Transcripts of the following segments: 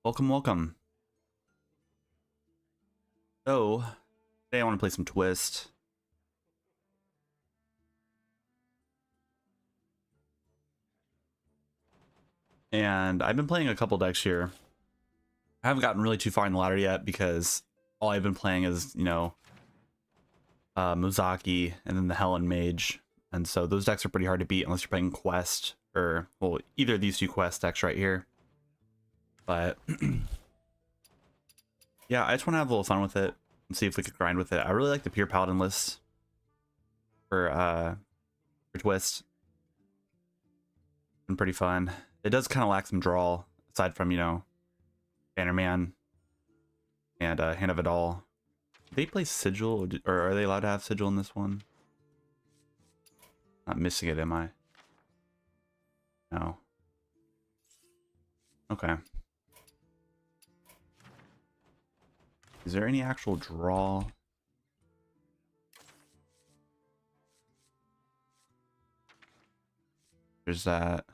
Welcome, welcome. So, today I want to play some Twist. And I've been playing a couple decks here. I haven't gotten really too far in the ladder yet because all I've been playing is, Muzaki and then the Helen Mage. And so those decks are pretty hard to beat unless you're playing Quest or, well, either of these two Quest decks right here. But, yeah, I just want to have a little fun with it and see if we could grind with it. I really like the Pure Paladin list for Twist. Been pretty fun. It does kind of lack some draw, aside from, Bannerman and Hand of Vidal. Do they play Sigil, or are they allowed to have Sigil in this one? Not missing it, am I? No. Okay. Is there any actual draw? There's that.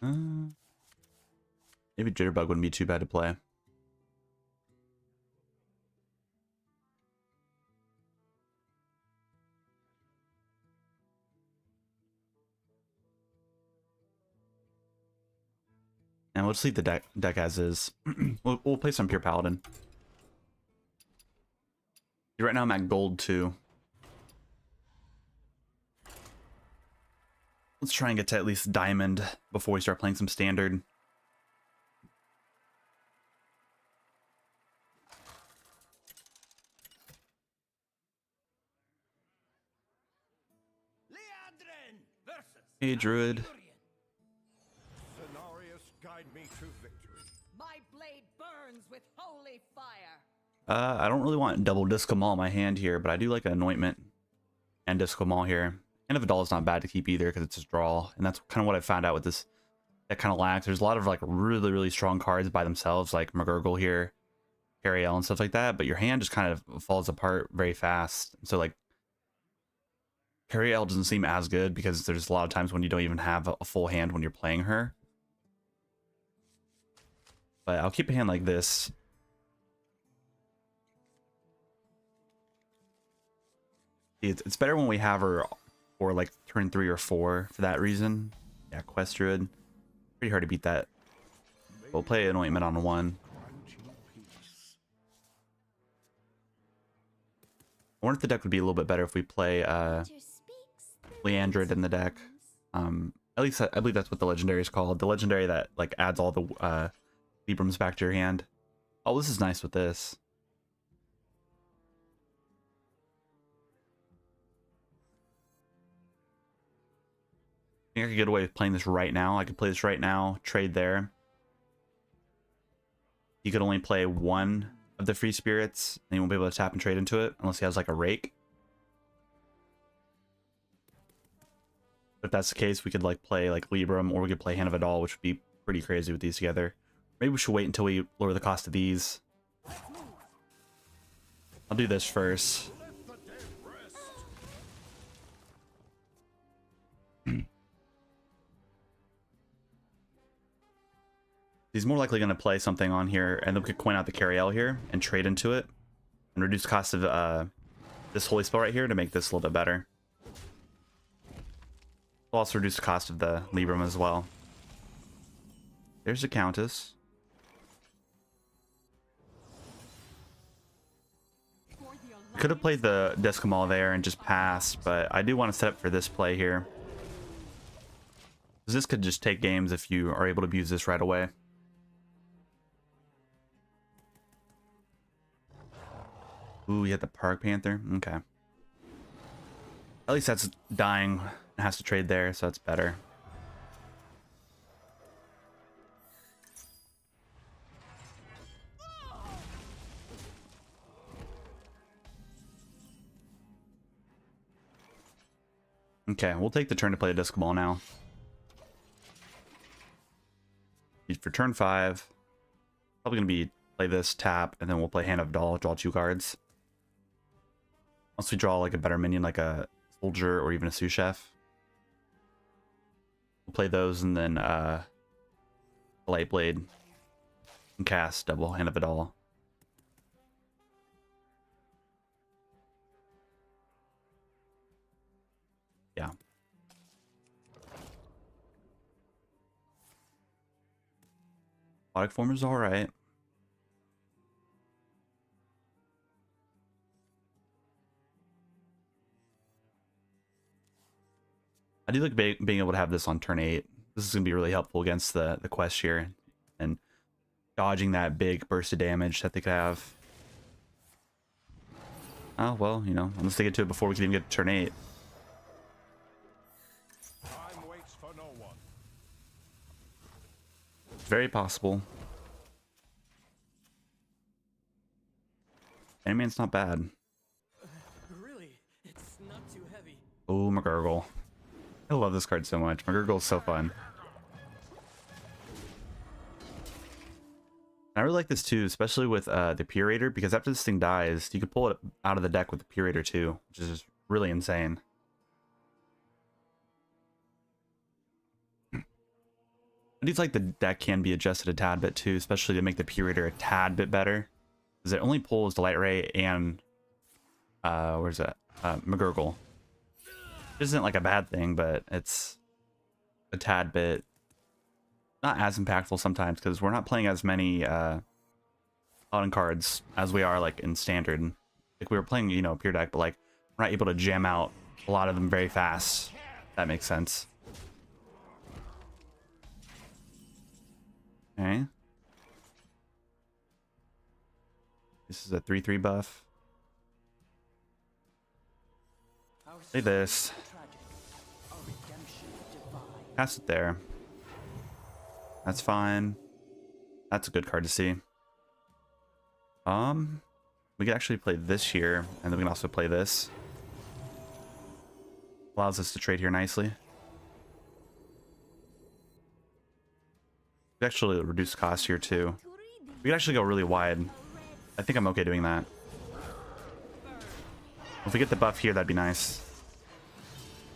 Maybe Jitterbug wouldn't be too bad to play. And we'll just leave the deck as is. we'll play some Pure Paladin. Right now I'm at gold 2. Let's try and get to at least diamond before we start playing some standard. Hey, Druid. Guide me to victory. My blade burns with holy fire. I don't really want double Disco Maul in my hand here, but I do like an Anointment and Disco Maul here. Hand of Vidal is not bad to keep either because it's a draw, and that's kind of what I found out with this. That kind of lacks. There's a lot of like really strong cards by themselves, like McGurgle here, Cariel, and stuff like that. But your hand just kind of falls apart very fast. So like Cariel doesn't seem as good because there's a lot of times when you don't even have a full hand when you're playing her. But I'll keep a hand like this. It's better when we have her for like turn 3 or 4 for that reason. Yeah, Quest Druid. Pretty hard to beat that. We'll play Anointment on 1. I wonder if the deck would be a little bit better if we play Leandrid in the deck. At least I believe that's what the legendary is called. The legendary that like adds all the Librams back to your hand. Oh, this is nice with this. I think I could get away with playing this right now. I could play this right now, trade there. You could only play one of the free spirits, and you won't be able to tap and trade into it unless he has like a rake. If that's the case, we could like play like Libram, or we could play Hand of Vidal, which would be pretty crazy with these together. Maybe we should wait until we lower the cost of these. I'll do this first. He's more likely going to play something on here, and then we could coin out the Cariel here and trade into it and reduce the cost of this holy spell right here to make this a little bit better. We'll also reduce the cost of the Libram as well. There's the Countess. Could have played the Disco Maul there and just passed, but I do want to set up for this play here. This could just take games if you are able to use this right away. Ooh, you had the Park Panther. Okay. At least that's dying. It has to trade there, so that's better. Okay, we'll take the turn to play a Disco Ball now. For turn 5, probably going to be play this, tap, and then we'll play Hand of Vidal, draw 2 cards. Once we draw like a better minion, like a Soldier or even a sous chef, we'll play those and then Light Blade and cast double Hand of Vidal. Yeah. Aquatic form is alright. I do like being able to have this on turn 8. This is going to be really helpful against the quest here and dodging that big burst of damage that they could have. Oh, well, you know, unless they get to it before we can even get to turn 8. Time waits for no one. It's very possible. Man's not bad. Really? It's not too heavy. Oh, McGurgle. I love this card so much. McGurgle's so fun. I really like this too, especially with the Purator, because after this thing dies, you can pull it out of the deck with the Purator too, which is just really insane. I do like the deck can be adjusted a tad bit too, especially to make the Purator a tad bit better, because it only pulls the Light Ray and where's that? McGurgle. Which isn't like a bad thing, but it's a tad bit not as impactful sometimes because we're not playing as many Paladin cards as we are like in standard. Like we were playing, you know, pure deck, but like we're not able to jam out a lot of them very fast. That makes sense. Okay. This is a 3/3 buff. Play this. Cast it there. That's fine. That's a good card to see. We can actually play this here, and then we can also play this. Allows us to trade here nicely. We actually reduce cost here too. We can actually go really wide. I think I'm okay doing that. If we get the buff here, that'd be nice.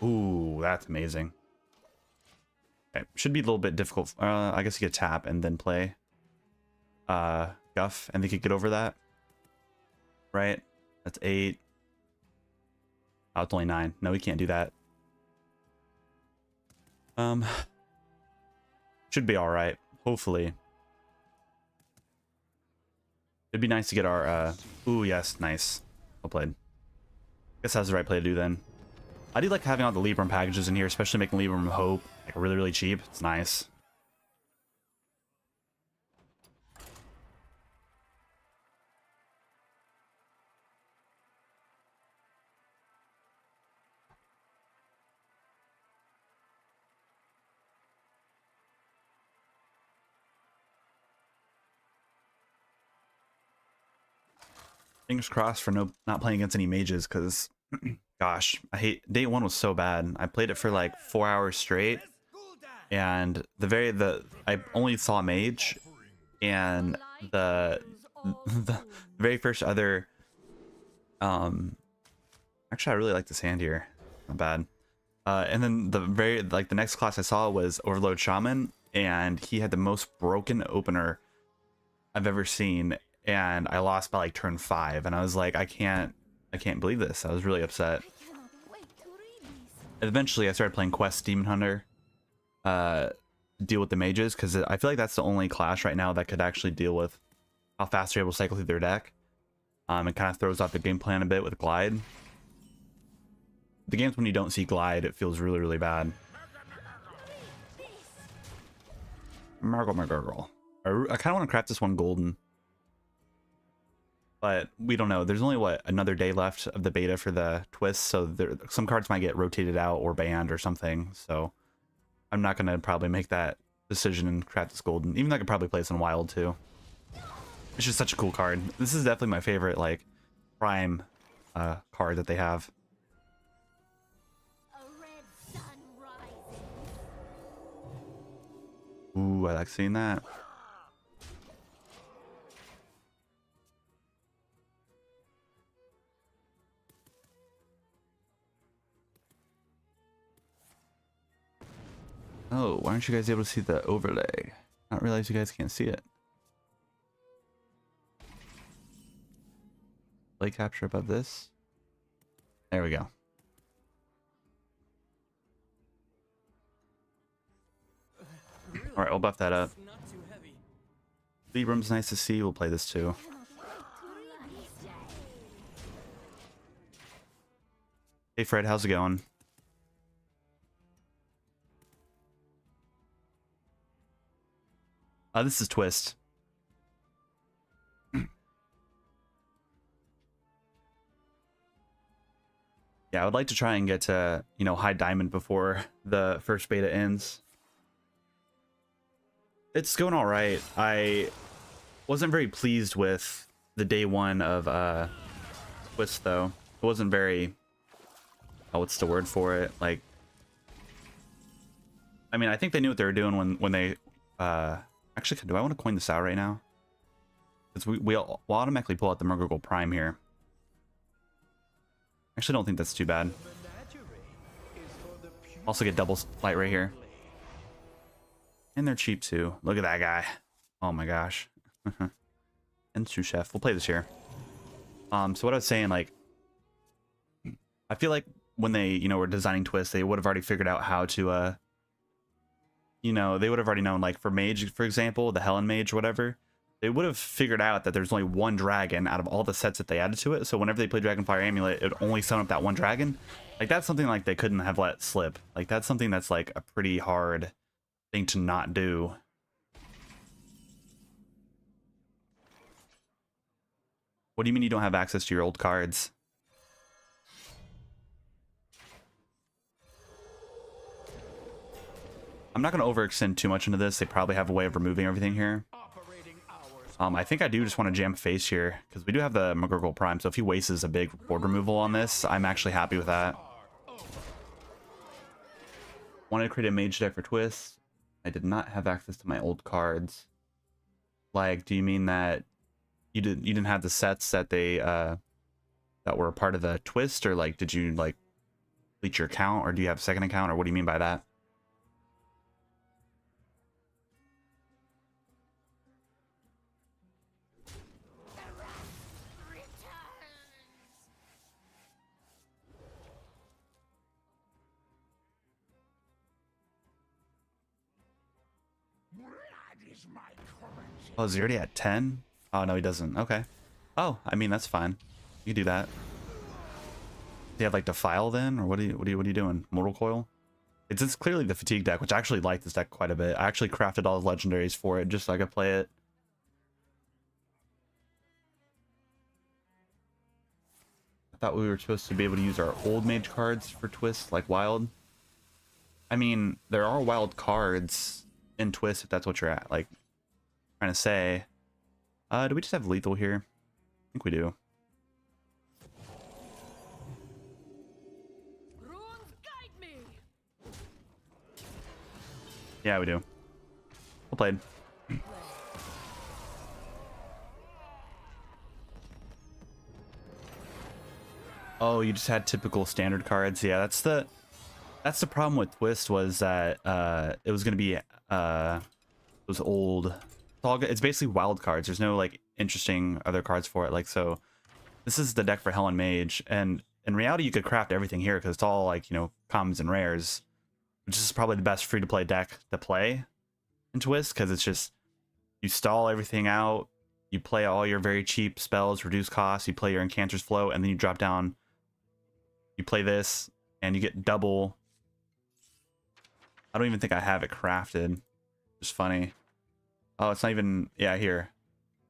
Ooh, that's amazing. Okay, should be a little bit difficult. I guess you could tap and then play Guff, and they could get over that. Right? That's 8. Oh, it's only 9. No, we can't do that. Should be all right. Hopefully. It'd be nice to get our ooh, yes, nice. Well played. Guess that's the right play to do then. I do like having all the Libram packages in here, especially making Libram Hope like really, really cheap. It's nice. Fingers crossed for not playing against any mages, because gosh, I hate day 1 was so bad. I played it for like 4 hours straight, and I only saw mage, and the very first other actually I really like this hand here, not bad. And then the next class I saw was Overload Shaman, and he had the most broken opener I've ever seen, and I lost by like turn 5, and I was like, I can't believe this. I was really upset. Eventually I started playing Quest Demon Hunter, deal with the mages, because I feel like that's the only class right now that could actually deal with how fast they're able to cycle through their deck. It kind of throws off the game plan a bit with Glide. The games when you don't see Glide, it feels really, really bad. McGurgle. I kind of want to craft this one golden, but we don't know. There's only another day left of the beta for the twist, so some cards might get rotated out or banned or something. So I'm not gonna probably make that decision and craft this golden, even though I could probably play this in wild too. It's just such a cool card. This is definitely my favorite like prime card that they have. Ooh, I like seeing that. Oh, why aren't you guys able to see the overlay? Not realize you guys can't see it. Play capture above this. There we go. Really? All right, we'll buff that up. It's not too heavy. Libram's nice to see. We'll play this too. Hey Fred, how's it going? This is Twist. Yeah, I would like to try and get to, you know, high diamond before the first beta ends. It's going all right. I wasn't very pleased with the day one of Twist though. It wasn't very, oh, what's the word for it? Like, I mean, I think they knew what they were doing when they actually, do I want to coin this out right now? Because we'll automatically pull out the McGurgle Prime here. Actually, don't think that's too bad. Also get double light right here. And they're cheap too. Look at that guy. Oh my gosh. And sous chef. We'll play this here. So what I was saying, like, I feel like when they, you know, were designing Twist, they would have already figured out how to, you know, they would have already known, like, for Mage, for example, the Helen Mage or whatever, they would have figured out that there's only one dragon out of all the sets that they added to it. So whenever they play Dragonfire Amulet, it would only summon up that one dragon. Like, that's something like they couldn't have let slip. Like, that's something that's like a pretty hard thing to not do. What do you mean you don't have access to your old cards? I'm not going to overextend too much into this. They probably have a way of removing everything here. I think I do just want to jam face here, because we do have the McGurgle Prime, so if he wastes a big board removal on this, I'm actually happy with that. Wanted to create a mage deck for Twist. I did not have access to my old cards. Like, do you mean that you didn't have the sets that they that were a part of the Twist, or like did you like delete your account, or do you have a second account, or what do you mean by that? Oh, is he already at 10? Oh, no, he doesn't. Okay. Oh, I mean, that's fine. You can do that. Do you have, like, Defile then? Or what are you doing? Mortal Coil? It's clearly the Fatigue deck, which I actually like this deck quite a bit. I actually crafted all the legendaries for it just so I could play it. I thought we were supposed to be able to use our old mage cards for Twist, like Wild. I mean, there are wild cards in Twist, if that's what you're at, like, trying to say. Do we just have lethal here? I think we do. Runes guide me. Yeah, we do. Well played. Oh, you just had typical standard cards. Yeah, that's the problem with Twist, was that it was gonna be it was old. It's basically wild cards. There's no like interesting other cards for it. Like, so this is the deck for Helen Mage, and in reality you could craft everything here because it's all like, you know, commons and rares, which is probably the best free to play deck to play in Twist, because it's just, you stall everything out, you play all your very cheap spells, reduce costs, you play your Incanter's Flow, and then you drop down, you play this, and you get double. I don't even think I have it crafted. It's funny. Oh, it's not even, yeah, here.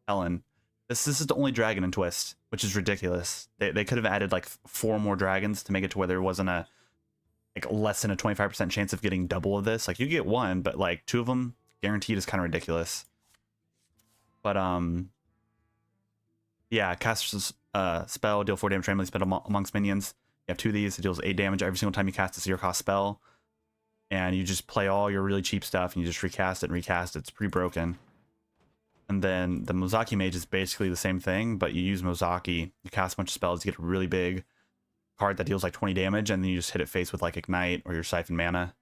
Helen. This is the only dragon in Twist, which is ridiculous. They could have added like 4 more dragons to make it to where there wasn't a, like, less than a 25% chance of getting double of this. Like, you get 1, but like 2 of them guaranteed is kind of ridiculous. But yeah, cast spell, deal 4 damage randomly spent amongst minions. You have 2 of these, it deals 8 damage every single time you cast a 0 cost spell. And you just play all your really cheap stuff and you just recast it and recast it. It's pretty broken. And then the Mozaki Mage is basically the same thing, but you use Mozaki, you cast a bunch of spells, you get a really big card that deals like 20 damage, and then you just hit it face with like Ignite or your Siphon Mana.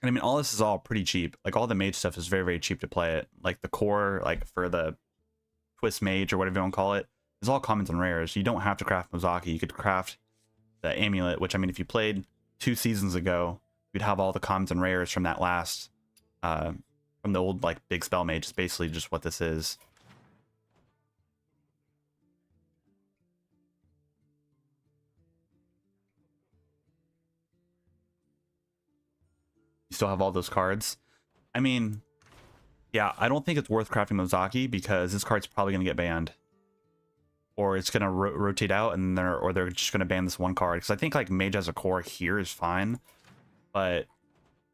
And I mean, all this is all pretty cheap. Like all the mage stuff is very, very cheap to play it. Like the core, like for the twist mage or whatever you want to call it, is all commons and rares. You don't have to craft Mozaki. You could craft the amulet, which I mean, if you played 2 seasons ago, you'd have all the commons and rares from that last, from the old like big spell mage. It's basically just what this is. You still have all those cards. I mean, yeah, I don't think it's worth crafting Mozaki because this card's probably going to get banned. Or it's going to rotate out and they're just going to ban this one card. Because I think like Mage as a core here is fine. But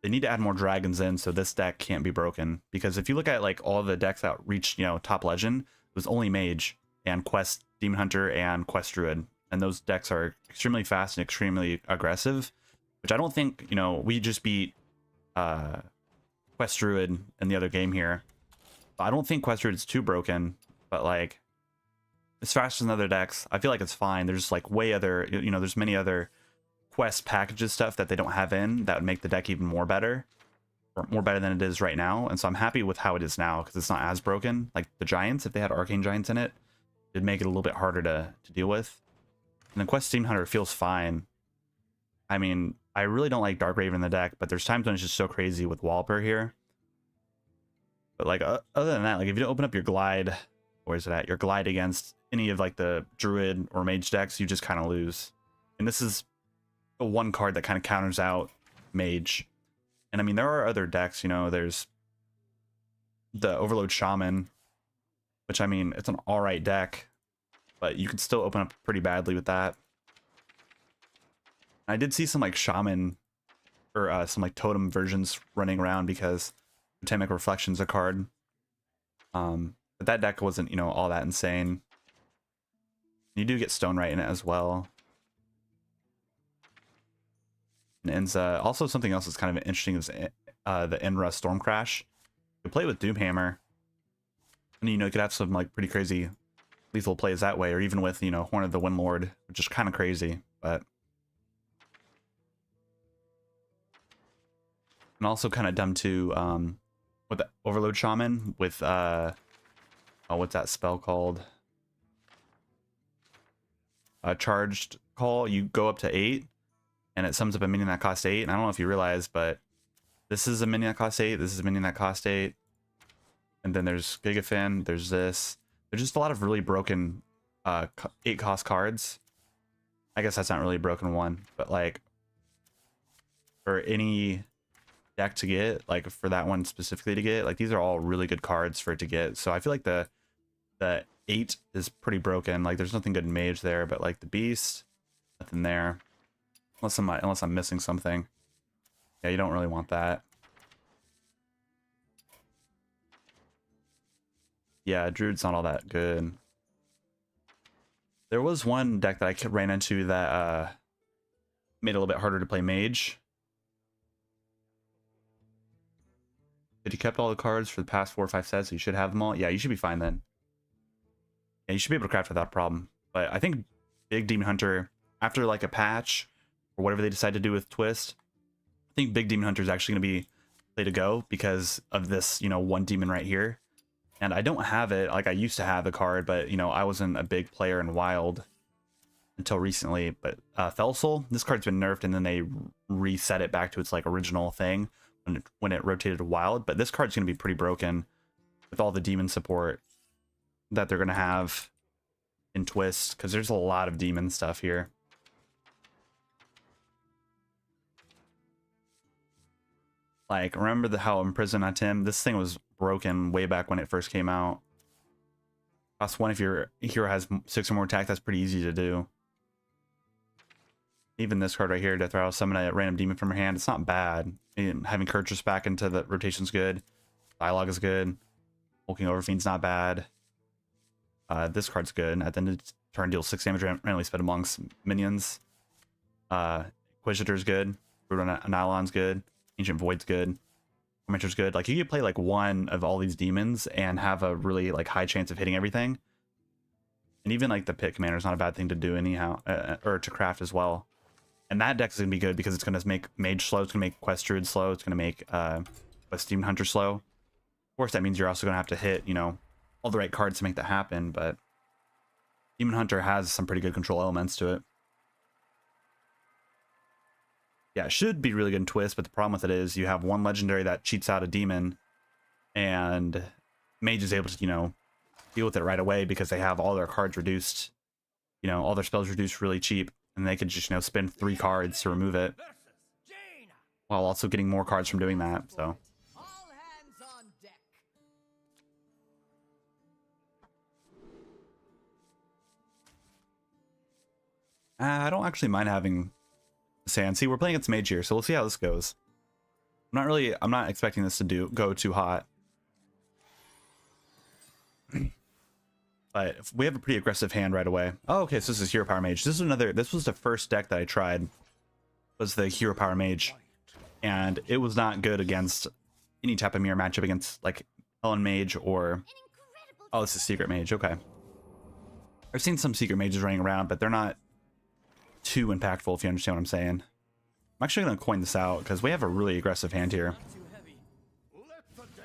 they need to add more dragons in so this deck can't be broken. Because if you look at like all the decks that reached, you know, top legend, it was only Mage and Quest Demon Hunter and Quest Druid. And those decks are extremely fast and extremely aggressive. Which I don't think, you know, we just beat Quest Druid in the other game here. I don't think Quest Druid is too broken, but like it's faster than other decks. I feel like it's fine. There's like way other, you know, there's many other quest packages stuff that they don't have in that would make the deck even more better, or more better than it is right now. And so I'm happy with how it is now because it's not as broken. Like the Giants, if they had Arcane Giants in it, it'd make it a little bit harder to deal with. And then Quest Demon Hunter feels fine. I mean, I really don't like Dark Raven in the deck, but there's times when it's just so crazy with Walper here. But like other than that, like if you don't open up your Glide, where's it at? Your Glide against any of like the Druid or Mage decks, you just kind of lose. And this is the one card that kind of counters out Mage. And I mean, there are other decks, you know, there's the Overload Shaman, which I mean, it's an alright deck, but you can still open up pretty badly with that. I did see some like Shaman or some like Totem versions running around because Totemic Reflection's a card. But that deck wasn't, you know, all that insane. You do get Stone Right in it as well. And also something else that's kind of interesting is the Enra Storm Crash. You play with Doomhammer, and you know you could have some like pretty crazy lethal plays that way, or even with, you know, Horn of the Windlord, which is kind of crazy, but and also kind of dumb too with the Overload Shaman with oh, what's that spell called? Charged Call. You go up to 8 and it sums up a minion that costs 8, and I don't know if you realize, but this is a minion that costs 8, this is a minion that costs 8, and then there's Gigafin, there's this. There's just a lot of really broken 8 cost cards. I guess that's not really a broken one, but like for any deck to get, like for that one specifically to get, like these are all really good cards for it to get. So I feel like the 8 is pretty broken. Like there's nothing good in Mage there, but like the Beast, nothing there. Unless I'm missing something. Yeah, you don't really want that. Yeah, Druid's not all that good. There was one deck that I ran into that made it a little bit harder to play Mage. But you kept all the cards for the past 4 or 5 sets, so you should have them all. Yeah, you should be fine then. Yeah, you should be able to craft without a problem. But I think Big Demon Hunter, after like a patch or whatever they decide to do with Twist, I think Big Demon Hunter is actually going to be play to go because of this, you know, one demon right here. And I don't have it. Like I used to have the card, but you know, I wasn't a big player in Wild until recently. But Felsoul, this card's been nerfed and then they reset it back to its like original thing when it rotated to Wild. But this card's going to be pretty broken with all the demon support that they're going to have in Twist, because there's a lot of demon stuff here. Like, remember how Imprison Atim? This thing was broken way back when it first came out. Cost 1 if your hero has 6 or more attack. That's pretty easy to do. Even this card right here, Death Rattle, summon a random demon from your hand. It's not bad. And having Kurtrus back into the rotation's good. Dialogue is good. Hulking Overfiend's not bad. This card's good. At the end of the turn, deals 6 damage randomly spent amongst minions. Inquisitor's good. Brutal Anilon's good. Ancient Void's good. Tormentor's good. Like, you could play like one of all these demons and have a really like high chance of hitting everything. And even like the Pit Commander is not a bad thing to do anyhow, or to craft as well. And that deck is going to be good because it's going to make Mage slow, it's going to make Quest Druid slow, it's going to make Quest Demon Hunter slow. Of course, that means you're also going to have to hit, you know, all the right cards to make that happen, but Demon Hunter has some pretty good control elements to it. Yeah, it should be really good in Twist, but the problem with it is you have one legendary that cheats out a demon, and Mage is able to, you know, deal with it right away because they have all their cards reduced, you know, all their spells reduced really cheap, and they could just, you know, spend 3 cards to remove it while also getting more cards from doing that. So All hands on deck. I don't actually mind having Sand. See, we're playing against Mage here, so we'll see how this goes. I'm not expecting this to go too hot. But we have a pretty aggressive hand right away. Oh, okay, so this is Hero Power Mage. This was the first deck that I tried, was the Hero Power Mage. And it was not good against any type of mirror matchup against like Ellen Mage or... Oh, this is Secret Mage, okay. I've seen some Secret Mages running around, but they're not too impactful, if you understand what I'm saying. I'm actually going to coin this out because we have a really aggressive hand here. Not too heavy.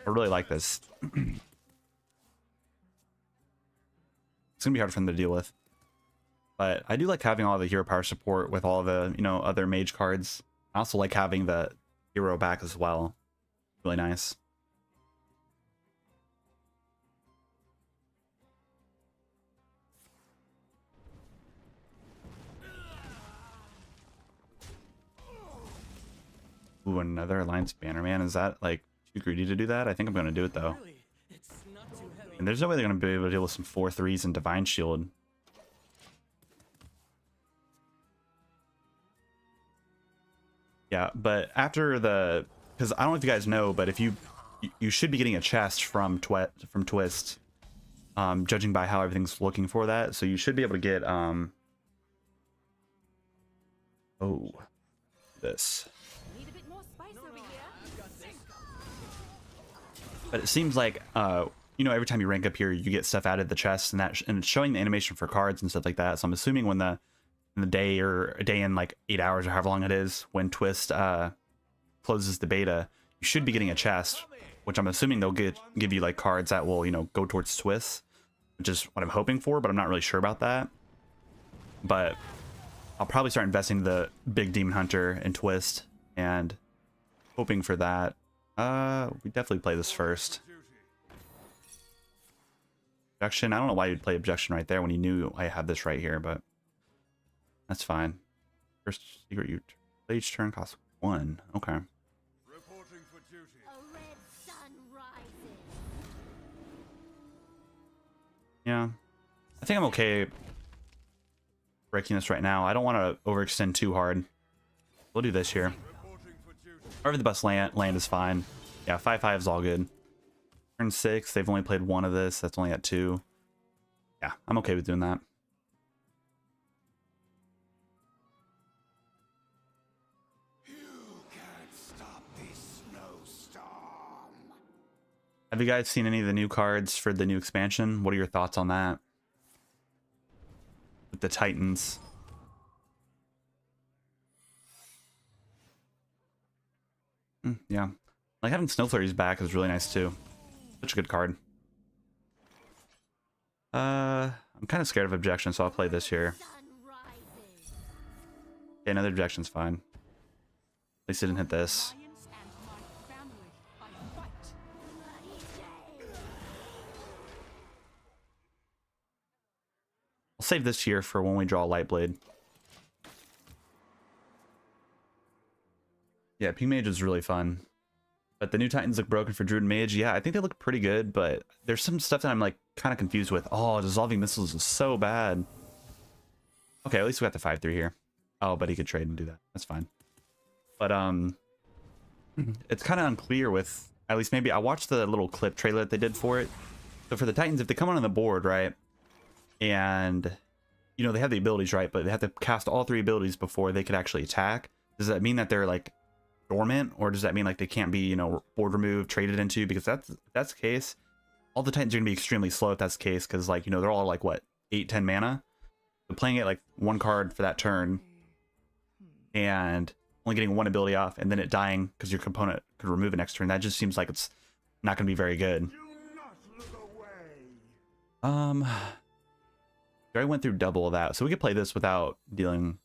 I really like this. It's gonna be hard for them to deal with, but I do like having all the hero power support with all the, you know, other mage cards. I also like having the hero back as well. Really nice. Ooh, another Alliance Bannerman. Is that like too greedy to do that? I think I'm gonna do it though. Really, it's not too heavy. And there's no way they're going to be able to deal with some 4/3s and Divine Shield. Yeah, but after the... Because I don't know if you guys know, but if you should be getting a chest from Twist, judging by how everything's looking for that. So you should be able to get... Oh, this. Need a bit more spice over here. But it seems like, you know, every time you rank up here, you get stuff added to the chest, and and it's showing the animation for cards and stuff like that. So I'm assuming when in the day or a day in like 8 hours or however long it is, when Twist closes the beta, you should be getting a chest, which I'm assuming they'll give you like cards that will, you know, go towards Twist, which is what I'm hoping for, but I'm not really sure about that. But I'll probably start investing the big Demon Hunter and Twist and hoping for that. We definitely play this first. Objection. I don't know why you'd play Objection right there when you knew I had this right here, but that's fine. First secret you play each turn costs 1. Okay. Reporting for duty. A red sun rises. Yeah. I think I'm okay breaking this right now. I don't want to overextend too hard. We'll do this here. Reporting for duty. Wherever the best land is fine. Yeah, 5/5 is all good. Turn 6, they've only played 1 of this. That's only at 2. Yeah, I'm okay with doing that. Have you guys seen any of the new cards for the new expansion? What are your thoughts on that? With the Titans. Yeah. Like having Snow Flurries back is really nice too. Such a good card. I'm kind of scared of Objection, so I'll play this here. Sun rises. Okay, another Objection's fine. At least it didn't hit this. Lion and my family, I fight. I'll save this here for when we draw Light Blade. Yeah, Pink Mage is really fun. But the new Titans look broken for Druid and Mage. Yeah, I think they look pretty good, but there's some stuff that I'm like kind of confused with. Oh, Dissolving Missiles is so bad. Okay, at least we got the 5/3 here. Oh, but he could trade and do that. That's fine. But it's kind of unclear with, at least maybe I watched the little clip trailer that they did for it. So for the Titans, if they come on the board, right, and you know they have the abilities, right, but they have to cast all 3 abilities before they could actually attack. Does that mean that they're like dormant, or does that mean like they can't be, you know, board removed, traded into? Because if that's the case, all the Titans are gonna be extremely slow if that's the case, because like, you know, they're all like what, 8-10 mana. So playing it like 1 card for that turn and only getting one ability off and then it dying because your component could remove it next turn. That just seems like it's not going to be very good. I went through double of that, so we could play this without dealing.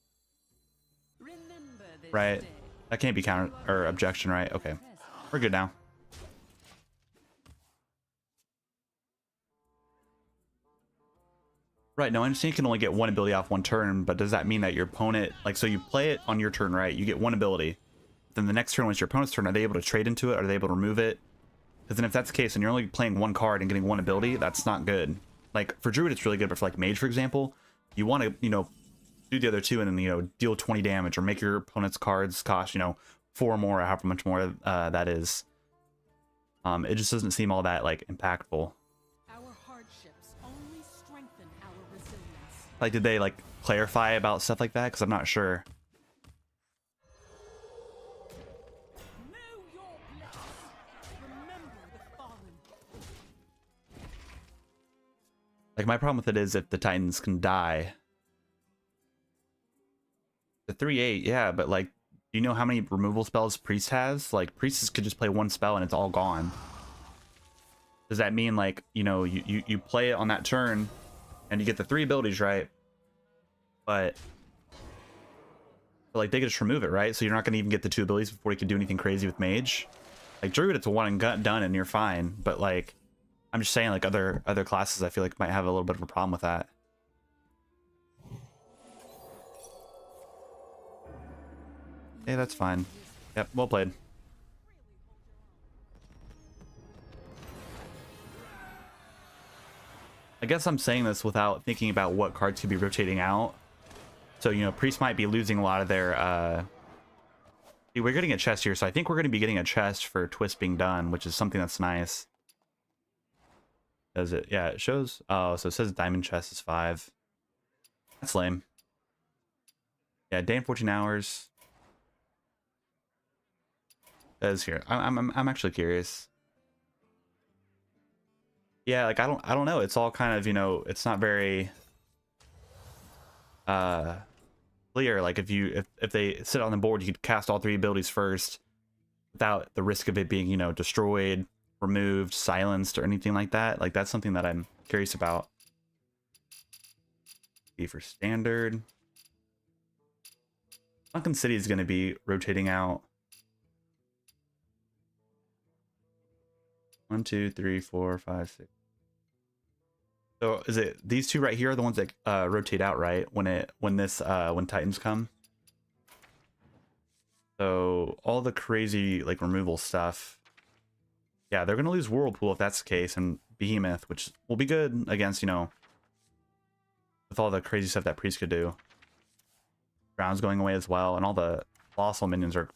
Right, that can't be counter or objection, right? Okay, we're good now. Right, now I understand you can only get one ability off one turn, but does that mean that your opponent, like, so you play it on your turn, right? You get one ability. Then the next turn, when it's your opponent's turn, are they able to trade into it? Are they able to remove it? Because then if that's the case, and you're only playing one card and getting one ability, that's not good. Like, for Druid, it's really good, but for, like, Mage, for example, you want to, you know, do the other two and then, you know, deal 20 damage or make your opponent's cards cost, you know, 4 more or however much more that is. It just doesn't seem all that, like, impactful. Like, did they, like, clarify about stuff like that? Because I'm not sure. Like, my problem with it is if the Titans can die. The 3/8, yeah, but, like, do you know how many removal spells Priest has? Like, Priest could just play one spell and it's all gone. Does that mean, like, you know, you play it on that turn and you get the 3 abilities, right? But like, they could just remove it, right? So you're not going to even get the 2 abilities before you can do anything crazy with Mage. Like, Druid, it's a one and done and you're fine. But, like, I'm just saying, like, other classes I feel like might have a little bit of a problem with that. Yeah, that's fine. Yep, well played. I guess I'm saying this without thinking about what cards could be rotating out. So, you know, Priest might be losing a lot of their... We're getting a chest here, so I think we're going to be getting a chest for Twist being done, which is something that's nice. Does it? Yeah, it shows... Oh, so it says Diamond Chest is 5. That's lame. Yeah, day and 14 hours. That is here. I'm actually curious. Yeah, like, I don't know. It's all kind of, you know, it's not very clear. Like, if they sit on the board, you could cast all 3 abilities first without the risk of it being, you know, destroyed, removed, silenced, or anything like that. Like, that's something that I'm curious about. B for standard. Sunken City is going to be rotating out. 1, 2, 3, 4, 5, 6. So is it these 2 right here are the ones that rotate out, right? When Titans come. So all the crazy, like, removal stuff. Yeah, they're gonna lose Whirlpool if that's the case, and Behemoth, which will be good against, you know, with all the crazy stuff that Priest could do. Drown's going away as well, and all the Colossal minions are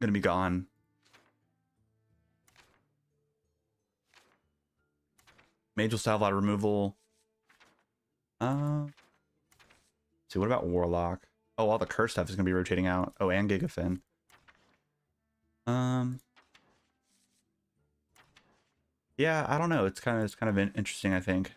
gonna be gone. Mage will still have a lot of removal. Let's see, what about Warlock? Oh, all the curse stuff is gonna be rotating out. Oh, and Gigafin. Yeah, I don't know. It's kind of interesting, I think.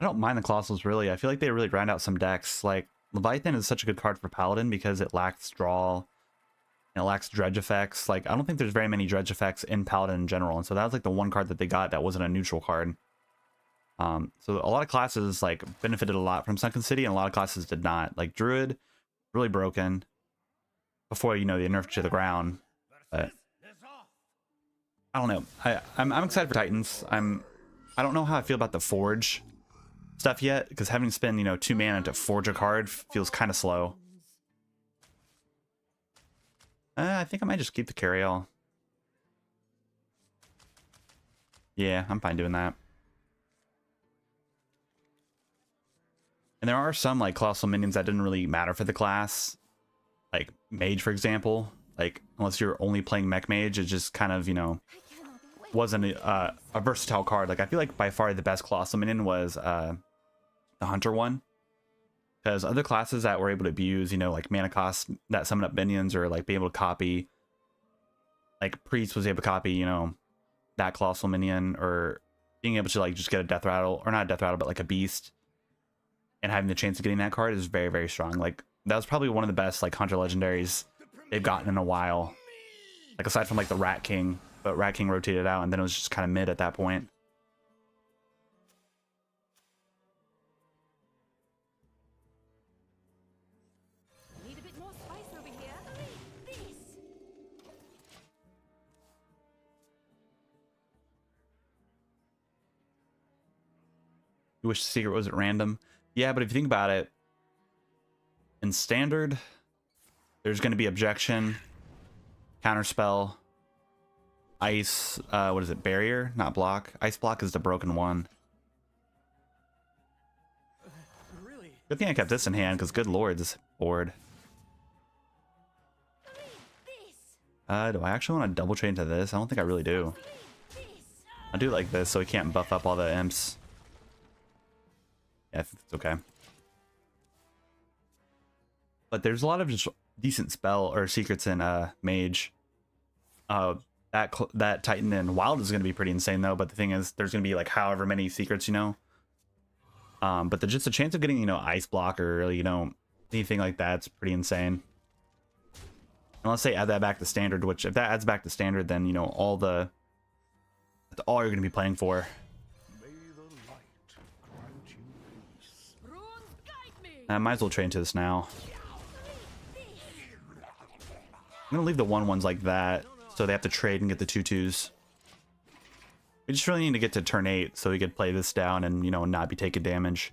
I don't mind the Colossals, really. I feel like they really round out some decks. Like, Leviathan is such a good card for Paladin because it lacks draw, and it lacks dredge effects. Like, I don't think there's very many dredge effects in Paladin in general, and so that was, like, the one card that they got that wasn't a neutral card. So a lot of classes, like, benefited a lot from Sunken City, and a lot of classes did not. Like, Druid, really broken before, you know, they nerfed to the ground. But I don't know. I'm excited for Titans. I don't know how I feel about the Forge stuff yet, because having to spend, you know, 2 mana to forge a card feels kind of slow. I think I might just keep the carry-all. Yeah, I'm fine doing that. And there are some, like, Colossal minions that didn't really matter for the class. Like, Mage, for example. Like, unless you're only playing Mech Mage, it just kind of, you know, wasn't a versatile card. Like, I feel like by far the best Colossal minion was the Hunter one. Because other classes that were able to abuse, you know, like mana cost that summon up minions, or like be able to copy, like Priest was able to copy, you know, that colossal minion, or being able to like just get a death rattle, or not a death rattle, but like a beast, and having the chance of getting that card is very, very strong. Like that was probably one of the best like hunter legendaries they've gotten in a while. Like aside from like the Rat King, but Rat King rotated out and then it was just kind of mid at that point. Need a bit more spice over here. This. You wish the secret was at random. Yeah, but if you think about it, in standard, there's going to be objection, counterspell, ice, what is it, barrier, not block. Ice block is the broken one. Really? Good thing I kept this in hand, because good lord, this board. Do I actually want to double trade into this? I don't think I really do. I do like this, so we can't buff up all the imps. Yeah, I think it's okay. But there's a lot of just decent spell or secrets in Mage. That Titan and Wild is going to be pretty insane though. But the thing is, there's going to be like however many secrets, you know. But just a chance of getting, you know, Ice Block or, you know, anything like that's pretty insane. Unless they add that back to standard, which if that adds back to standard, then, you know, that's all you're going to be playing for. May the light grant you peace. Runes guide me. I might as well trade into this now. I'm going to leave the 1/1s like that, so they have to trade and get the 2/2s. We just really need to get to turn 8 so we could play this down and, you know, not be taking damage.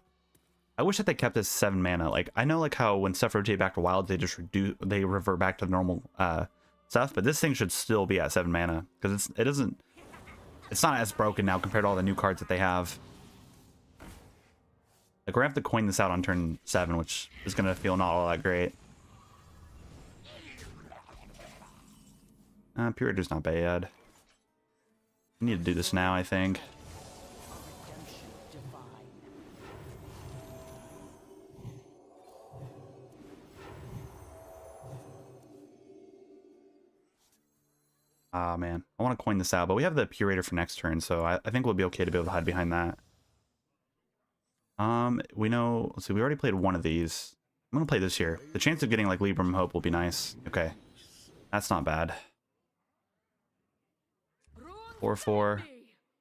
I wish that they kept this 7 mana. Like, I know like how when stuff rotate back to wild, they just they revert back to the normal stuff, but this thing should still be at 7 mana because it's not as broken now compared to all the new cards that they have. Like, we're gonna have to coin this out on turn 7, which is gonna feel not all that great. Puritor's not bad. We need to do this now, I think. Ah, man. I want to coin this out, but we have the Purator for next turn, so I think we'll be okay to be able to hide behind that. We know... Let's see, we already played one of these. I'm going to play this here. The chance of getting, like, Libram Hope will be nice. Okay. That's not bad. 4/4.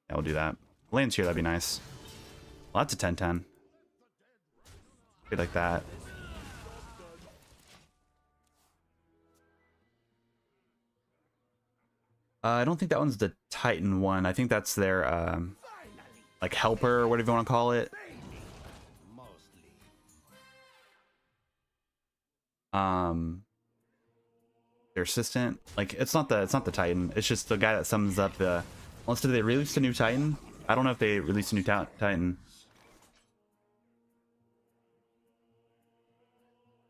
Yeah, we'll do that. Lands here, that'd be nice. Well, that's a 10/10. Good like that. I don't think that one's the Titan one. I think that's their, like, helper or whatever you want to call it. Their assistant. Like, it's not the Titan. It's just the guy that summons up the... Unless did they release a new Titan? I don't know if they released a new Titan.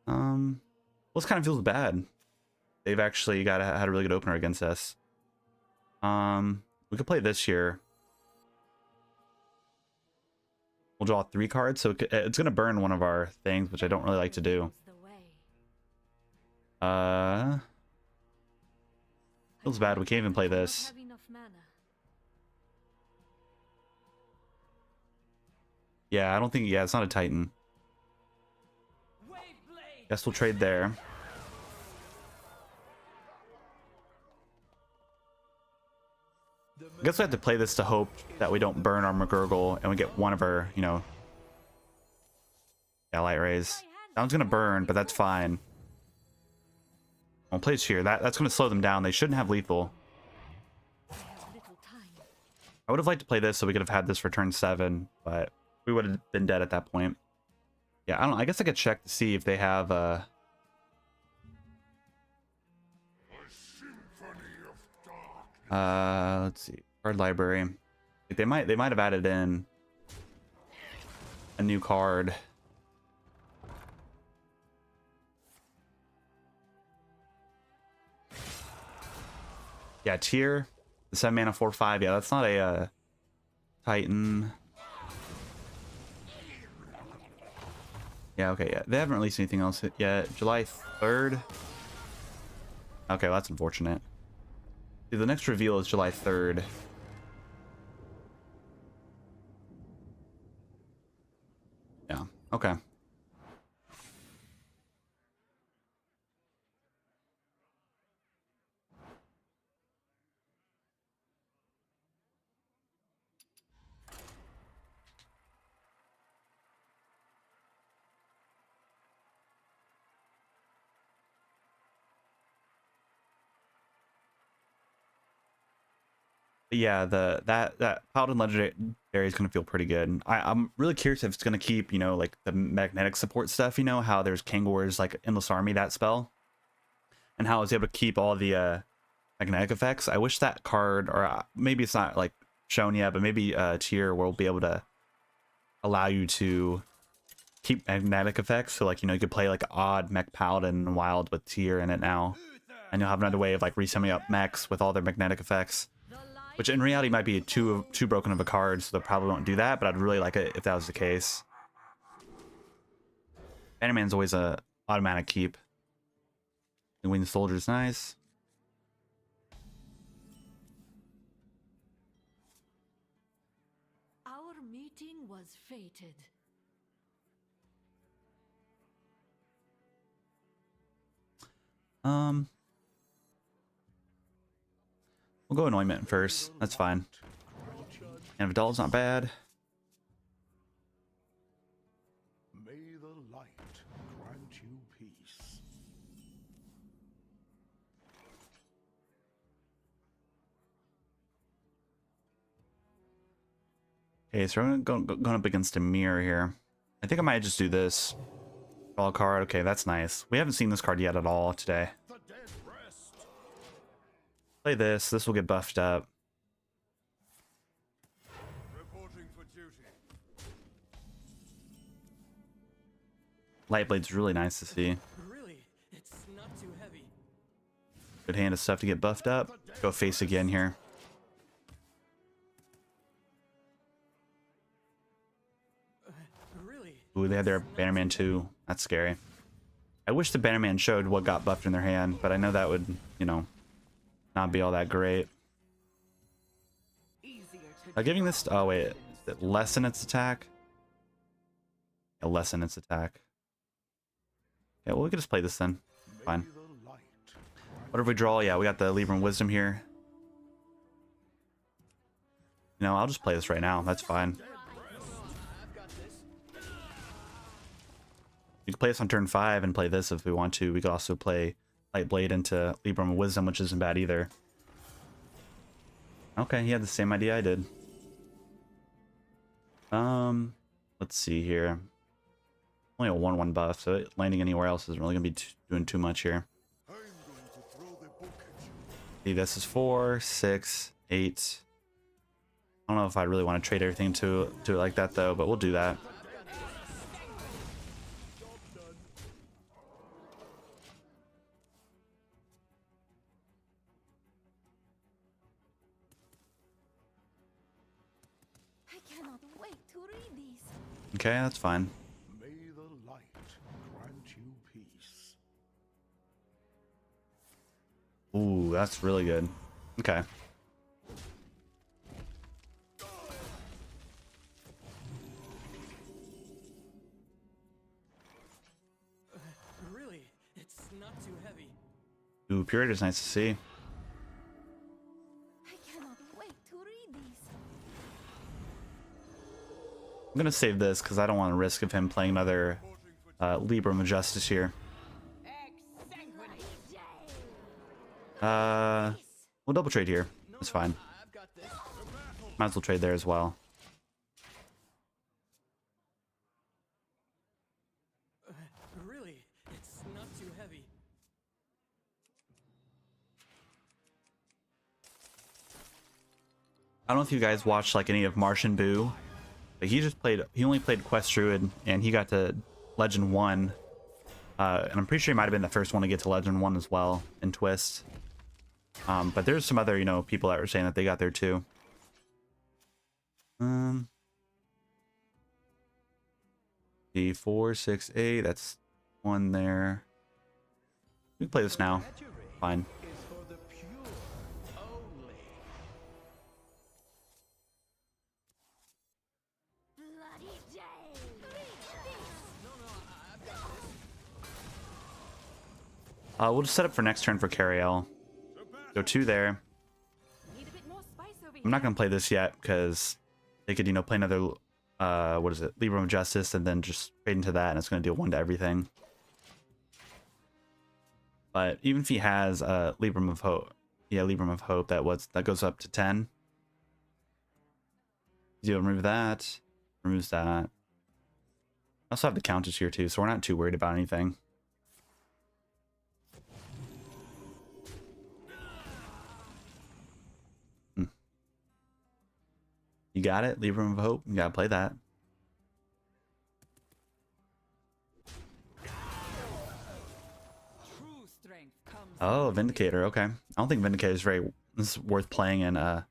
Well, this kind of feels bad. They've actually had a really good opener against us. We could play this here. We'll draw 3 cards, so it's gonna burn one of our things, which I don't really like to do. Feels bad. We can't even play this. Yeah, I don't think... Yeah, it's not a Titan. Guess we'll trade there. I guess we have to play this to hope that we don't burn our McGurgle and we get one of our, you know... Yeah, Light Rays. That one's gonna burn, but that's fine. I'll play this here. That's gonna slow them down. They shouldn't have lethal. I would have liked to play this so we could have had this for turn 7, but we would have been dead at that point. Yeah, I don't know. I guess I could check to see if they have let's see. Card library. Like, they might have added in a new card. Yeah, tier. The 7 mana 4/5. Yeah, that's not a Titan. Yeah, okay, yeah. They haven't released anything else yet. July 3rd. Okay, well, that's unfortunate. See, the next reveal is July 3rd. Yeah, okay. But yeah, that Paladin Legendary is gonna feel pretty good. I'm really curious if it's gonna keep, you know, like the magnetic support stuff, you know, how there's Kangor's like Endless Army, that spell, and how it's able to keep all the magnetic effects. I wish that card, or maybe it's not like shown yet, but maybe tier will be able to allow you to keep magnetic effects. So like, you know, you could play like odd mech paladin wild with tier in it now, and you'll have another way of like resumming up mechs with all their magnetic effects, which in reality might be too broken of a card, so they probably won't do that, but I'd really like it if that was the case. Bannerman's always a automatic keep. The Winged Soldier's nice. Our meeting was fated. We'll go Anointment first. That's fine. And Vidal's not bad. May the light grant you peace. Okay, so we're going up against a mirror here. I think I might just do this. Draw a card. Okay, that's nice. We haven't seen this card yet at all today. The dead rest. Play this. This will get buffed up. Reporting for duty. Lightblade's really nice to see. Really, it's not too heavy. Good hand of stuff to get buffed up. Go face again here. Really? Ooh, they had their Bannerman too. That's scary. I wish the Bannerman showed what got buffed in their hand, but I know that would, you know, not be all that great. Easier to Giving this... Oh, wait. Is it lessen its attack? Yeah, lessen its attack. Yeah, well, we can just play this then. Fine. May the light What if we draw? Yeah, we got the Libram Wisdom here. You know, I'll just play this right now. That's fine. We could play this on turn 5 and play this if we want to. We could also play Lightblade into Libram Wisdom, which isn't bad either. Okay, he had the same idea I did. Let's see here. Only a 1/1 buff, so landing anywhere else isn't really gonna be doing too much here. I'm going to throw the book at you. See, this is 4, 6, 8. I don't know if I really want to trade everything to it like that though, but we'll do that. I cannot wait to read these. Okay, that's fine. May the light grant you peace. Ooh, that's really good. Okay. Really, it's not too heavy. Ooh, Purita's nice to see. I cannot wait to read these. I'm gonna save this because I don't want to risk of him playing another Libram of Justice here. We'll double trade here. That's fine. I've got this. Might as well trade there as well. Really, it's not too heavy. I don't know if you guys watched like any of Martian Boo, but he only played Quest Druid and he got to Legend 1. And I'm pretty sure he might have been the first one to get to Legend 1 as well in Twist. But there's some other, you know, people that were saying that they got there too. The 4, 6, 8. That's one there. We can play this now. Fine. Is for the pure only. Bloody day! We'll just set up for next turn for Cariel. Go 2 there. Need a bit more spice over I'm not gonna play this yet because they could, you know, play another what is it, Libram of Justice, and then just fade into that, and it's gonna deal 1 to everything. But even if he has Libram of Hope, yeah, Libram of Hope, that goes up to 10. You remove that, removes that. I also have the Countess here too, so we're not too worried about anything. You got it, Libram of Hope. You gotta play that. True strength comes Oh, Vindicator. Okay, I don't think Vindicator is this is worth playing in. Oh,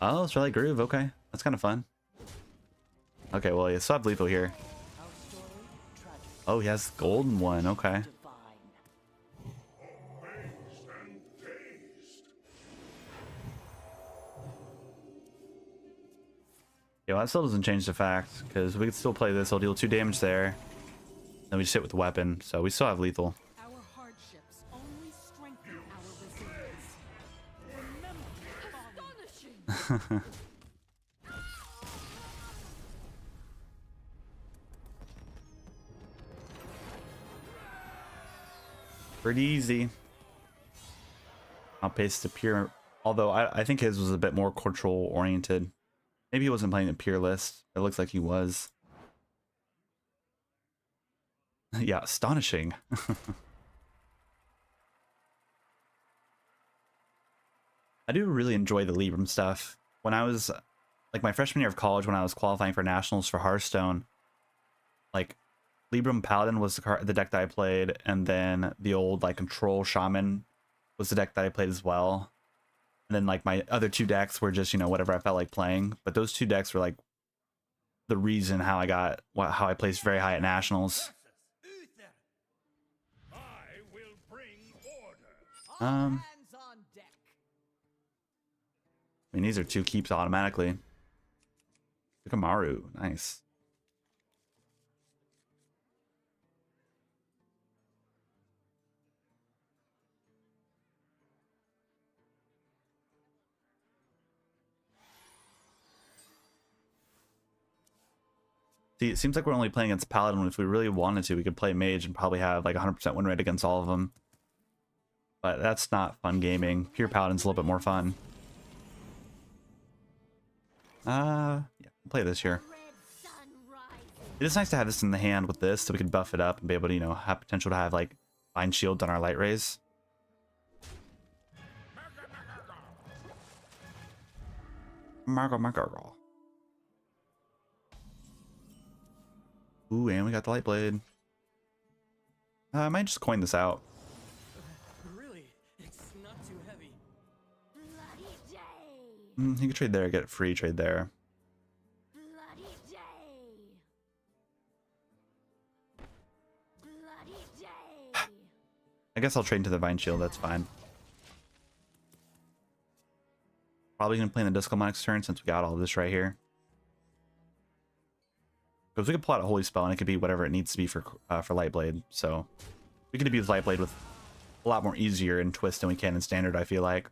it's really Groove. Okay, that's kind of fun. Okay, well, you still have lethal here. our story tragic, Oh, he has the golden one. Okay. divine. Yeah, well, that still doesn't change the fact because we could still play this. I'll deal 2 damage there. Then we just hit with the weapon, so we still have lethal. Our hardships only strengthen our resilience. Remember, Astonishing! Pretty easy. Outpace the pure. Although I think his was a bit more control oriented. Maybe he wasn't playing the pure list. It looks like he was. Yeah, astonishing. I do really enjoy the Libram stuff. When I was like my freshman year of college, when I was qualifying for nationals for Hearthstone, like Libram Paladin was the deck that I played, and then the old like Control Shaman was the deck that I played as well. And then like my other 2 decks were just, you know, whatever I felt like playing. But those 2 decks were like the reason how I placed very high at nationals. I will bring order. all Um, hands on deck. I mean, these are 2 keeps automatically. Kamaru, nice. See, it seems like we're only playing against Paladin. If we really wanted to, we could play Mage and probably have like 100% win rate against all of them. But that's not fun gaming. Pure Paladin's a little bit more fun. Yeah, play this here. Red sun rising. It is nice to have this in the hand with this, so we can buff it up and be able to, you know, have potential to have like Bind Shield on our Light Rays. Margo. Ooh, and we got the Light Blade. I might just coin this out. Really? It's not too heavy. Bloody day! You can trade there, get it free, trade there. Bloody day! Bloody day! I guess I'll trade into the Vine Shield, that's fine. Probably gonna play in the Disco next turn since we got all this right here. Because we could pull out a Holy Spell and it could be whatever it needs to be for Lightblade. So we could abuse Lightblade with a lot more easier in Twist than we can in Standard, I feel like.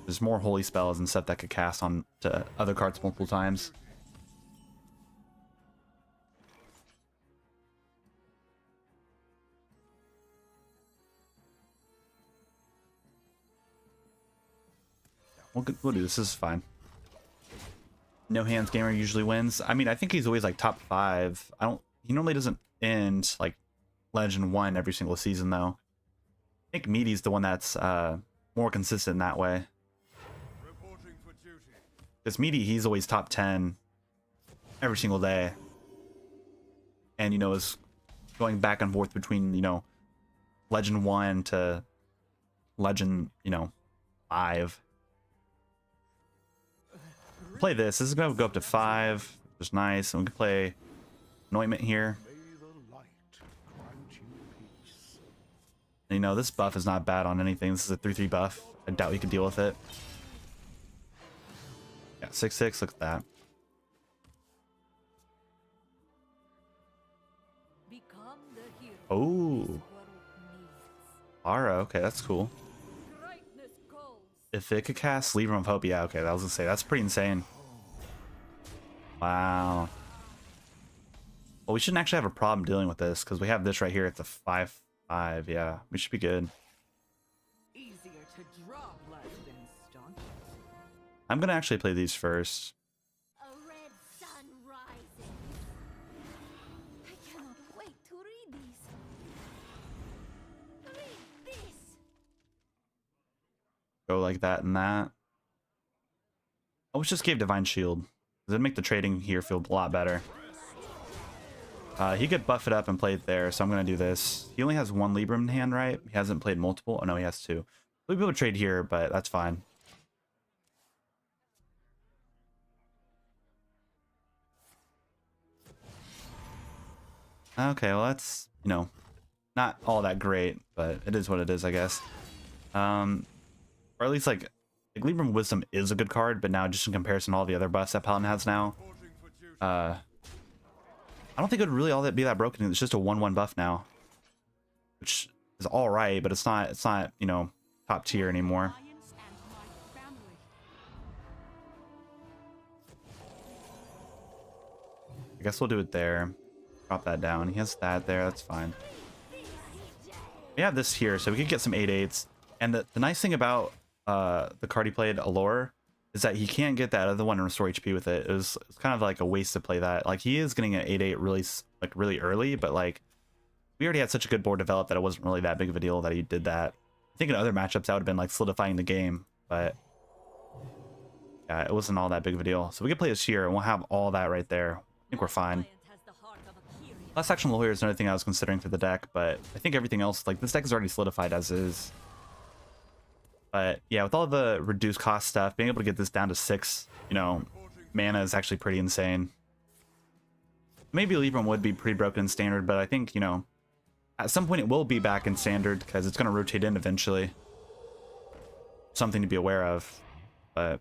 There's more Holy Spells and stuff that could cast on to other cards multiple times. We'll do this. This is fine. No Hands Gamer usually wins. I mean, I think he's always like top 5. He normally doesn't end like Legend 1 every single season though. I think Meaty's the one that's more consistent that way. Reporting for duty. Because Meaty, he's always top 10 every single day. And, you know, is going back and forth between, you know, Legend 1 to Legend, you know, 5. Play this. This is going to go up to 5. Which is nice. And we can play anointment here. May the light grant you peace. And, you know, this buff is not bad on anything. This is a 3/3 buff. I doubt we can deal with it. Yeah, 6/6. Look at that. Become the hero. Oh, This world needs. Aura. Okay, that's cool. Greatness calls. If it could cast Libram of Hope, yeah, okay, I was gonna say that's pretty insane. Wow. Well, we shouldn't actually have a problem dealing with this because we have this right here. It's a 5/5. Yeah, we should be good. Easier to draw blood than staunch it. I'm gonna actually play these first. A red sun rises. I cannot wait to read these. Read this. Go like that and that. Oh, let's just give Divine Shield. It'd make the trading here feel a lot better. He could buff it up and play it there, so I'm gonna do this. He only has one Libram in hand, right? He hasn't played multiple. Oh no, he has two. We'll be able to trade here, but that's fine. Okay, well that's, you know, not all that great, but it is what it is, I guess. Or at least like Libram Wisdom is a good card, but now just in comparison to all the other buffs that Paladin has now, I don't think it would really all that be that broken. It's just a 1/1 buff now, which is all right, but it's not, you know, top tier anymore. Alliance and my family. I guess we'll do it there. Drop that down. He has that there. That's fine. We have this here, so we could get some 8/8s. And the nice thing about the card he played, Allure, is that he can't get that other one and restore HP with it. It's kind of like a waste to play that. Like, he is getting an 8/8 really early, but like we already had such a good board developed that it wasn't really that big of a deal that he did that. I think in other matchups that would have been like solidifying the game, but yeah, it wasn't all that big of a deal. So we can play this here and we'll have all that right there. I think we're fine. Giant has the heart of a Kyrian. Last Action Lawyer is another thing I was considering for the deck, but I think everything else, like this deck is already solidified as is. But yeah, with all the reduced cost stuff, being able to get this down to 6, you know, mana is actually pretty insane. Maybe Libram would be pretty broken in standard, but I think, you know, at some point it will be back in standard because it's going to rotate in eventually. Something to be aware of, but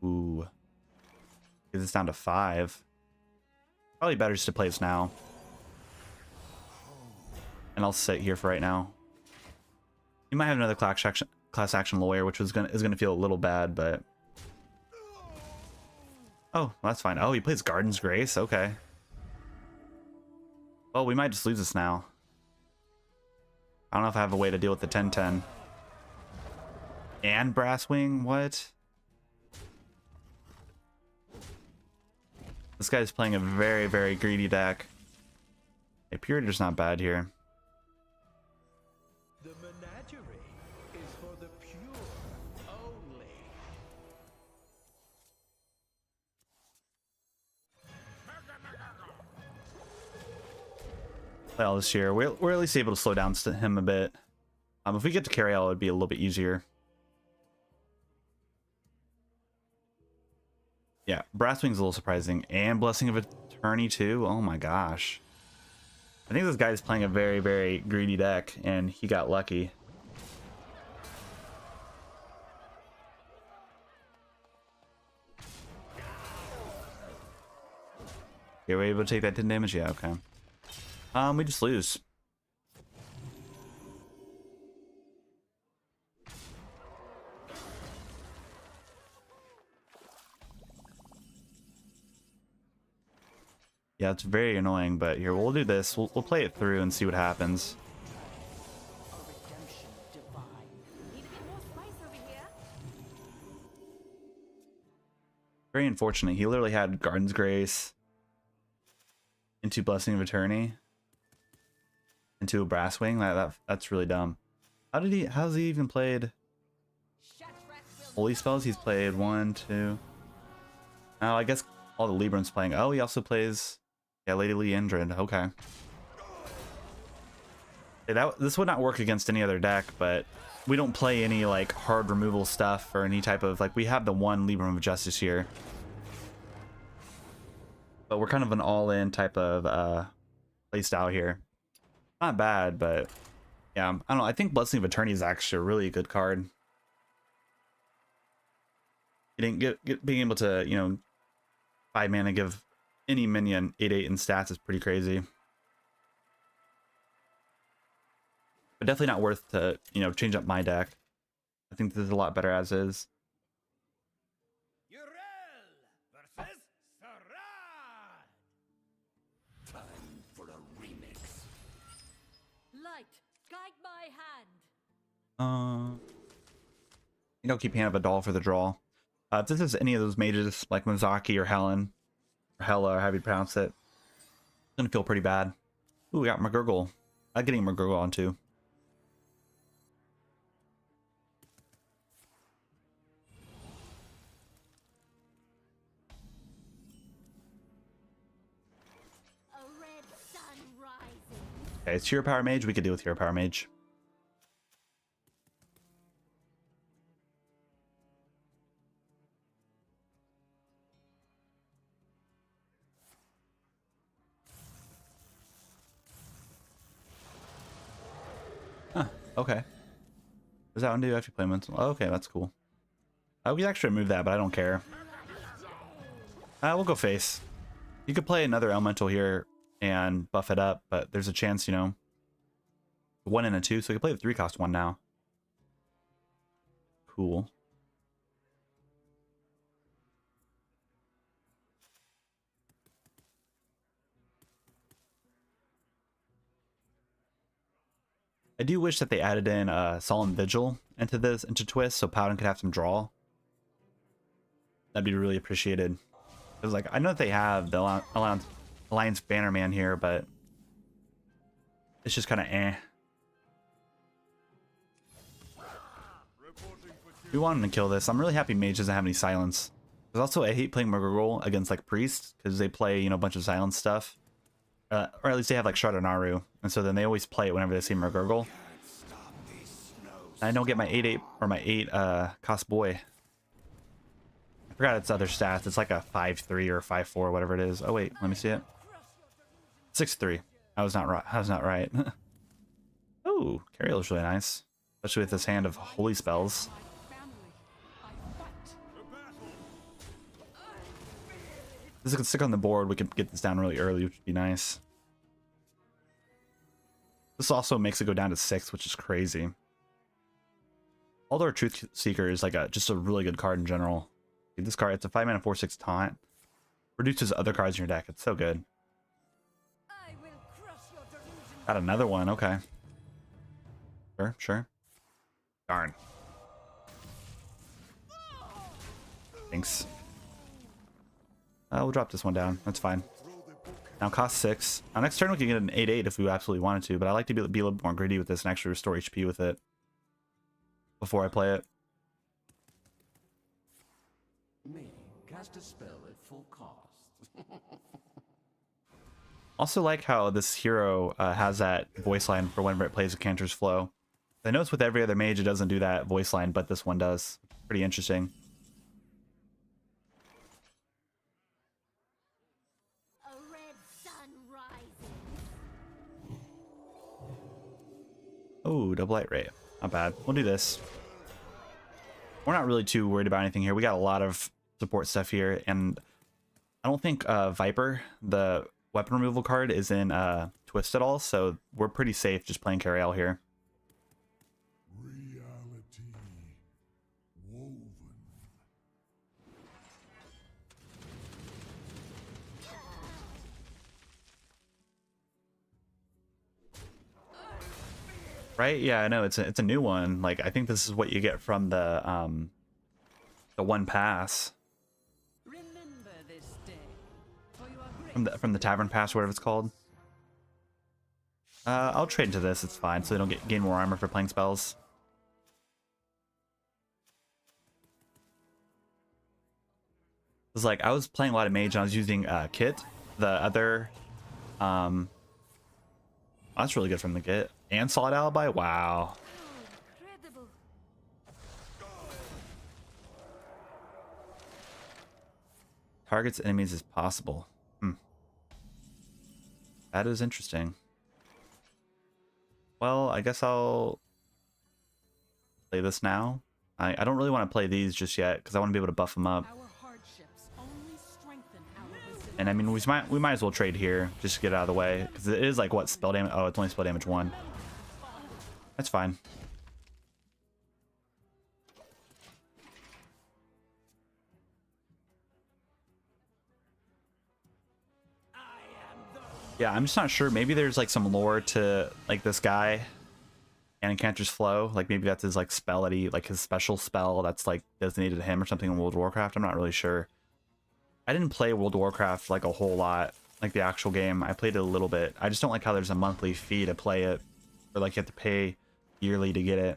ooh, get this down to 5. Probably better just to play this now. And I'll sit here for right now. You might have another class action lawyer, which is gonna feel a little bad, but oh, well, that's fine. Oh, he plays Garden's Grace. Okay. Well, we might just lose this now. I don't know if I have a way to deal with the 10/10 and Brasswing. What? This guy's playing a very greedy deck. Hey, Purita's not bad here. The menagerie is for the pure only. Play all this year. We're at least able to slow down him a bit. If we get to carry all, it would be a little bit easier. Yeah, Brasswing's a little surprising. And Blessing of Eternity too. Oh my gosh. I think this guy's playing a very greedy deck, and he got lucky. Okay, we're able to take that 10 damage? Yeah, okay. We just lose. Yeah, it's very annoying, but here, we'll do this. We'll play it through and see what happens. A redemption divine. Need a bit more spice over here? Very unfortunate. He literally had Garden's Grace into Blessing of Eternity into a Brasswing. That's really dumb. How's he even played Holy Spells? He's played 1, 2. Oh, I guess all the Libram's playing. Oh, he also plays, yeah, Lady Liendrid. Okay. Hey, this would not work against any other deck, but we don't play any like hard removal stuff or any type of like, we have the one Libram of Justice here, but we're kind of an all-in type of play style here. Not bad, but yeah, I don't know. I think Blessing of Eternity is actually a really good card. You didn't get being able to, you know, 5 mana give any minion 8/8 in stats is pretty crazy. But definitely not worth to, you know, change up my deck. I think this is a lot better as is. Yrel versus Sarad. Time for a remix. Light, guide my hand. You don't keep Hand of a Doll for the draw. If this is any of those mages like Mozaki or Helen, or Hella, or however you pronounce it, it's gonna feel pretty bad. Ooh, we got McGurgle. I'm getting McGurgle on too. A red sun rising. Okay, it's Hero Power Mage. We could deal with Hero Power Mage. Huh, okay. What does that one do after you play mental? Oh, okay, that's cool. We can actually remove that, but I don't care. We'll go face. You could play another elemental here and buff it up, but there's a chance, you know, 1 and a 2, so you can play the 3-cost one now. Cool. I do wish that they added in Solemn Vigil into Twist, so Paladin could have some draw. That'd be really appreciated. Because like, I know that they have the Alliance Bannerman here, but it's just kind of eh. We want him to kill this. I'm really happy Mage doesn't have any silence. Because also I hate playing McGurgle against like Priest, because they play, you know, a bunch of silence stuff. Or at least they have like Shardar Naru, and so then they always play it whenever they see McGurgle. I don't get my 8/8 or my 8 cost boy. I forgot its other stats. It's like a 5/3 or 5/4, whatever it is. Oh wait, let me see it. 6/3. I was not right. I was not right. Oh, Cariel is really nice, especially with this hand of holy spells. This can stick on the board. We can get this down really early, which would be nice. This also makes it go down to 6, which is crazy. Although Truth Seeker is like just a really good card in general. This card, it's a 5 mana 4/6 taunt. Reduces other cards in your deck. It's so good. I will crush your delusion. Got another one. Okay. Sure, sure. Darn. Thanks. We'll drop this one down. That's fine. Now cost 6. Now next turn we can get an 8/8 if we absolutely wanted to, but I like to be a little bit more greedy with this and actually restore HP with it before I play it. Me, cast a spell at full cost. Also like how this hero has that voice line for whenever it plays a Cantor's Flow. I notice with every other mage it doesn't do that voice line, but this one does. Pretty interesting. A red sun rising. Oh, double light ray. Not bad. We'll do this. We're not really too worried about anything here. We got a lot of support stuff here, and I don't think Viper, the weapon removal card, is in Twist at all, so we're pretty safe just playing Cariel here. Reality woven. Right? Yeah, I know it's a new one. Like I think this is what you get from the one pass Remember this day, for you are from the Tavern Pass, whatever it's called. I'll trade into this. It's fine, so they don't gain more armor for playing spells. It's like I was playing a lot of mage and I was using Kit, the other that's really good from the Kit. And Solid Alibi. Wow. Incredible. targets enemies as possible. That is interesting. Well, I guess I'll play this now. I don't really want to play these just yet because I want to be able to buff them up. Our hardships only strengthen our resilience. And I mean, we might as well trade here just to get out of the way because it is like what spell damage. Oh, it's only spell damage 1. That's fine. Yeah, I'm just not sure. Maybe there's like some lore to like this guy and Cantor's Flow. Like maybe that's his like spell that he like his special spell that's like designated to him or something in World of Warcraft. I'm not really sure. I didn't play World of Warcraft like a whole lot, like the actual game. I played it a little bit. I just don't like how there's a monthly fee to play it, or like you have to pay yearly to get it.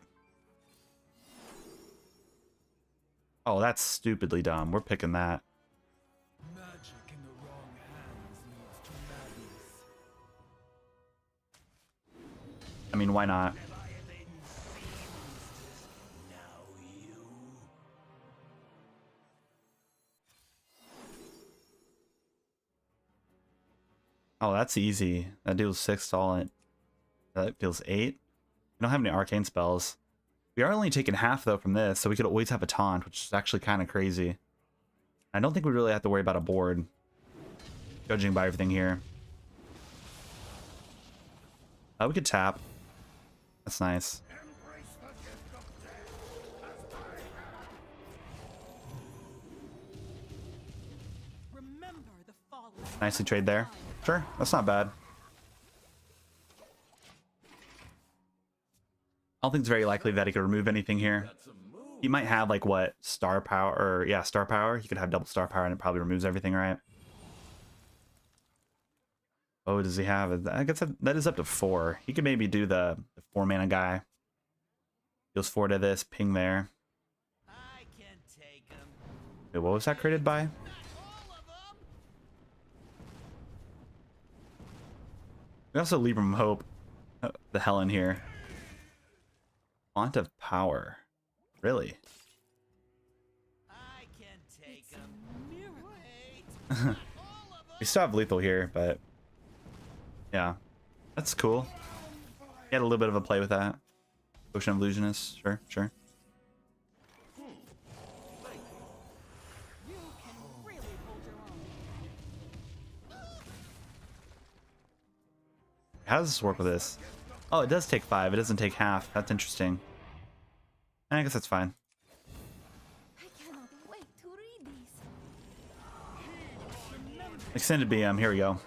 Oh, that's stupidly dumb. We're picking that. Magic in the wrong hands leads to madness. I mean, why not? Oh, that's easy. That deals 6 all in. That deals 8. We don't have any arcane spells. We are only taking half though from this, so we could always have a taunt, which is actually kind of crazy. I don't think we really have to worry about a board, judging by everything here. Oh, we could tap. That's nice. Remember the fallen. Nicely trade there. Sure, that's not bad. I don't think it's very likely that he could remove anything here. He might have like what, star power, or yeah, star power. He could have double star power and it probably removes everything, right? Oh, does he have it? I guess that is up to 4. He could maybe do the 4 mana guy. Deals 4 to this, ping there. I can take him. Wait, what was that created by? All of them. We also leave him hope. The hell in here. Font of Power. Really? I can take him. Miracle. Wait. All of them. We still have lethal here, but yeah, that's cool. He had a little bit of a play with that. Potion of Illusionist, sure, sure. You can really hold your own. How does this work with this? Oh, it does take 5. It doesn't take half. That's interesting. I guess that's fine. I cannot wait to read these. Extended BM, here we go.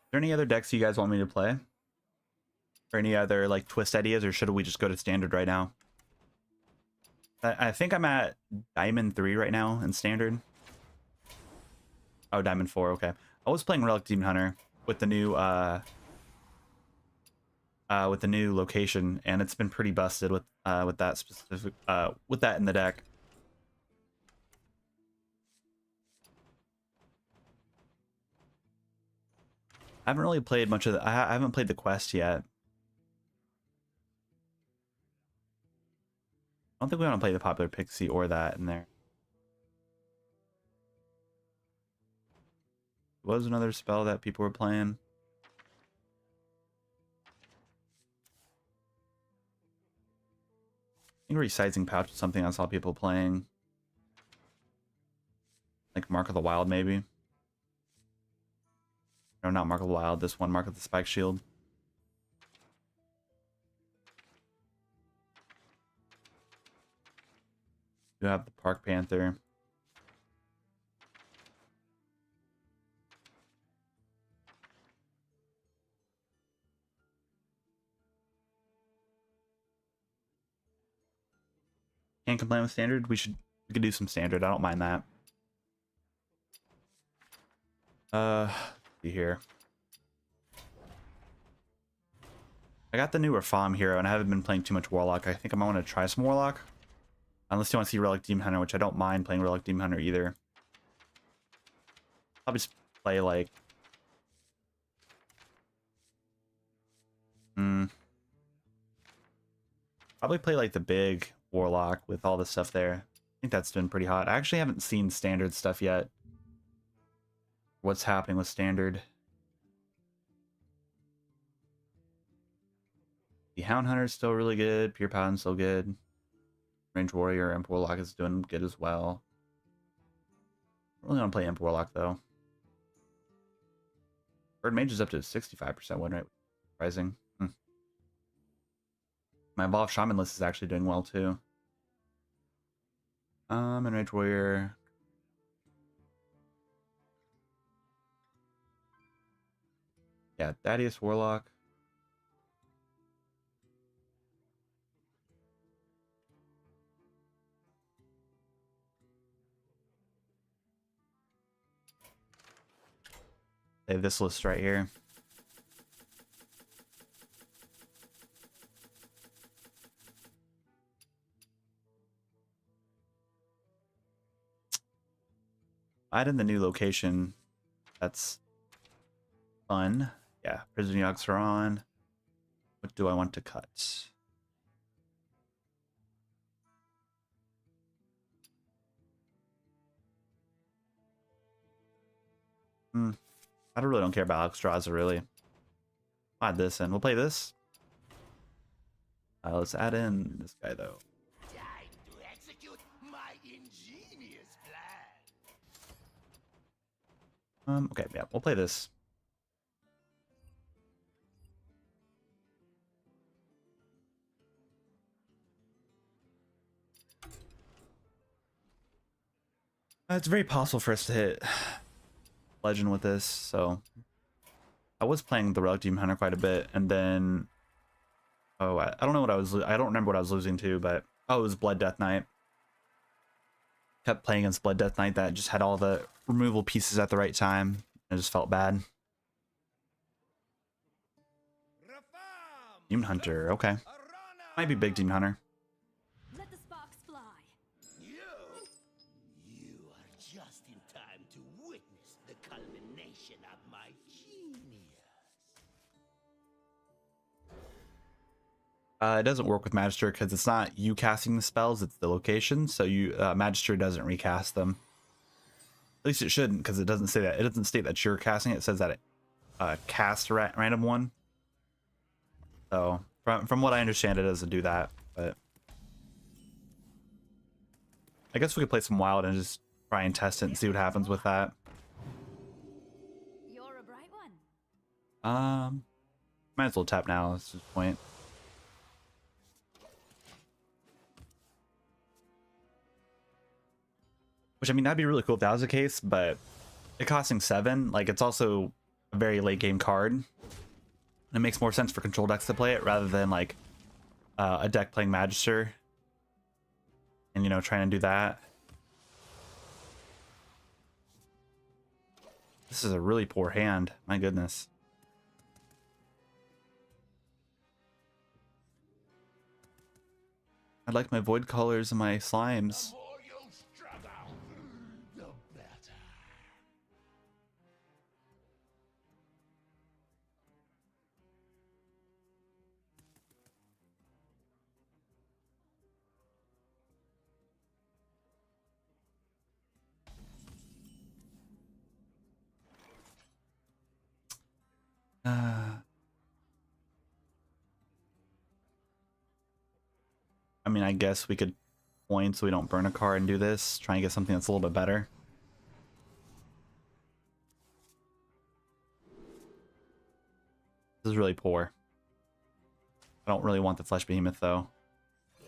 Is there any other decks you guys want me to play? Or any other like twist ideas, or should we just go to standard right now? I think I'm at Diamond 3 right now in standard. Oh, Diamond 4, okay. I was playing Relic Demon Hunter with the new location, and it's been pretty busted with that specific with that in the deck. I haven't really played much of the. I haven't played the quest yet. I don't think we want to play the popular Pixie or that in there. Was another spell that people were playing. I think Resizing Pouch is something I saw people playing. Like Mark of the Wild, maybe. No, not Mark of the Wild. This one, Mark of the Spike Shield. You have the Park Panther. Can't complain with standard. We could do some standard. I don't mind that. See here. I got the new Rafaam hero, and I haven't been playing too much Warlock. I think I might want to try some Warlock. Unless you want to see Relic Demon Hunter, which I don't mind playing Relic Demon Hunter either. I'll just play like... Probably play like the big Warlock with all the stuff there. I think that's been pretty hot. I actually haven't seen standard stuff yet. What's happening with standard? The Hound Hunter is still really good. Pure Paladin's still good. Range Warrior, Imp Warlock is doing good as well. I really want to play Imp Warlock though. Bird Mage is up to 65% win rate. Surprising. My Evolved Shaman list is actually doing well too. And Range Warrior. Yeah, Thaddeus Warlock. They have this list right here. Add in the new location. That's fun. Yeah, Prison Yogs are on. What do I want to cut? I really don't care about Alexstrasza, really. Add this in. We'll play this. Let's add in this guy, though. Time to execute my ingenious plan. Okay, yeah, we'll play this. It's very possible for us to hit Legend with this, so I was playing the Relic Demon Hunter quite a bit, and then I don't know what I don't remember what I was losing to, but it was Blood Death Knight. Kept playing against Blood Death Knight that just had all the removal pieces at the right time. I just felt bad. Demon Hunter, okay. Might be big Demon Hunter. Let the sparks fly. You are just in time to witness the culmination of my genius. It doesn't work with Magister because it's not you casting the spells, it's the location. So Magister doesn't recast them. At least it shouldn't, because it doesn't say that. It doesn't state that you're casting it. It says that it casts a random one. So from what I understand, it doesn't do that. But I guess we could play some Wild and just try and test it and see what happens with that. You're a bright one. Might as well tap now. That's the point. Which, I mean, that'd be really cool if that was the case, but it costing 7, like, it's also a very late game card. And it makes more sense for control decks to play it rather than, like, a deck playing Magister. And, you know, trying to do that. This is a really poor hand. My goodness. I'd like my void colors and my slimes. The more you struggle, the better. I mean, I guess we could point so we don't burn a card and do this. Try and get something that's a little bit better. This is really poor. I don't really want the Flesh Behemoth, though.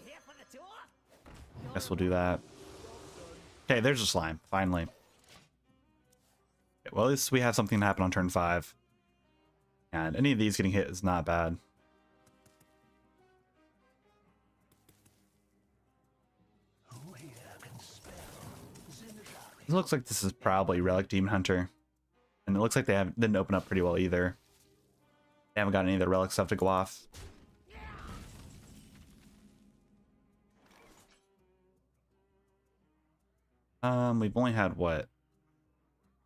Here for the tour? Guess we'll do that. Okay, there's a slime, finally. Okay, well, at least we have something to happen on turn 5. And any of these getting hit is not bad. It looks like this is probably Relic Demon Hunter. And it looks like they didn't open up pretty well either. They haven't got any of the relic stuff to go off. We've only had, what?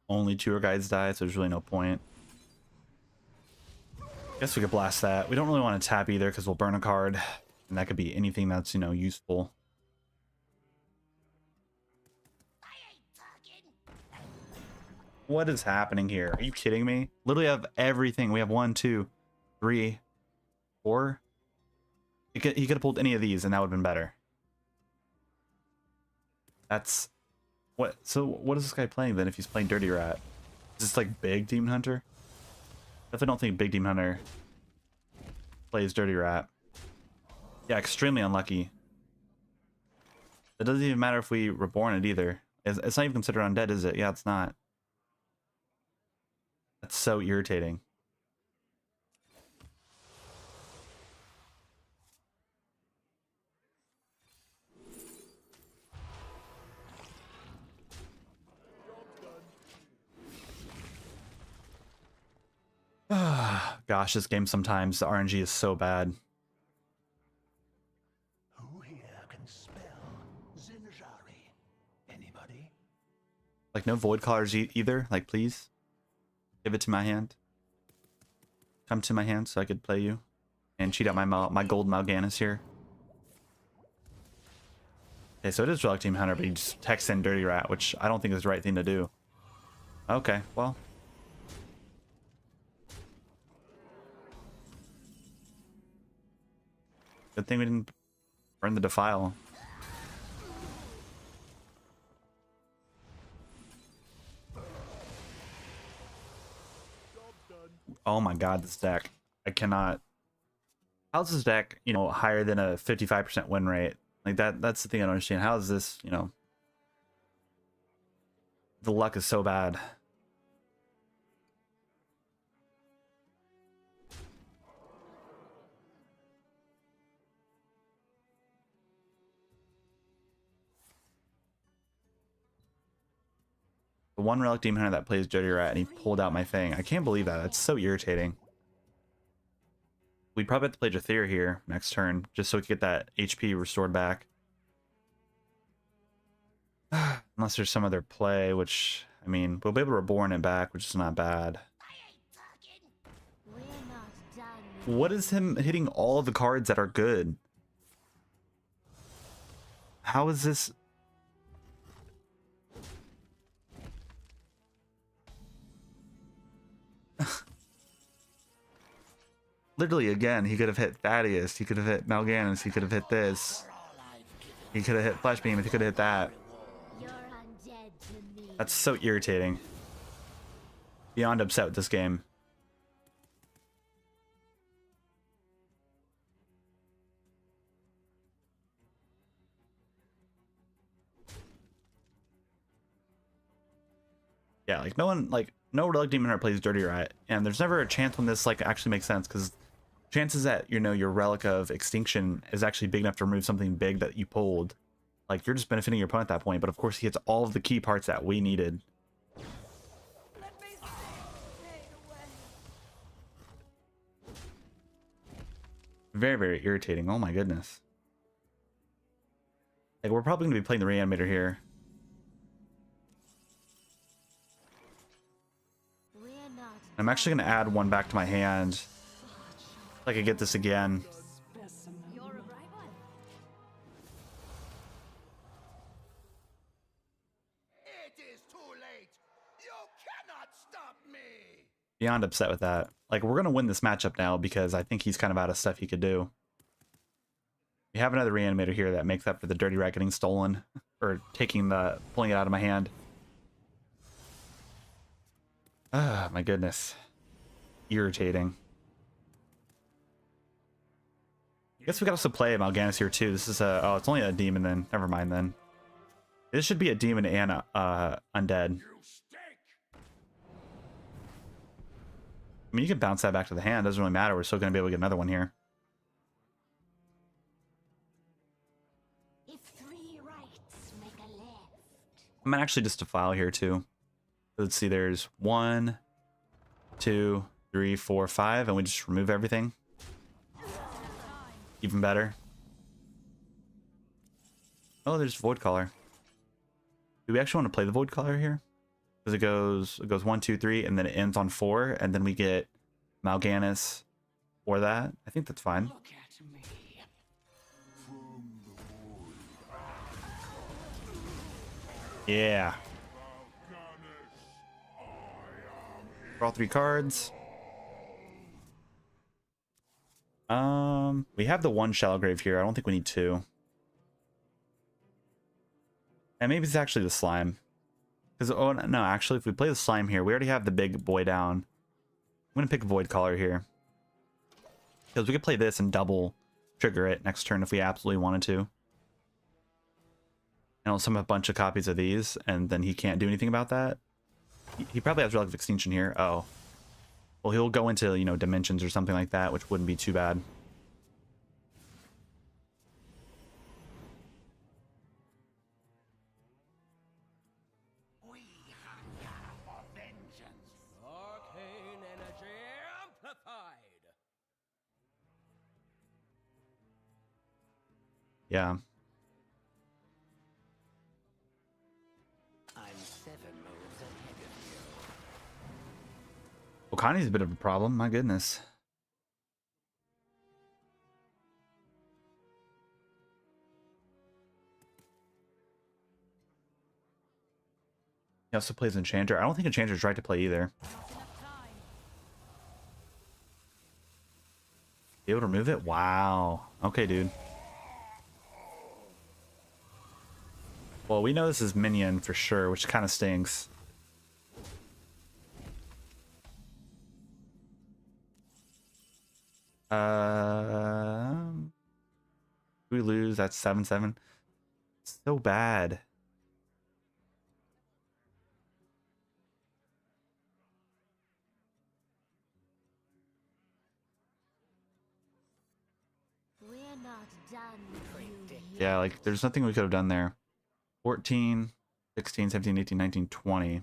Only 2 guides die, so there's really no point. Guess we could blast that. We don't really want to tap either because we'll burn a card. And that could be anything that's, you know, useful. What is happening here? Are you kidding me? Literally have everything. We have 1, 2, 3, 4. He could have pulled any of these and that would have been better. That's what. So what is this guy playing then if he's playing Dirty Rat? Is this like big Demon Hunter? Definitely don't think big Demon Hunter plays Dirty Rat. Yeah, extremely unlucky. It doesn't even matter if we reborn it either. It's not even considered undead, is it? Yeah, it's not. That's so irritating. Gosh, this game sometimes the RNG is so bad. Who here can spell Zinjari? Anybody? Like no void collars either. Like please, give it to my hand. Come to my hand so I could play you, and cheat out my gold Mal'Ganis here. Okay, so it is Relic Demon Hunter, but he just texts in Dirty Rat, which I don't think is the right thing to do. Okay, well. Good thing we didn't burn the Defile. Oh my god, this deck. I cannot. How's this deck, you know, higher than a 55% win rate? Like that's the thing I don't understand. How is this, you know? The luck is so bad. The one Relic Demon Hunter that plays Dirty Rat and he pulled out my thing. I can't believe that. That's so irritating. We'd probably have to play Jathir here next turn, just so we could get that HP restored back. Unless there's some other play, which, I mean, we'll be able to reborn it back, which is not bad. We're not done. What is him hitting all of the cards that are good? How is this? Literally, again, he could have hit Thaddeus, he could have hit Mal'Ganis, he could have hit this. He could have hit Flash Beam, he could have hit that. You're undead to me. That's so irritating. Beyond upset with this game. Yeah, like no one, like no Relic Demon Hunter plays Dirty Rat, and there's never a chance when this like actually makes sense, because chances that, you know, your Relic of Extinction is actually big enough to remove something big that you pulled, like you're just benefiting your opponent at that point. But of course he hits all of the key parts that we needed. Let me fade away. Very, very irritating. Oh my goodness. Like we're probably gonna be playing the Reanimator here. We're not. I'm actually gonna add one back to my hand. If I could get this again. You're a bright one. It is too late. You cannot stop me. Beyond upset with that. Like we're gonna win this matchup now because I think he's kind of out of stuff he could do. We have another Reanimator here that makes up for the Dirty Rat getting stolen, or pulling it out of my hand. Ah, my goodness. Irritating. I guess we could also play Mal'Ganis here too. This is a, oh, it's only a demon then. Never mind then. This should be a demon and a undead. I mean, you can bounce that back to the hand. Doesn't really matter. We're still going to be able to get another one here. If three rights make a left. I'm gonna actually just defile here too. Let's see, there's 1, 2, 3, 4, 5, and we just remove everything. Even better. Oh, there's Void Caller. Do we actually want to play the Void Caller here? Because it goes 1, 2, 3, and then it ends on 4, and then we get Mal'Ganis or that. I think that's fine. Look at me. Yeah. Draw 3 cards. We have the 1 shallow grave here. I don't think we need 2. And maybe it's actually the slime. Because, oh, no, actually, if we play the slime here, we already have the big boy down. I'm going to pick Void Caller here. Because we could play this and double trigger it next turn if we absolutely wanted to. And I'll summon a bunch of copies of these, and then he can't do anything about that. He probably has Relic of Extinction here. Oh. Well, he'll go into, you know, Dimensions or something like that, which wouldn't be too bad. We hunger for vengeance. Arcane energy amplified. Yeah. I'm 7 moves ahead of you. Well, Connie's a bit of a problem. My goodness. He also plays Enchanter. I don't think Enchanter's right to play either. Be able to remove it? Wow. Okay, dude. Well, we know this is minion for sure, which kind of stinks. We lose. That's 7-7. So bad. We're not done with you yet. Yeah, like there's nothing we could have done there. 14, 16, 17, 18, 19, 20.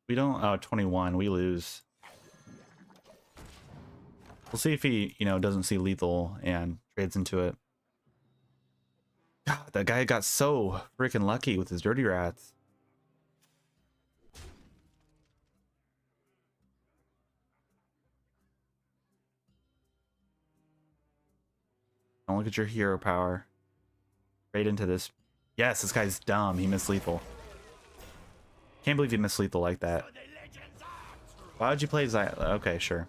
We don't, oh, 21. We lose. We'll see if he, you know, doesn't see lethal and trades into it. God, that guy got so freaking lucky with his dirty rats. Don't look at your hero power. Straight into this. Yes, this guy's dumb. He missed lethal. Can't believe he missed lethal like that. Why would you play Xyla? Okay, sure.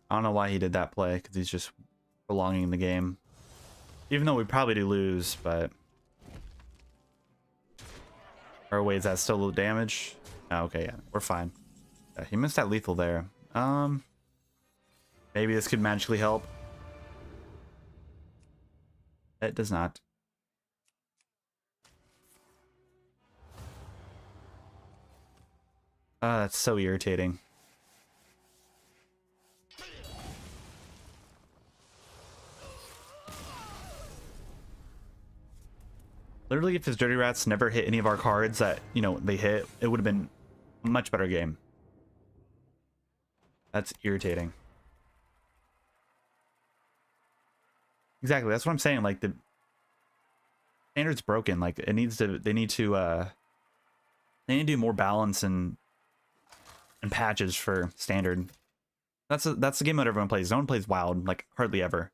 I don't know why he did that play, because he's just prolonging the game. Even though we probably do lose, but... Or wait, is that still a little damage? Oh, okay, yeah, we're fine. Yeah, he missed that lethal there. Maybe this could magically help. It does not. That's so irritating. Literally, if his Dirty Rats never hit any of our cards that, you know, they hit, it would have been a much better game. That's irritating. Exactly, that's what I'm saying. Like, the standard's broken. Like, it needs to, they need to do more balance and patches for standard. That's the game that everyone plays. No one plays Wild, like, hardly ever.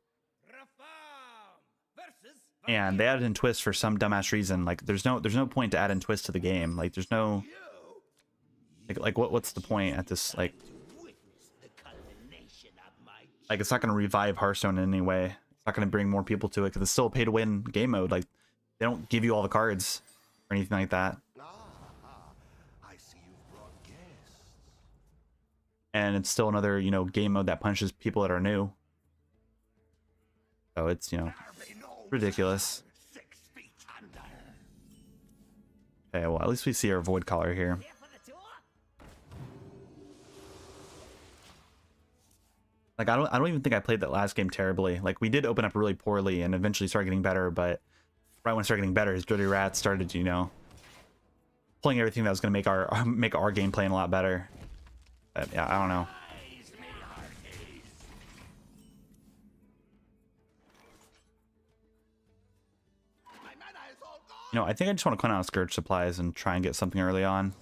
And they added in Twist for some dumbass reason. Like, there's no point to add in Twist to the game. Like, there's no, like what's the point at this, like it's not going to revive Hearthstone in any way. It's not going to bring more people to it because it's still a pay-to-win game mode. Like, they don't give you all the cards or anything like that. I see you've brought guests. And it's still another, you know, game mode that punishes people that are new. So it's, you know, ridiculous. 6 feet under. Okay, well, at least we see our Void Caller here. Like, I don't even think I played that last game terribly. Like, we did open up really poorly and eventually started getting better, but right when it started getting better, his Dirty Rats started, you know, pulling everything that was going to make our game playing a lot better. But yeah, I don't know. My mana is all gone. You know, I think I just want to clean out Scourge Supplies and try and get something early on.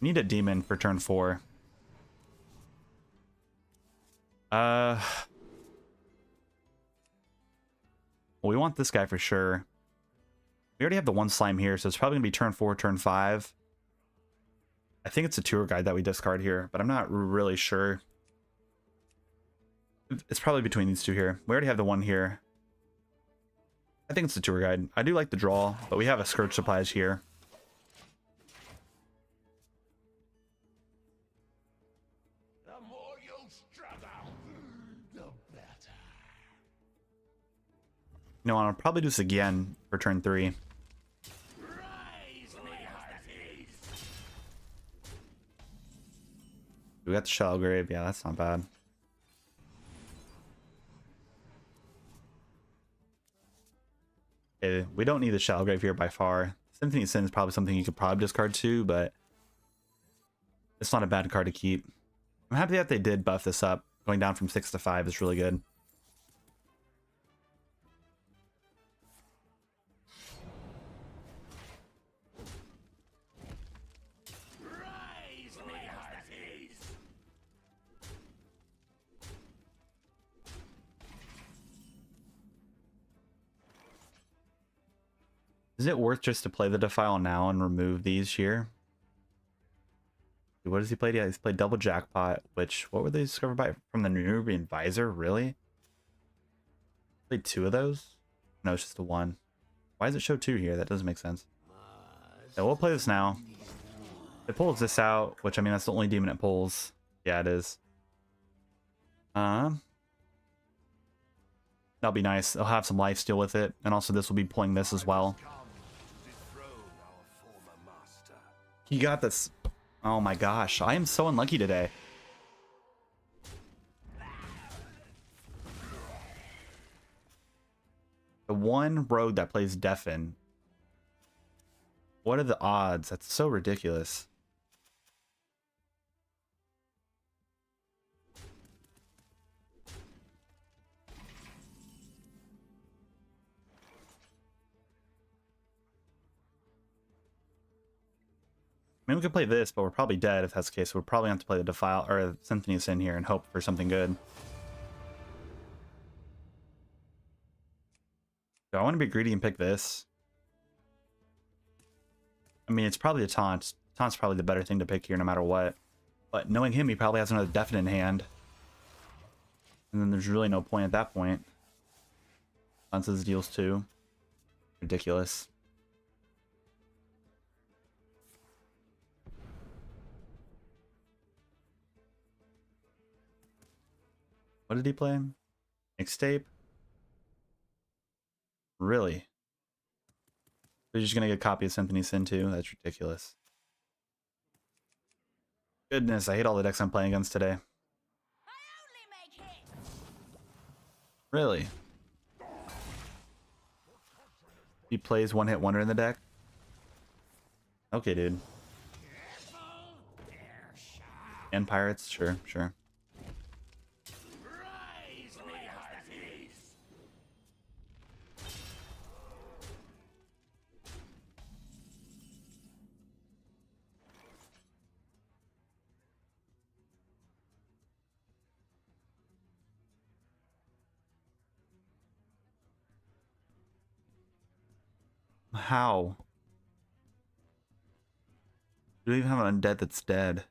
Need a demon for turn 4. Well, we want this guy for sure. We already have the one slime here, so it's probably gonna be turn 4, turn 5. I think it's a tour guide that we discard here, but I'm not really sure. It's probably between these two here. We already have the one here. I think it's the tour guide. I do like the draw, but we have a Scourge Supplies here. The more you struggle, the better. You know, I'll probably do this again for turn 3. Rise, me hearties. We got the Shallow Grave. Yeah, that's not bad. Okay, we don't need the Shallow Grave here by far. Symphony of Sin is probably something you could probably discard too, but it's not a bad card to keep. I'm happy that they did buff this up. Going down from 6 to 5 is really good. Rise, me hearties. Is it worth just to play the Defile now and remove these here? What has he played? Yeah, he's played Double Jackpot, which, what were they discovered by? From the Nerubian Visor? Really? Played 2 of those? No, it's just the 1. Why does it show 2 here? That doesn't make sense. Yeah, we'll play this now. It pulls this out, which, I mean, that's the only demon it pulls. Yeah, it is. That'll be nice. I'll have some lifesteal with it. And also this will be pulling this as well. He got this. Oh my gosh. I am so unlucky today. The one rogue that plays Deafen. What are the odds? That's so ridiculous. I mean, we could play this, but we're probably dead if that's the case. We'll probably have to play the Defile or Symphony of Sin here and hope for something good. So I want to be greedy and pick this. I mean, it's probably a Taunt. Taunt's probably the better thing to pick here no matter what. But knowing him, he probably has another Deafen in hand. And then there's really no point at that point. Taunts deals 2. Ridiculous. What did he play? Mixtape? Really? They're just gonna get a copy of Symphony of Sin too? That's ridiculous. Goodness, I hate all the decks I'm playing against today. I only make hits. Really? He plays one hit wonder in the deck? Okay, dude. And pirates? Sure, sure. Rise, me hearties. How? Do we even have an undead that's dead?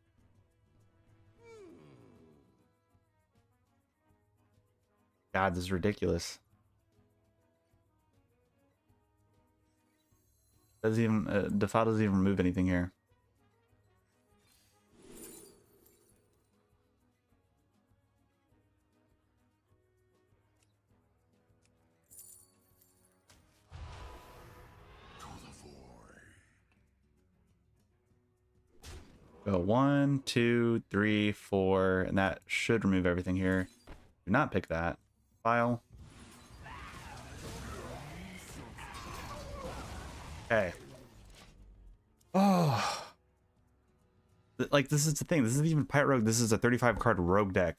God, this is ridiculous. Doesn't even Defile doesn't even remove anything here. Go 1, 2, 3, 4, and that should remove everything here. Do not pick that. File. Okay. Oh. Like, this is the thing. This isn't even Pirate Rogue. This is a 35 card rogue deck.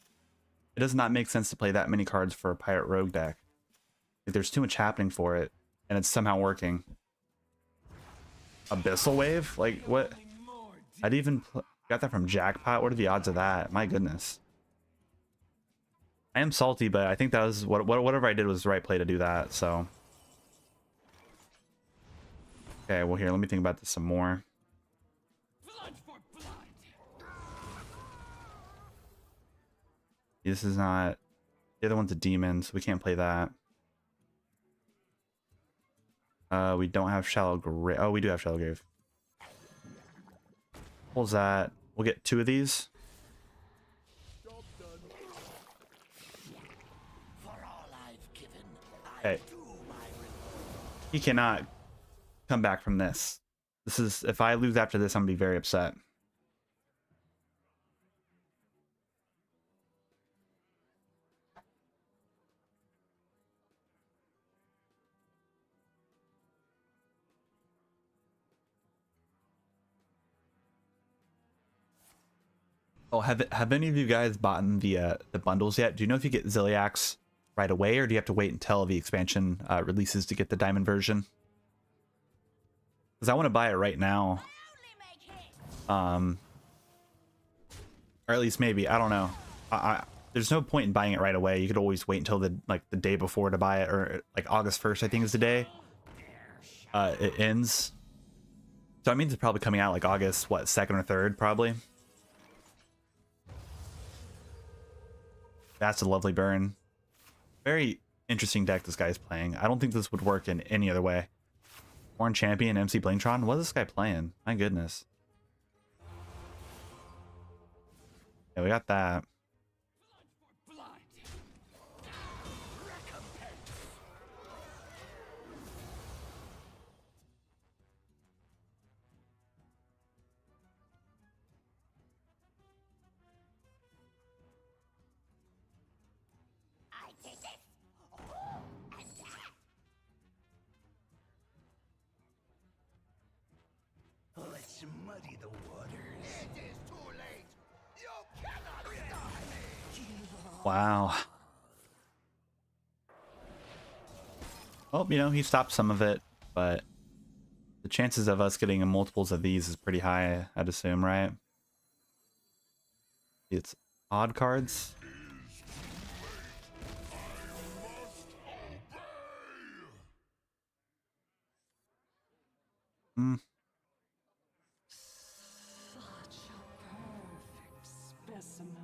It does not make sense to play that many cards for a Pirate Rogue deck. Like, there's too much happening for it, and it's somehow working. Abyssal Wave? Like, what? I'd even got that from Jackpot. What are the odds of that? My goodness. I am salty, but I think that was whatever I did was the right play to do that, so. Okay, well here, let me think about this some more. Blood for blood. This is not... The other one's a demon, so we can't play that. We don't have Shallow Grave. Oh, we do have Shallow Grave. Pulls that. We'll get 2 of these. Okay. He cannot come back from this. This is... If I lose after this, I'm gonna be very upset. Oh, have any of you guys bought the bundles yet? Do you know if you get Ziliax right away, or do you have to wait until the expansion releases to get the diamond version? Because I want to buy it right now. Or at least maybe, I don't know. There's no point in buying it right away. You could always wait until the day before to buy it, or like August 1st, I think is the day it ends. So that means it's probably coming out like August, what, 2nd or 3rd, probably. That's a lovely burn. Very interesting deck this guy's playing. I don't think this would work in any other way. Horn Champion, MC Blingtron. What is this guy playing? My goodness. Yeah, we got that. Let's muddy the waters. It is too late. You cannot stop me. Wow. Well, you know, he stopped some of it, but the chances of us getting multiples of these is pretty high, I'd assume, right? It's odd cards. Hmm. Such a perfect specimen.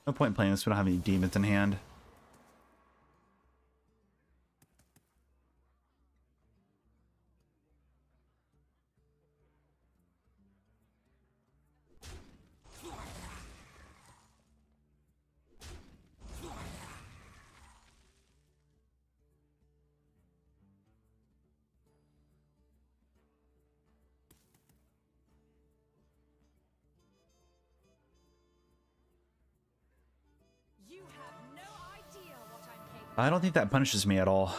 No point in playing this. We don't have any demons in hand. You have no idea what I'm capable. I don't think that punishes me at all.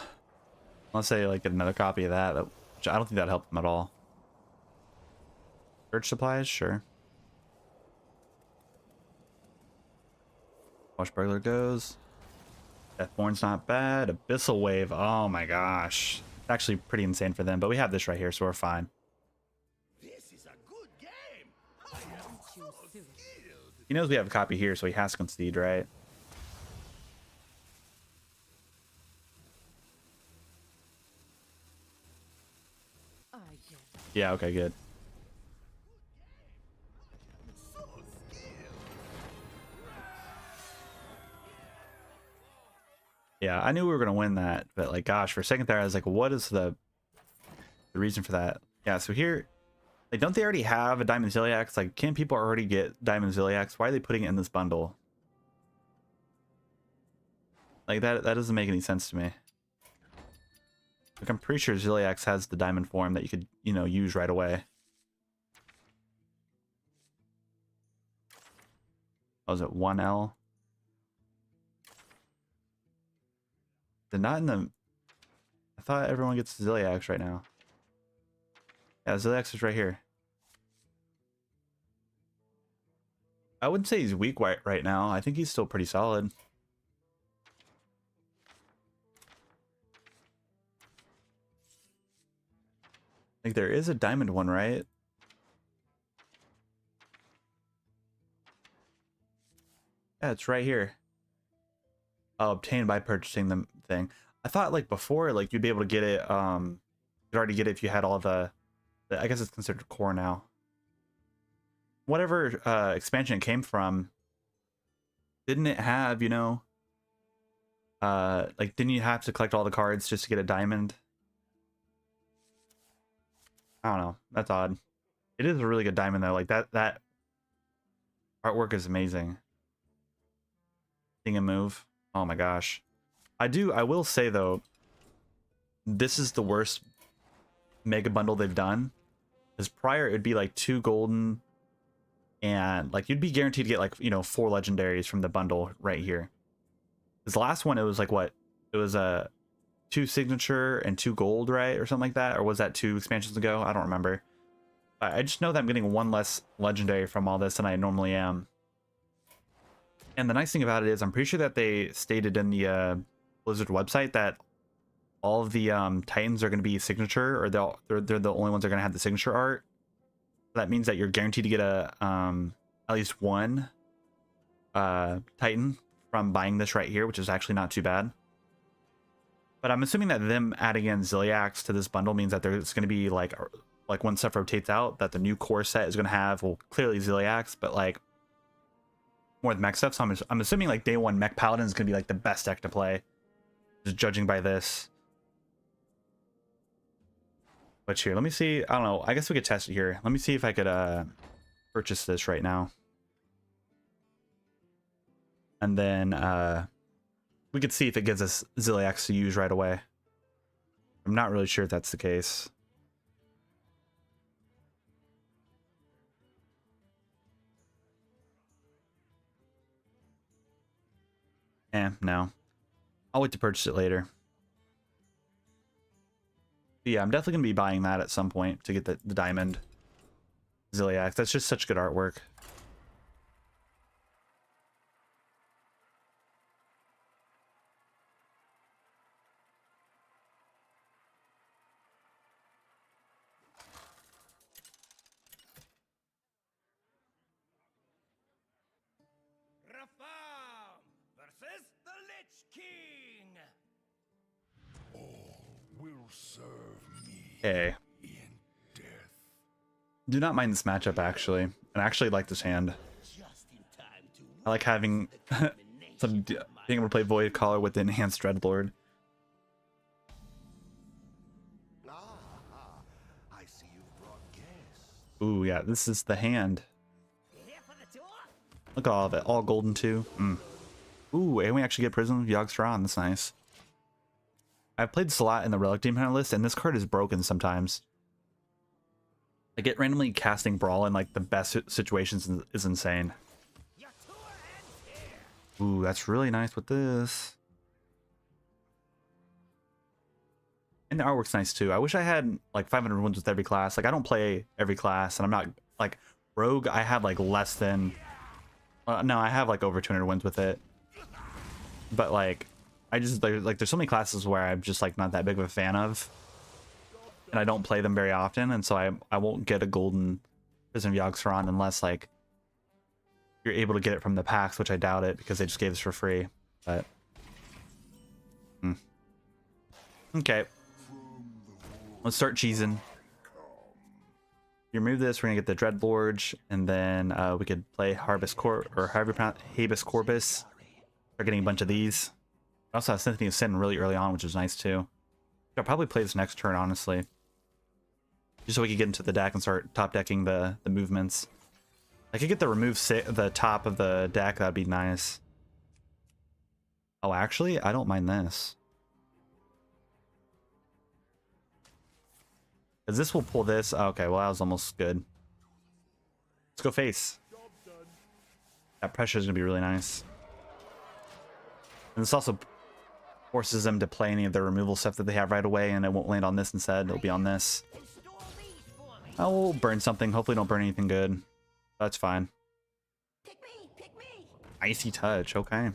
Unless I like get another copy of that, which I don't think that helped them at all. Church supplies, sure. Wash Burglar goes. Deathborn's not bad. Abyssal Wave, oh my gosh. It's actually pretty insane for them, but we have this right here, so we're fine. This is a good game. I am so skilled. He knows we have a copy here, so he has to concede, right? I get it. Yeah, okay, good. Yeah, I knew we were gonna win that, but like, gosh, for a second there, I was like, what is the reason for that? Yeah, so here, like, don't they already have a Diamond Ziliax? Like, can't people already get Diamond Ziliax? Why are they putting it in this bundle? Like, that doesn't make any sense to me. Like, I'm pretty sure Ziliax has the diamond form that you could, you know, use right away. Oh, is it 1L? They're not in the... I thought everyone gets Ziliax right now. Yeah, Ziliax is right here. I wouldn't say he's weak right now. I think he's still pretty solid. Like there is a diamond one, right? Yeah, it's right here. Oh, obtained by purchasing the thing. I thought like before, like you'd be able to get it. You'd already get it if you had all the I guess it's considered core now. Whatever expansion it came from, didn't it have, you know, like didn't you have to collect all the cards just to get a diamond? I don't know. That's odd. It is a really good diamond though. Like that artwork is amazing. Seeing a move. Oh my gosh. I will say though, this is the worst mega bundle they've done. Because prior it'd be like 2 golden and like you'd be guaranteed to get like, you know, 4 legendaries from the bundle right here. This last one, it was like what? It was a 2 signature and 2 gold, right? Or something like that. Or was that 2 expansions ago? I don't remember. I just know that I'm getting 1 less legendary from all this than I normally am. And the nice thing about it is I'm pretty sure that they stated in the Blizzard website that all of the Titans are going to be signature, or they're the only ones that are going to have the signature art. That means that you're guaranteed to get a at least 1 Titan from buying this right here, which is actually not too bad. But I'm assuming that them adding in Ziliax to this bundle means that there's going to be like when stuff rotates out, that the new core set is going to have, well, clearly Ziliax, but like more of the mech stuff. So I'm assuming like day 1 Mech Paladin is going to be like the best deck to play, just judging by this. But here, let me see. I don't know. I guess we could test it here. Let me see if I could purchase this right now. And then we could see if it gives us Ziliax to use right away. I'm not really sure if that's the case. No. I'll wait to purchase it later. But yeah, I'm definitely going to be buying that at some point to get the diamond Ziliax. That's just such good artwork. Rafam versus the Lich King. Will serve me Okay. in death. Do not mind this matchup, actually. And I actually like this hand. Just in time to I like having being able to play Void Caller with the enhanced Dreadlord. I see you've brought guests. Ooh, yeah, this is the hand. Here for the tour? Look at all of it. All golden, too. Ooh, and we actually get Prism of Yogg-Saron. That's nice. I've played this a lot in the Relic Demon Hunter list, and this card is broken sometimes. I get randomly casting Brawl in like the best situations is insane. Your tour ends here. Ooh, that's really nice with this. And the artwork's nice too. I wish I had like 500 wins with every class. Like I don't play every class, and I'm not like Rogue. I have like less than. No, I have like over 200 wins with it. But like, I just like there's so many classes where I'm just like not that big of a fan of, and I don't play them very often, and so I won't get a golden Prism of Yogg-Saron unless like you're able to get it from the packs, which I doubt it because they just gave this for free. But okay, let's start cheesing. You remove this, we're gonna get the Dreadlord, and then we could play Habeas Corpus. Start getting a bunch of these. I also have Symphony of Sin really early on, which is nice too. I'll probably play this next turn, honestly, just so we can get into the deck and start top decking the movements. I could get the the top of the deck. That'd be nice. Oh, actually, I don't mind this. Because this will pull this. Oh, okay, well, that was almost good. Let's go face. That pressure is going to be really nice. And this also forces them to play any of the removal stuff that they have right away, and it won't land on this instead. It'll be on this. Install these for me. I will burn something. Hopefully don't burn anything good. That's fine. Pick me, pick me. Icy Touch, okay. I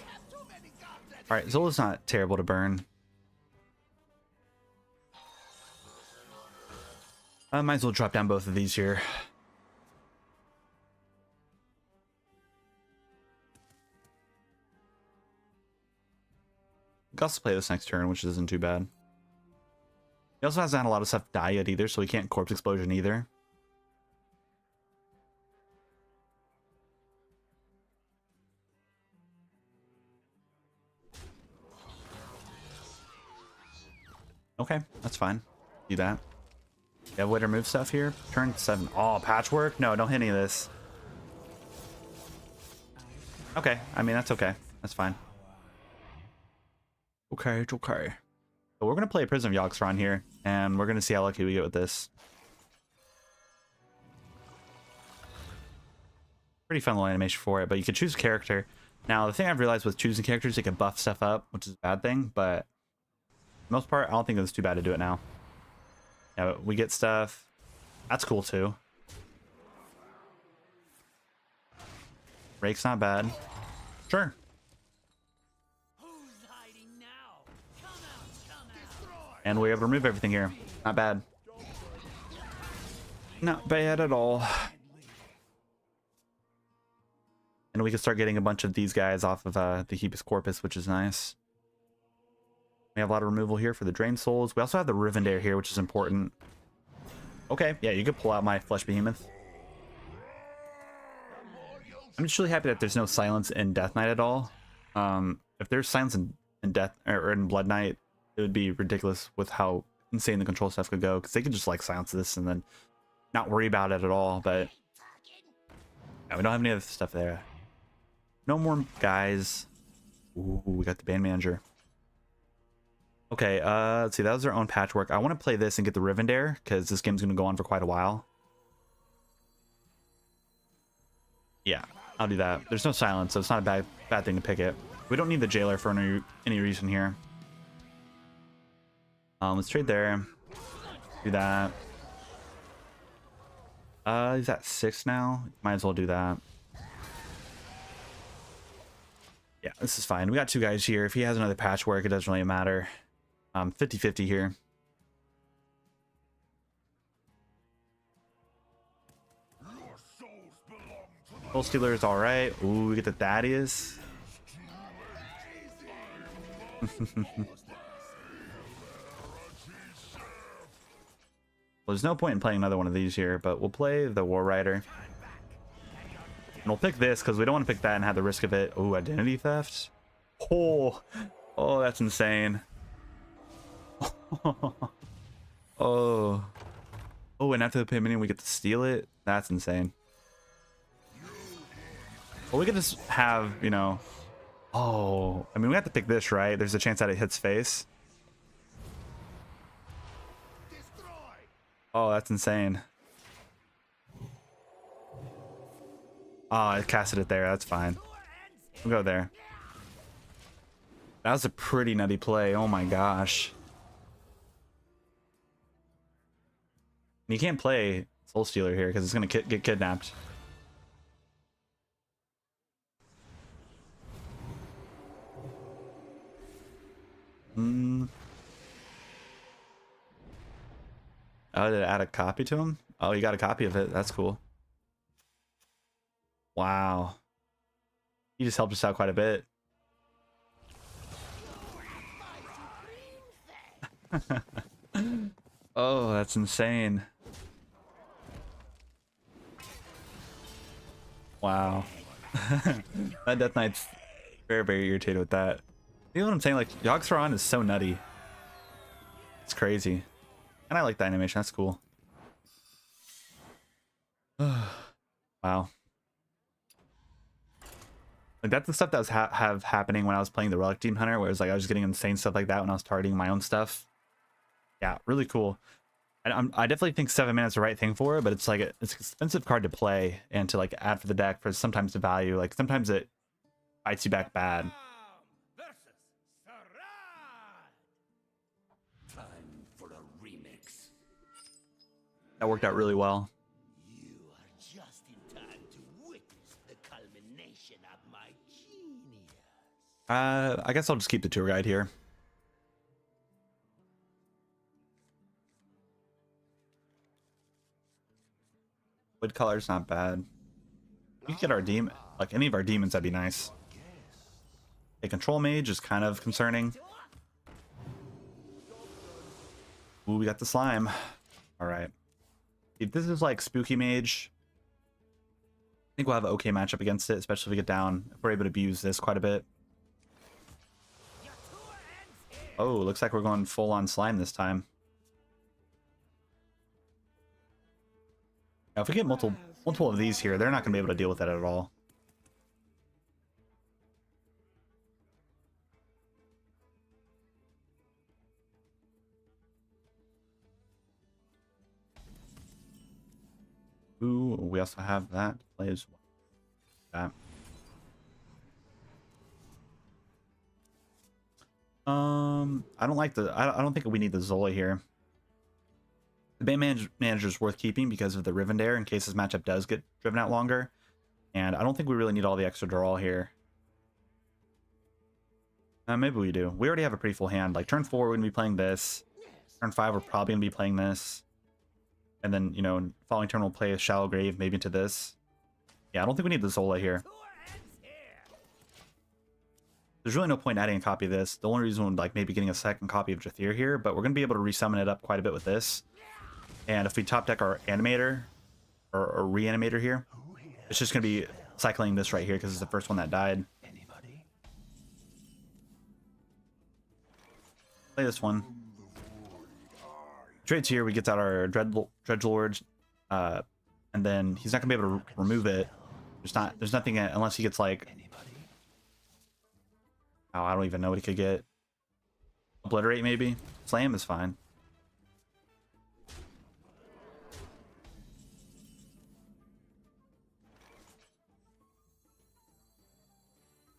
have too many gods All right, Zola's not terrible to burn. I might as well drop down both of these here. Gus play this next turn, which isn't too bad. He also hasn't had a lot of stuff die yet either, so he can't Corpse Explosion either. Okay, that's fine. Do that. You have way to move stuff here. Turn 7. Oh, patchwork? No, don't hit any of this. Okay, I mean, that's okay. That's fine. Okay, it's okay. So we're going to play Prison of Yogg-Saron here, and we're going to see how lucky we get with this. Pretty fun little animation for it, but you can choose a character. Now, the thing I've realized with choosing characters, you can buff stuff up, which is a bad thing, but for the most part, I don't think it's too bad to do it now. Yeah, but we get stuff. That's cool, too. Rake's not bad. Sure. Who's hiding now? Come out! And we're able to remove everything here. Not bad. Not bad at all. And we can start getting a bunch of these guys off of the Hibis Corpus, which is nice. We have a lot of removal here for the Drain Souls. We also have the Rivendare here, which is important. Okay, yeah, you could pull out my Flesh Behemoth. I'm just really happy that there's no silence in Death Knight at all. If there's silence in Death or in Blood Knight, it would be ridiculous with how insane the control stuff could go, because they could just like silence this and then not worry about it at all. But yeah, we don't have any other stuff there. No more guys. Ooh, we got the band manager. Okay, let's see. That was our own patchwork. I want to play this and get the Rivendare, because this game's going to go on for quite a while. Yeah, I'll do that. There's no silence, so it's not a bad thing to pick it. We don't need the Jailer for any reason here. Let's trade there. Do that. He's at 6 now. Might as well do that. Yeah, this is fine. We got 2 guys here. If he has another patchwork, it doesn't really matter. 50-50 here. Soul Stealer is alright. Ooh, we get the Thaddeus. Well, there's no point in playing another one of these here, but we'll play the War Rider. And we'll pick this because we don't want to pick that and have the risk of it. Oh, Identity Theft. Oh, that's insane. Oh, and after the payment, we get to steal it. That's insane. Well, we could just have, you know. Oh, I mean, we have to pick this, right? There's a chance that it hits face. Oh, that's insane. Oh, I casted it there. That's fine. We'll go there. That was a pretty nutty play. Oh my gosh. You can't play Soul Stealer here because it's going to get kidnapped. Oh, did it add a copy to him? Oh, you got a copy of it. That's cool. Wow. You just helped us out quite a bit. Oh, that's insane. Wow. That Death Knight's very, very irritated with that. You know what I'm saying? Like, Yogg-Saron is so nutty. It's crazy. And I like the animation. That's cool. Wow. Like, that's the stuff that was happening when I was playing the Relic Demon Hunter, where it was like I was just getting insane stuff like that when I was targeting my own stuff. Yeah, really cool. And I definitely think 7 mana is the right thing for it, but it's like it's an expensive card to play and to like add for the deck for sometimes the value. Like sometimes it bites you back bad. Versus Sarad. Time for a remix. That worked out really well. You are just in time to witness the culmination of my genius. I guess I'll just keep the tour guide here. Wood color's not bad. We could get our demon, like any of our demons, that'd be nice. A control mage is kind of concerning. Ooh, we got the slime. All right. If this is like spooky mage, I think we'll have an okay matchup against it, especially if we get down. If we're able to abuse this quite a bit. Oh, looks like we're going full on slime this time. Now, if we get multiple of these here, they're not going to be able to deal with that at all. Ooh, we also have that to play as well. That. I don't like the. I don't think we need the Zola here. The band manager is worth keeping because of the Rivendare in case this matchup does get driven out longer, and I don't think we really need all the extra draw here. Maybe we do. We already have a pretty full hand. Like turn 4, we're gonna be playing this. Turn 5, we're probably gonna be playing this. And then, you know, following turn we'll play a Shallow Grave, maybe into this. Yeah, I don't think we need the Zola here. There's really no point adding a copy of this. The only reason would like maybe getting a second copy of Jathir here, but we're going to be able to resummon it up quite a bit with this. And if we top deck our animator, or reanimator here, it's just going to be cycling this right here because it's the first one that died. Play this one. Trades here, we get out our Dredgelord, and then he's not gonna be able to remove it. There's nothing unless he gets like, oh, I don't even know what he could get. Obliterate maybe. Slam is fine.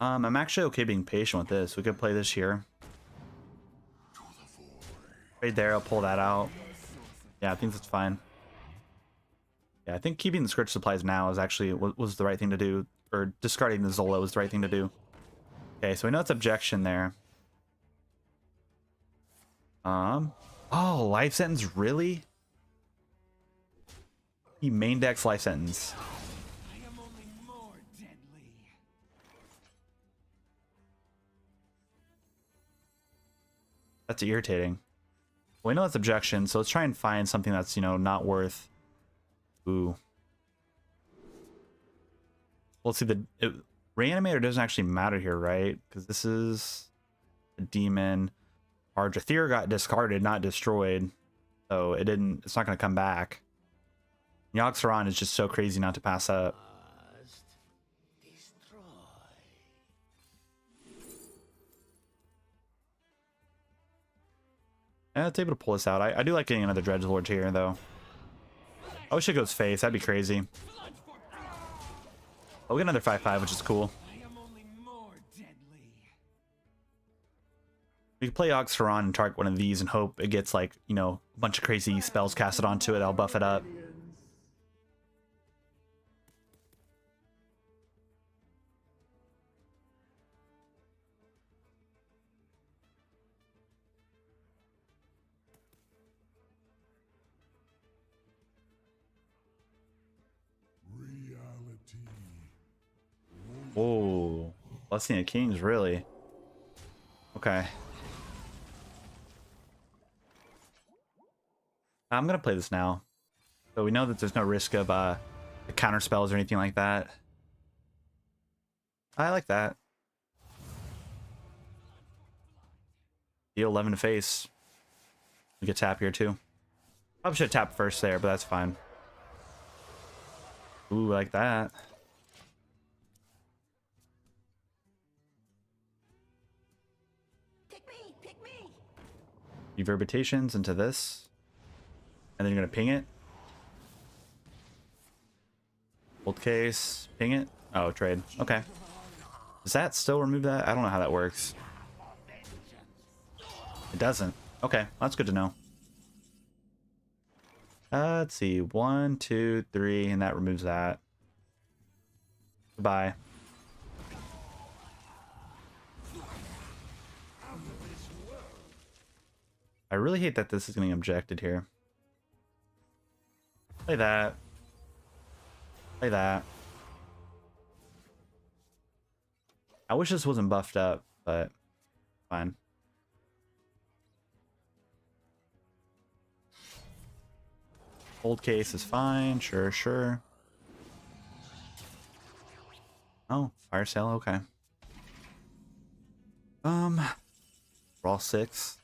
I'm actually okay being patient with this. We could play this here. Right there, I'll pull that out. Yeah, I think that's fine. Yeah, I think keeping the Scourge Supplies now is actually was the right thing to do, or discarding the Zola was the right thing to do. Okay, so we know it's objection there. Oh, life sentence, really? He main decks life sentence. I am only more deadly. That's irritating. Well, we know it's objection, so let's try and find something that's, you know, not worth. Ooh. Well, let's see, Reanimator doesn't actually matter here, right? Because this is a demon. Our Jathir got discarded, not destroyed. So it's not going to come back. Yogg-Saron is just so crazy not to pass up. Destroy. Yeah, it's able to pull us out. I do like getting another Dredgelord here, though. I wish it goes face. That'd be crazy. Oh, we get another 5/5, which is cool. I am only more deadly. We can play Yogg-Saron and target one of these and hope it gets, like, you know, a bunch of crazy spells casted onto it. I'll buff it up. Oh, Blessing of Kings, really? Okay. I'm gonna play this now. So we know that there's no risk of counter spells or anything like that. I like that. Deal 11 to face. We get tap here too. Probably should have tapped first there, but that's fine. Ooh, I like that. Pick me! Reverberations into this. And then you're going to ping it. Old case. Ping it. Oh, trade. Okay. Does that still remove that? I don't know how that works. It doesn't. Okay. That's good to know. Let's see. 1, 2, 3. And that removes that. Goodbye. I really hate that this is getting objected here. Play that. Play that. I wish this wasn't buffed up, but fine. Old case is fine. Sure, sure. Oh, fire sale. Okay. Raw 6.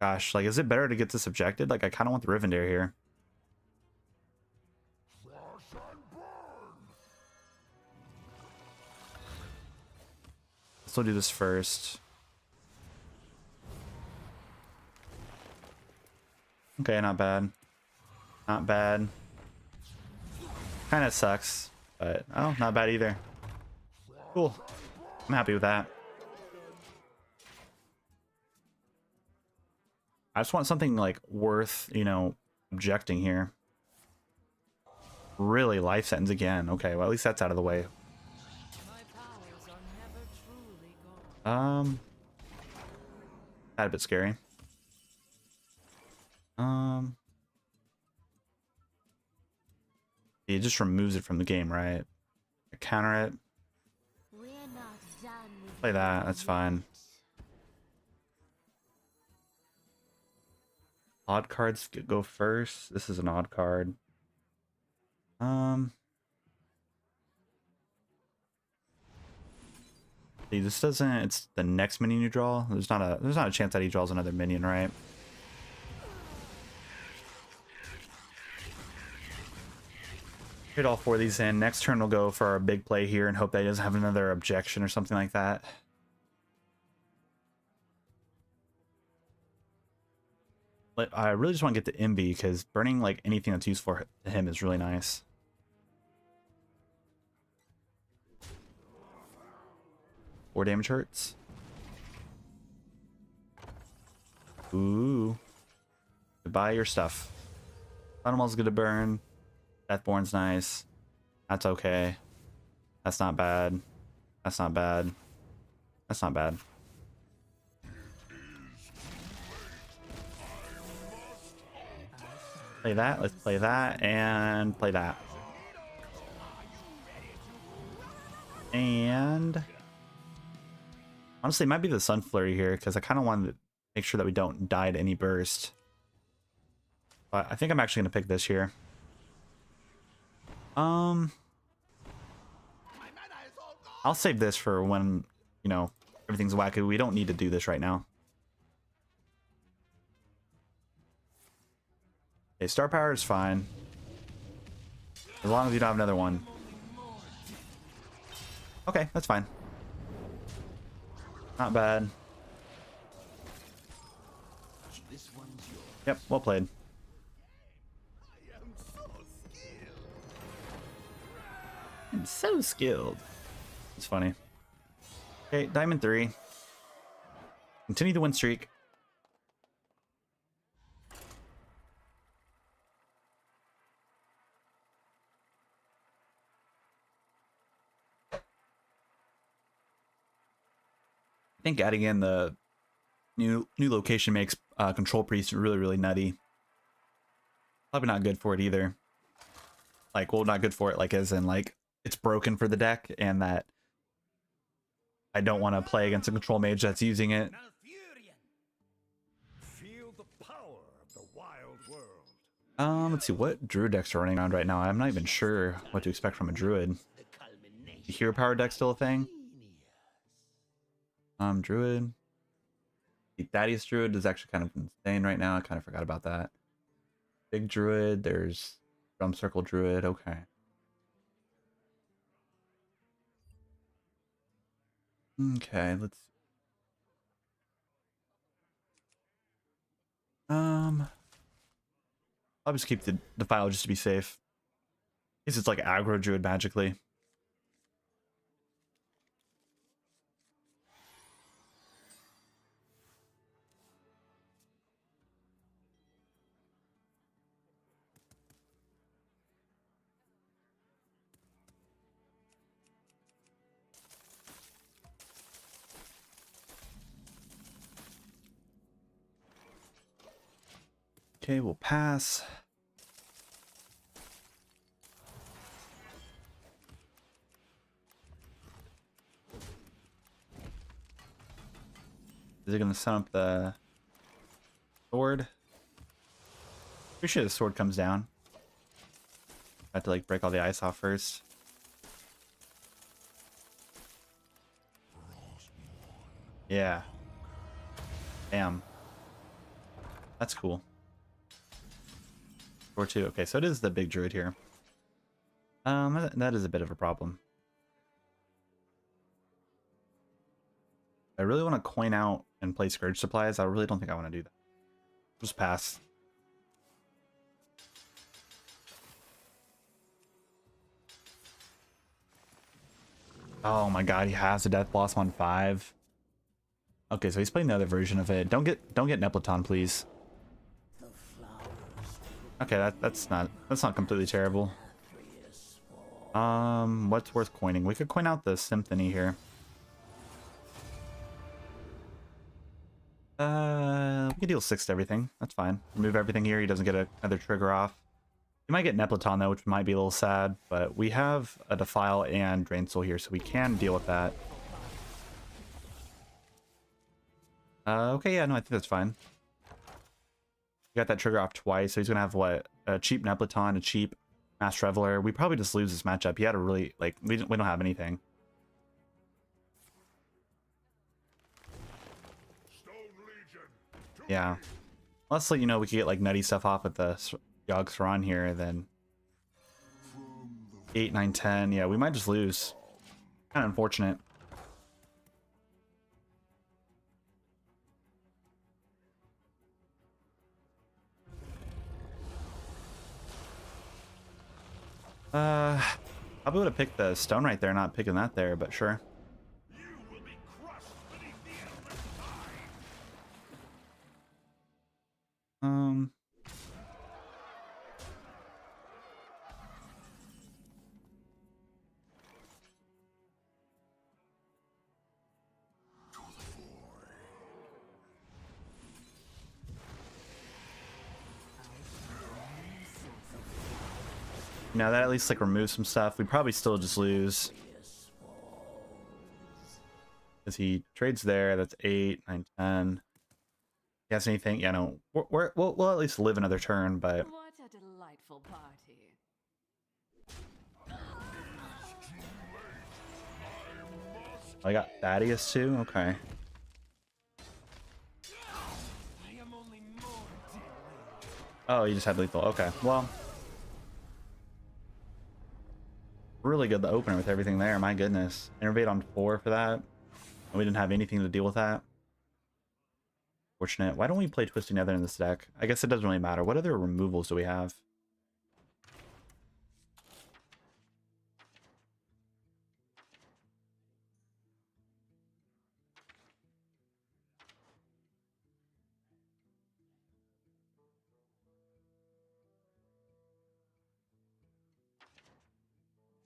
Gosh, like, is it better to get this objected? Like, I kind of want the Rivendare here. Let's do this first. Okay, not bad. Not bad. Kind of sucks, but oh, not bad either. Cool. I'm happy with that. I just want something like worth, you know, objecting here. Really, life sentence again. Okay, well at least that's out of the way. My powers are never truly gone. That a bit scary. It just removes it from the game, right? I counter it. We're not done with Play that. That's fine. Odd cards go first. This is an odd card. See, this doesn't. It's the next minion you draw. There's not a chance that he draws another minion, right? Hit all 4 of these in. Next turn we'll go for our big play here and hope that he doesn't have another objection or something like that. But I really just want to get the Envy because burning like anything that's useful to him is really nice. Four damage hurts. Ooh. Goodbye your stuff. Animal's gonna burn. Deathborn's nice. That's okay. That's not bad. That's not bad. That's not bad. Play that. Let's play that and play that. And honestly, it might be the Sun Flurry here because I kind of wanted to make sure that we don't die to any burst. But I think I'm actually going to pick this here. I'll save this for when, you know, everything's wacky. We don't need to do this right now. Okay, star power is fine. As long as you don't have another one. Okay, that's fine. Not bad. This one's yours. Yep, well played. I am so skilled. I'm so skilled. It's funny. Okay, Diamond 3. Continue the win streak. I think adding in the new location makes Control Priest really nutty. Probably not good for it either. Like, well, not good for it, like as in like it's broken for the deck, and that I don't want to play against a control mage that's using it. Malfurion. Feel the power of the wild world. Let's see what druid decks are running around right now. I'm not even sure what to expect from a druid. The culmination. The hero power deck still a thing? Druid. The Thaddeus Druid is actually kind of insane right now. I kind of forgot about that. Big Druid. There's Drum Circle Druid. Okay. Okay, let's. I'll just keep the file just to be safe. I guess it's like aggro Druid magically. Okay, we'll pass. Is it gonna set up the sword? Pretty sure the sword comes down. I have to like break all the ice off first. Yeah. Damn. That's cool. Or two. Okay, so it is the big druid here. That is a bit of a problem. I really want to coin out and play Scourge supplies. I really don't think I want to do that. Just pass. Oh my god, he has a Death Blossom on 5. Okay, so he's playing the other version of it. Don't get Nepleton, please. Okay, that's not completely terrible. What's worth coining? We could coin out the Symphony here. We can deal 6 to everything. That's fine. Remove everything here. He doesn't get another trigger off. He might get Nepleton though, which might be a little sad, but we have a Defile and Drain Soul here, so we can deal with that. Okay, yeah, no, I think that's fine. We got that trigger off twice, so he's gonna have what? A cheap Nepleton, a cheap Mass Reveler. We probably just lose this matchup. He had a really, like, we don't have anything. Yeah. Unless, like, you know, we could get like nutty stuff off with the Yogg-Saron here, then 8, 9, 10. Yeah, we might just lose. Kind of unfortunate. Probably would have picked the stone right there, not picking that there, but sure. Now that at least like removes some stuff. We probably still just lose. Because he trades there, that's 8, 9, 10. He has anything? Yeah, no. We'll at least live another turn, but What a delightful party. I got Thaddeus too? Okay. I am only more deadly. Oh, you just had lethal. Okay, well. Really good the opener with everything there, my goodness. Innervate on 4 for that. And we didn't have anything to deal with that. Fortunate. Why don't we play Twisting Nether in this deck? I guess it doesn't really matter. What other removals do we have?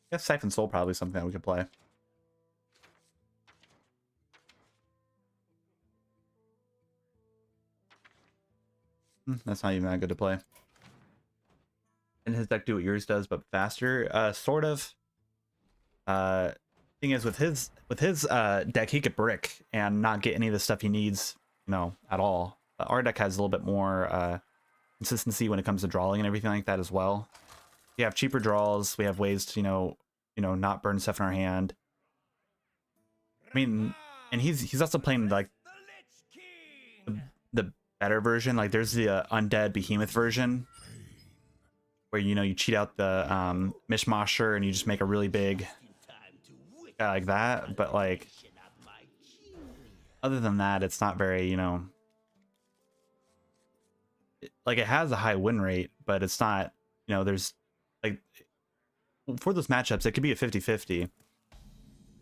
I guess Siphon Soul probably something that we could play. That's not even that good to play. And his deck do what yours does, but faster. Sort of. Thing is, with his deck, he could brick and not get any of the stuff he needs, you know, at all. Our deck has a little bit more consistency when it comes to drawing and everything like that as well. We have cheaper draws. We have ways to, you know, not burn stuff in our hand. I mean, and he's also playing like the better version. Like there's the undead behemoth version where, you know, you cheat out the mishmasher and you just make a really big guy like that. But like other than that, it's not very, you know, like it has a high win rate, but it's not, you know, there's like for those matchups, it could be a 50-50.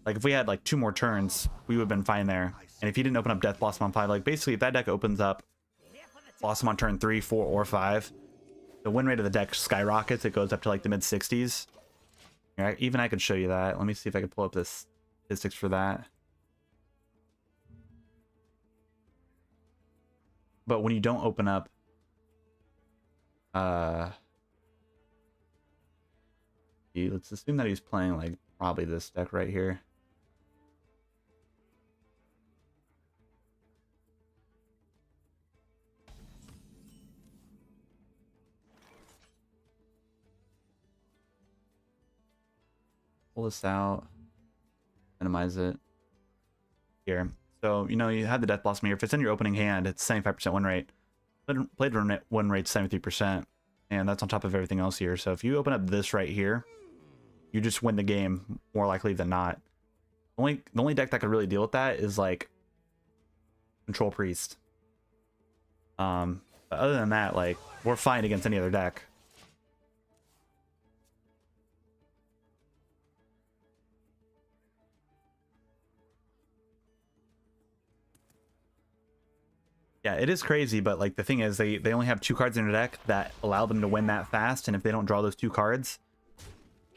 Like if we had like 2 more turns, we would have been fine there. And if he didn't open up Death Blossom on 5, like basically if that deck opens up Blossom on turn 3, 4, or 5, the win rate of the deck skyrockets. It goes up to like the mid 60s. Yeah, even I could show you that. Let me see if I can pull up this statistics for that. But when you don't open up Let's assume that he's playing like probably this deck right here. Pull this out, minimize it here. So, you know, you have the Death Blossom here. If it's in your opening hand, it's 75% win rate. Played win rate 73%, and that's on top of everything else here. So if you open up this right here, you just win the game more likely than not. The only deck that could really deal with that is like Control Priest. But other than that, like, we're fine against any other deck. Yeah, it is crazy, but like the thing is they only have 2 cards in their deck that allow them to win that fast, and if they don't draw those 2 cards,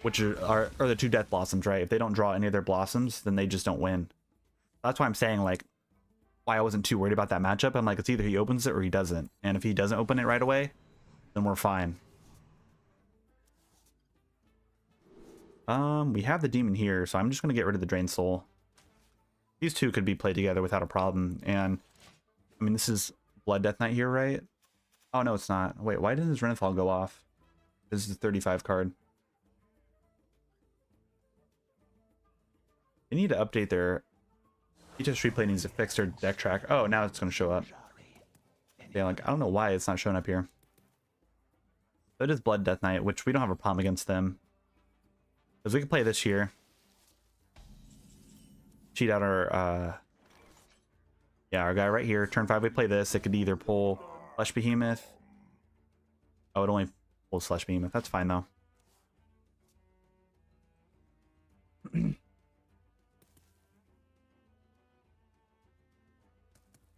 which are the 2 Death Blossoms, right? If they don't draw any of their blossoms, then they just don't win. That's why I'm saying, like, why I wasn't too worried about that matchup. I'm like, it's either he opens it or he doesn't. And if he doesn't open it right away, then we're fine. We have the demon here, so I'm just gonna get rid of the Drain Soul. These two could be played together without a problem, and I mean, this is Blood Death Knight here, right? Oh, no, it's not. Wait, why did his Renethal go off? This is a 35 card. They need to update their... HS Replay needs to fix their deck track. Oh, now it's going to show up. Yeah, like, I don't know why it's not showing up here. So it is Blood Death Knight, which we don't have a problem against them. Because we can play this here. Cheat out our... Yeah, our guy right here. Turn 5, we play this. It could either pull Flesh Behemoth. Oh, it only pulls Flesh Behemoth. That's fine, though.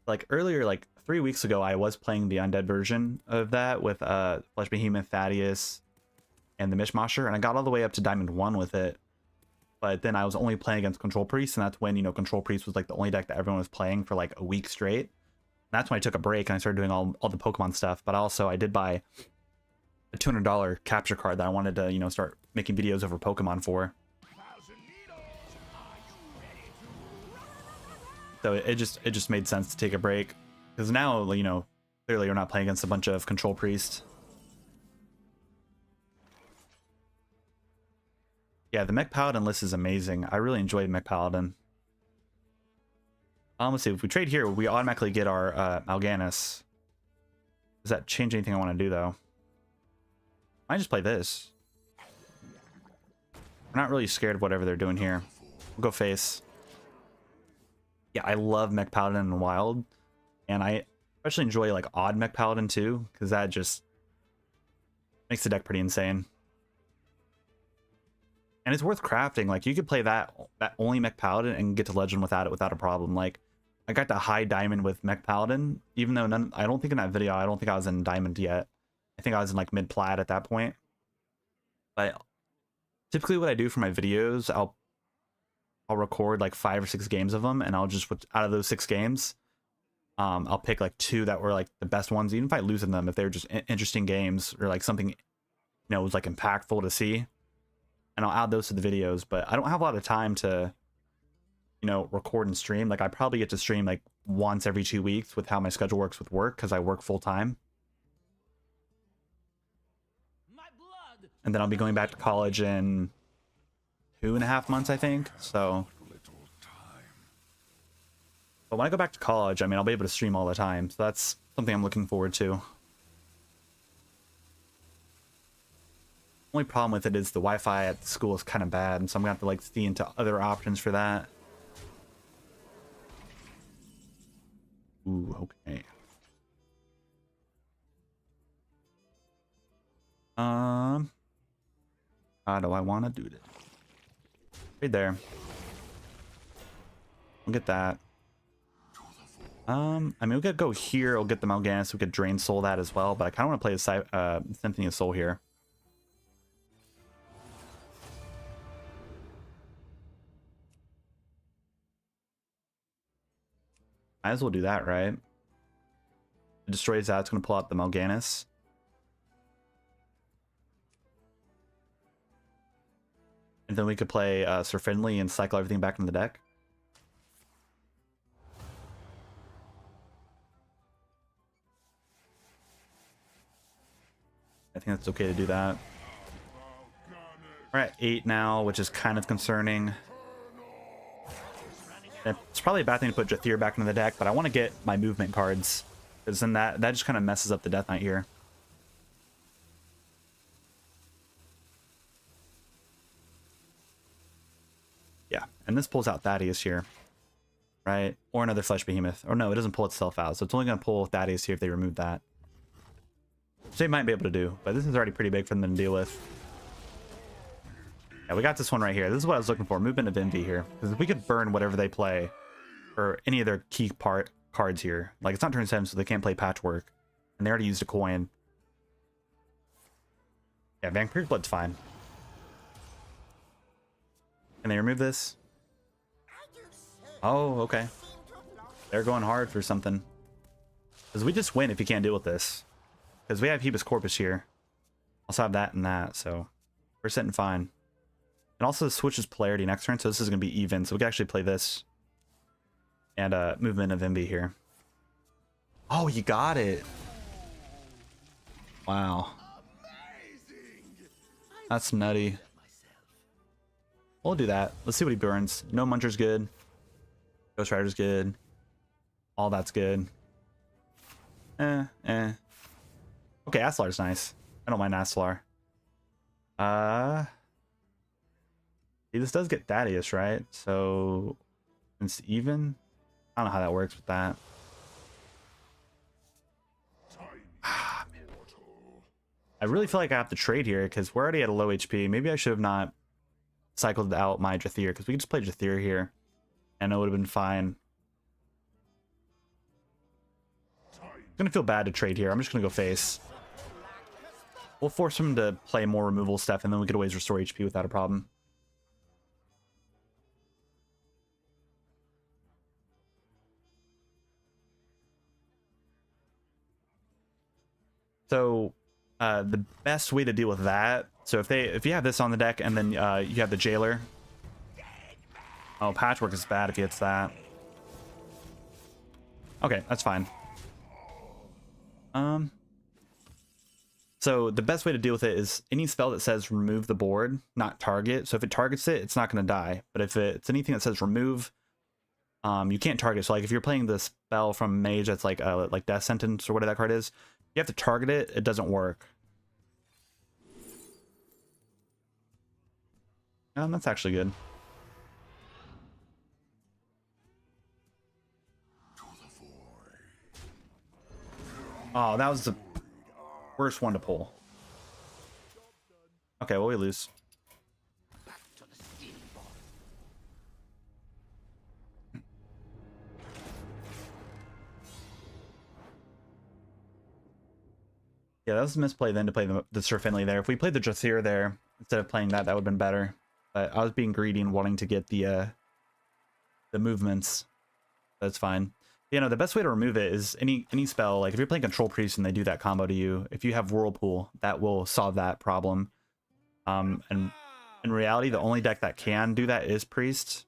Like, earlier, like, 3 weeks ago, I was playing the Undead version of that with Flesh Behemoth, Thaddeus, and the Mishmasher, and I got all the way up to Diamond 1 with it. But then I was only playing against Control Priest, and that's when, you know, Control Priest was like the only deck that everyone was playing for like a week straight. And that's when I took a break and I started doing all the Pokemon stuff. But also I did buy a $200 capture card that I wanted to, you know, start making videos over Pokemon for. So it just made sense to take a break, because now, you know, clearly you're not playing against a bunch of Control Priest. Yeah, the Mech Paladin list is amazing. I really enjoyed Mech Paladin. Let's see, if we trade here, we automatically get our Mal'Ganis. Does that change anything I want to do, though? I might just play this. We're not really scared of whatever they're doing here. We'll go face. Yeah, I love Mech Paladin in Wild. And I especially enjoy, like, Odd Mech Paladin, too, because that just makes the deck pretty insane. And it's worth crafting. Like, you could play that only Mech Paladin and get to Legend without a problem. Like, I got to high Diamond with Mech Paladin, even though I don't think in that video, I don't think I was in Diamond yet. I think I was in like mid Plat at that point. But typically what I do for my videos, I'll record like 5 or 6 games of them, and I'll just, out of those 6 games, I'll pick like 2 that were like the best ones, even if I lose in them, if they're just interesting games or like something, you know, was like impactful to see. And I'll add those to the videos, but I don't have a lot of time to, you know, record and stream. Like, I probably get to stream like once every 2 weeks with how my schedule works with work, because I work full time. And then I'll be going back to college in 2.5 months, I think. So, but when I go back to college, I mean, I'll be able to stream all the time. So that's something I'm looking forward to. Only problem with it is the Wi-Fi at the school is kind of bad, and so I'm gonna have to like see into other options for that. Ooh, okay. How do I want to do this? Right there. We'll get that. I mean, we could go here. We'll get the Mal'Ganis. We could Drain Soul that as well, but I kind of want to play the Symphony of Soul here. Might as well do that, right? It destroys that. It's going to pull out the Mal'Ganis. And then we could play Sir Finley and cycle everything back into the deck. I think that's okay to do that. We're at 8 now, which is kind of concerning. It's probably a bad thing to put Jathir back into the deck, but I want to get my movement cards. Because then that just kind of messes up the Death Knight here. Yeah, and this pulls out Thaddeus here. Right? Or another Flesh Behemoth. Or no, it doesn't pull itself out, so it's only going to pull Thaddeus here if they remove that. Which they might be able to do, but this is already pretty big for them to deal with. Yeah, we got this one right here. This is what I was looking for. Movement of Envy here. Because if we could burn whatever they play, or any of their key cards here. Like, it's not turn 7, so they can't play Patchwork. And they already used a coin. Yeah, Vampiric Blood's fine. Can they remove this? Oh, okay. They're going hard for something. Because we just win if you can't deal with this. Because we have Hebus Corpus here. Also have that and that, so we're sitting fine. And also switches polarity next turn, so this is going to be even. So we can actually play this. And Movement of Envy here. Oh, you got it. Wow. That's nutty. We'll do that. Let's see what he burns. No Muncher's good. Ghost Rider's good. All that's good. Okay, Aslar's nice. I don't mind Aslar. See, this does get Thaddeus, right? So it's even. I don't know how that works with that. I really feel like I have to trade here because we're already at a low HP. Maybe I should have not cycled out my Jathir because we could just play Jathir here and it would have been fine. I'm gonna feel bad to trade here. I'm just gonna go face. We'll force him to play more removal stuff and then we could always restore HP without a problem. So the best way to deal with that, so if you have this on the deck and then you have the Jailer. Oh, Patchwork is bad if he hits that. Okay, that's fine. So the best way to deal with it is any spell that says remove the board, not target. So if it targets it, it's not going to die. But if it's anything that says remove, you can't target. So like if you're playing the spell from Mage that's like Death Sentence or whatever that card is, you have to target it, it doesn't work. That's actually good. Oh, that was the worst one to pull. Okay, well, we lose. Yeah, that was a misplay then to play the Sir Finley there. If we played the Jathir there instead of playing that, that would have been better. But I was being greedy and wanting to get the movements. That's fine. You know, the best way to remove it is any spell. Like if you're playing Control Priest and they do that combo to you, if you have Whirlpool, that will solve that problem. And in reality, the only deck that can do that is Priest.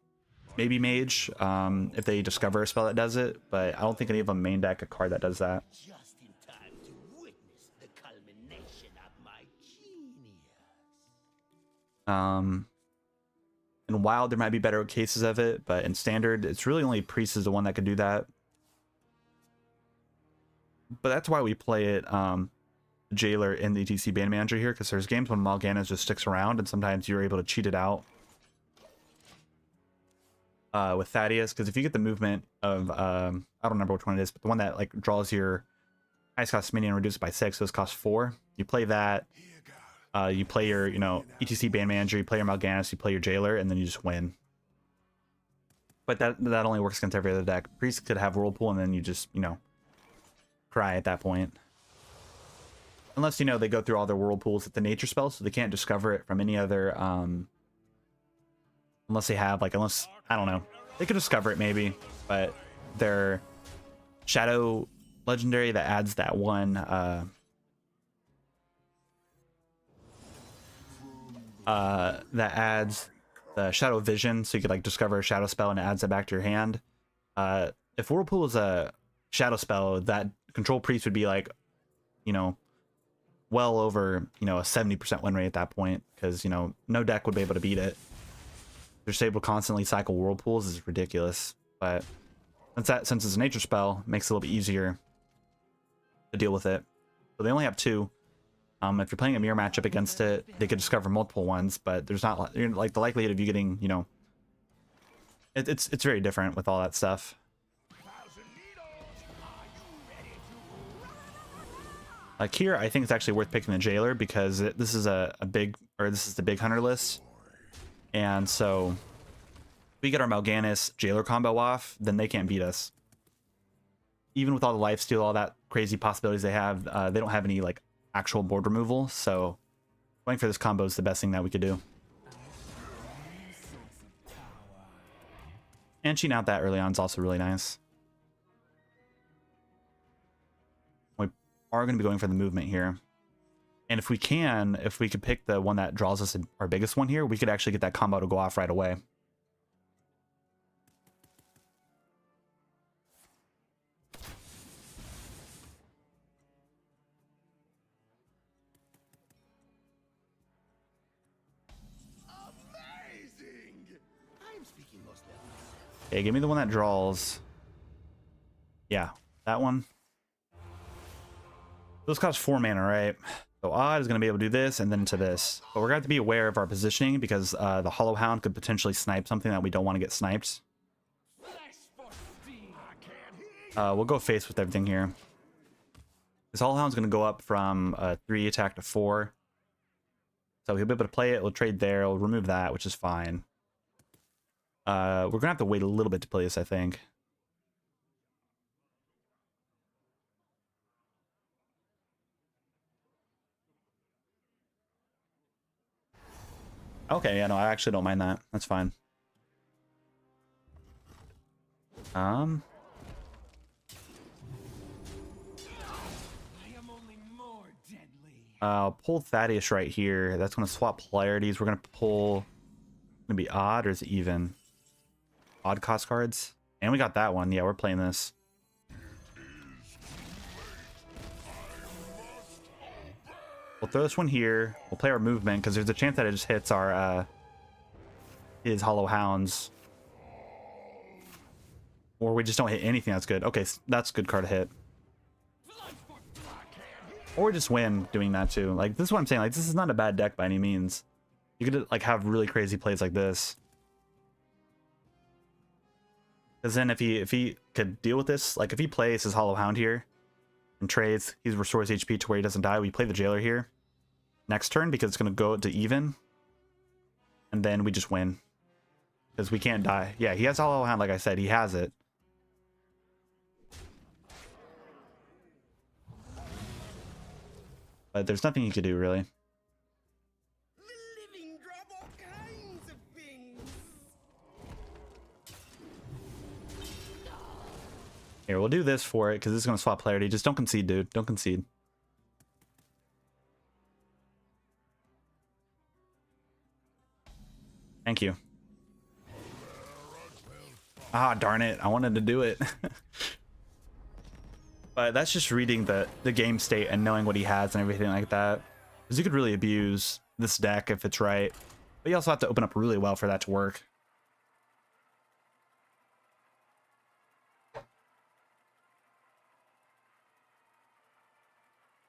Maybe Mage, if they discover a spell that does it. But I don't think any of them main deck a card that does that. Just in time to witness the culmination of my genius. In Wild, there might be better cases of it, but in Standard, it's really only Priest is the one that can do that. But that's why we play it Jailer in the ETC Band Manager here, because there's games when Mal'Ganis just sticks around, and sometimes you're able to cheat it out with Thaddeus, because if you get the movement of, I don't remember which one it is, but the one that like draws your highest cost minion and reduces it by 6, so it's cost 4, you play that. You play your, ETC Band Manager, you play your Mal'Ganis, you play your Jailer, and then you just win. But that only works against every other deck. Priest could have Whirlpool, and then you just, cry at that point. Unless, they go through all their Whirlpools at the nature spell, so they can't discover it from any other, unless they have, I don't know. They could discover it, maybe, but their Shadow Legendary that adds that one, that adds the Shadow Vision, so you could like discover a shadow spell and it adds it back to your hand. If Whirlpool is a shadow spell, that Control Priest would be like, you know, well over, you know, a 70% win rate at that point, because, you know, no deck would be able to beat it. They're able to constantly cycle Whirlpools is ridiculous, but since it's a nature spell, it makes it a little bit easier to deal with it. So they only have 2. If you're playing a mirror matchup against it, they could discover multiple ones, but there's not like the likelihood of you getting, you know, it's very different with all that stuff. Like here, I think it's actually worth picking the Jailer because this is this is the big hunter list, and so if we get our Mal'Ganis Jailer combo off, then they can't beat us. Even with all the lifesteal, all that crazy possibilities they have, they don't have any like actual board removal, so going for this combo is the best thing that we could do. And cheating out that early on is also really nice. We are going to be going for the movement here. And if we could pick the one that draws us our biggest one here, we could actually get that combo to go off right away. Okay, give me the one that draws. Yeah, that one. Those cost 4 mana, right? So Odd is going to be able to do this and then to this. But we're going to have to be aware of our positioning because the Hollow Hound could potentially snipe something that we don't want to get sniped. We'll go face with everything here. This Hollow Hound's going to go up from 3 attack to 4. So he'll be able to play it. We'll trade there. We'll remove that, which is fine. We're going to have to wait a little bit to play this, I think. Okay, yeah, no, I actually don't mind that. That's fine. I'll pull Thaddeus right here. That's going to swap polarities. We're going to pull... Going to be odd or is it even? Odd cost cards. And we got that one. Yeah, we're playing this. We'll throw this one here. We'll play our movement because there's a chance that it just hits our his Hollow Hounds. Or we just don't hit anything that's good. Okay, that's a good card to hit. Or just win doing that too. Like, this is what I'm saying. Like, this is not a bad deck by any means. You could like have really crazy plays like this. Because then if he could deal with this, like if he plays his Hollow Hound here and trades, he restores HP to where he doesn't die. We play the Jailer here next turn because it's going to go to even. And then we just win. Because we can't die. Yeah, he has Hollow Hound, like I said. He has it. But there's nothing he could do, really. Here, we'll do this for it, because this is going to swap polarity. Just don't concede, dude. Don't concede. Thank you. Ah, darn it. I wanted to do it. But that's just reading the game state and knowing what he has and everything like that. Because you could really abuse this deck if it's right. But you also have to open up really well for that to work.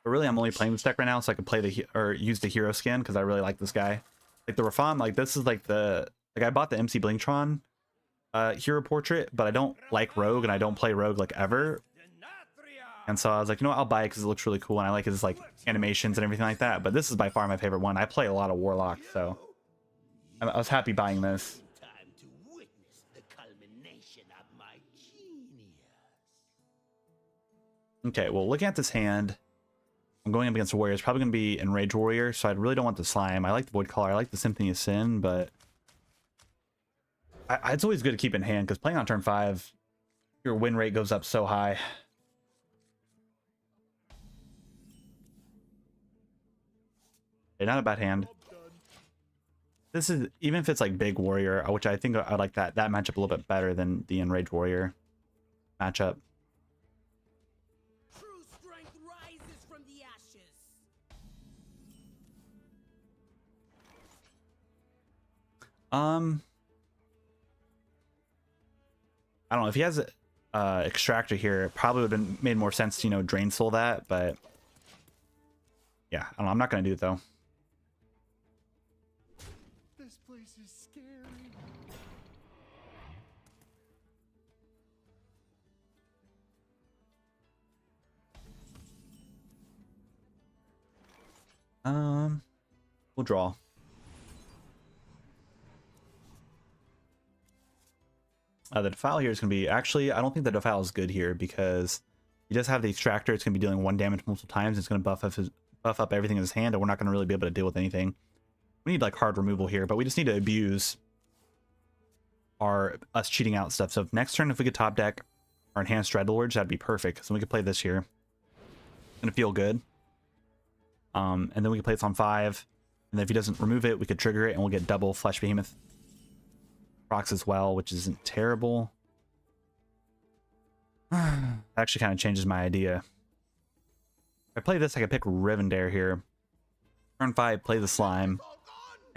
But really, I'm only playing this deck right now so I can play use the hero skin because I really like this guy. Like the Rafam, like this is like I bought the MC Blingtron hero portrait, but I don't like Rogue and I don't play Rogue like ever. And so I was like, you know what, I'll buy it because it looks really cool and I like his like animations and everything like that. But this is by far my favorite one. I play a lot of Warlock, so I was happy buying this. Time to witness the culmination of my genius. Okay, well, looking at this hand, I'm going up against a warrior. It's probably going to be Enraged Warrior, so I really don't want the Slime. I like the Void Caller. I like the Symphony of Sin, but it's always good to keep in hand because playing on turn 5, your win rate goes up so high. Okay, not a bad hand. This is, even if it's like big warrior, which I think I like that matchup a little bit better than the enraged warrior matchup. True strength rises from the ashes. I don't know if he has extractor here, it probably would have made more sense to, you know, drain soul that, but yeah, I don't know, I'm not gonna do it though. This place is scary. We'll draw. The defile here is going to be, actually, I don't think the defile is good here because he does have the extractor. It's going to be dealing 1 damage multiple times. It's going to buff up everything in his hand, and we're not going to really be able to deal with anything. We need like hard removal here, but we just need to abuse us cheating out stuff. So if next turn, if we could top deck our enhanced Dreadlords, that'd be perfect. So we could play this here. It's going to feel good. And then we can play this on 5. And then if he doesn't remove it, we could trigger it, and we'll get double Flesh Behemoth procs as well, which isn't terrible. Actually kind of changes my idea. If I play this, I could pick Rivendare here. Turn 5, play the Slime.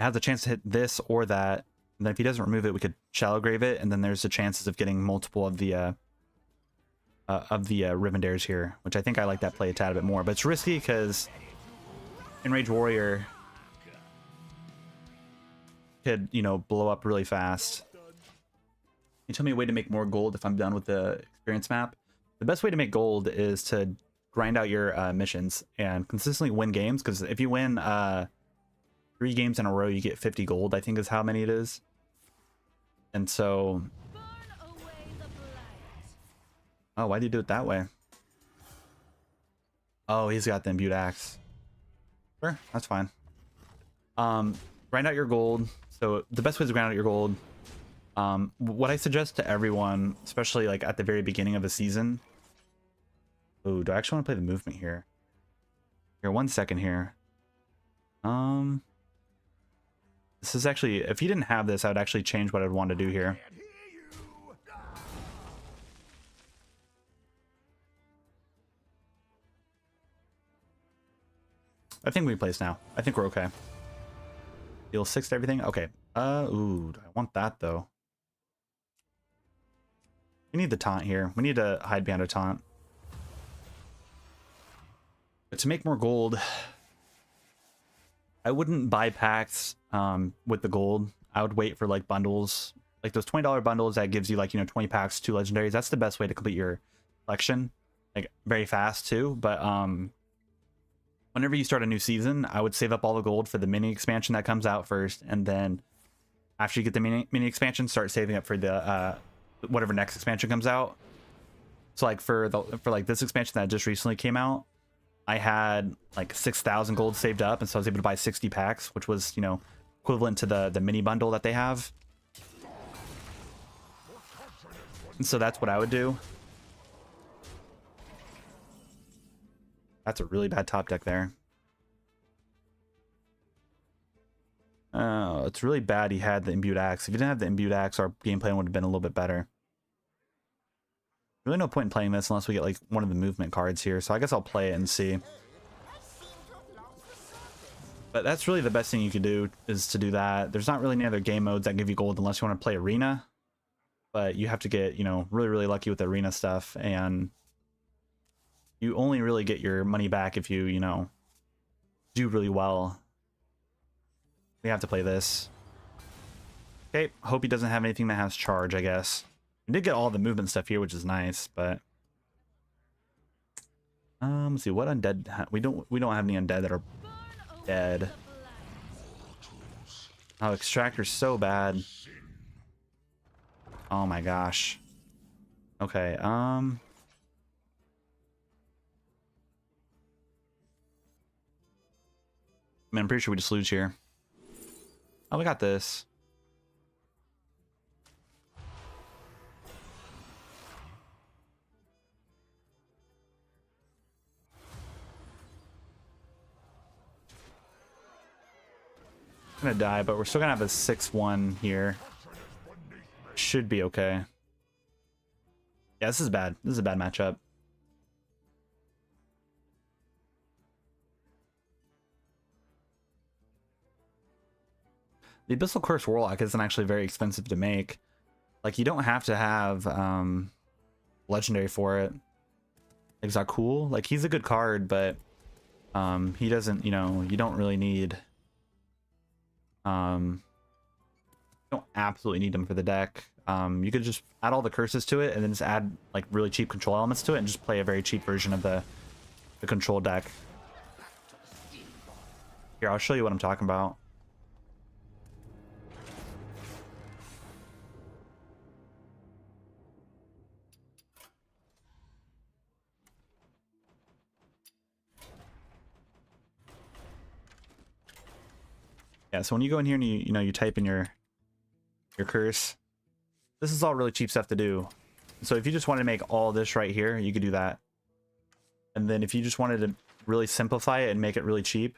It has a chance to hit this or that. And then if he doesn't remove it, we could Shallow Grave it, and then there's the chances of getting multiple of the Rivendares here, which I think I like that play a tad bit more. But it's risky because Enraged Warrior could, you know, blow up really fast. You tell me a way to make more gold if I'm done with the experience map. The best way to make gold is to grind out your missions and consistently win games, because if you win 3 games in a row, you get 50 gold, I think is how many it is. And so... Burn away the blight. Oh, why do you do it that way? Oh, he's got the imbued axe. Sure, that's fine. Grind out your gold. So the best way to grind out your gold, what I suggest to everyone, especially like at the very beginning of a season. Oh, do I actually want to play the movement here? Here, 1 second here. This is actually, if you didn't have this, I would actually change what I'd want to do here. I think we place now. I think we're okay. Deal 6 to everything. Okay. Ooh, I want that though. We need the taunt here. We need to hide behind a taunt. But to make more gold, I wouldn't buy packs with the gold. I would wait for like bundles, like those $20 bundles that gives you like, you know, 20 packs, 2 legendaries. That's the best way to complete your collection, like very fast too. But whenever you start a new season, I would save up all the gold for the mini expansion that comes out first, and then after you get the mini expansion, start saving up for the whatever next expansion comes out. So like for like this expansion that just recently came out, I had like 6,000 gold saved up, and so I was able to buy 60 packs, which was, you know, equivalent to the mini bundle that they have. And so that's what I would do. That's a really bad top deck there. Oh, it's really bad he had the imbued axe. If he didn't have the imbued axe, our game plan would have been a little bit better. Really no point in playing this unless we get like one of the movement cards here, so I guess I'll play it and see. But that's really the best thing you could do, is to do that. There's not really any other game modes that give you gold unless you want to play arena, but you have to get, you know, really lucky with the arena stuff, and you only really get your money back if you, you know, do really well. We have to play this. Okay, hope he doesn't have anything that has charge, I guess. We did get all the movement stuff here, which is nice, but let's see what undead we don't have any undead that are dead. Oh, extractor's so bad. Oh my gosh. Okay, I mean, I'm pretty sure we just lose here. Oh, we got this. gonna die, but we're still gonna have a 6-1 here. Should be okay. Yeah, this is bad. This is a bad matchup. The Abyssal Curse Warlock isn't actually very expensive to make. Like, you don't have to have legendary for it. Like, is that cool? Like, he's a good card, but he doesn't, you know, you don't really need you don't absolutely need him for the deck. You could just add all the curses to it and then just add like really cheap control elements to it and just play a very cheap version of the control deck. Here, I'll show you what I'm talking about. Yeah, so when you go in here and you type in your curse, this is all really cheap stuff to do. So if you just wanted to make all this right here, you could do that. And then if you just wanted to really simplify it and make it really cheap,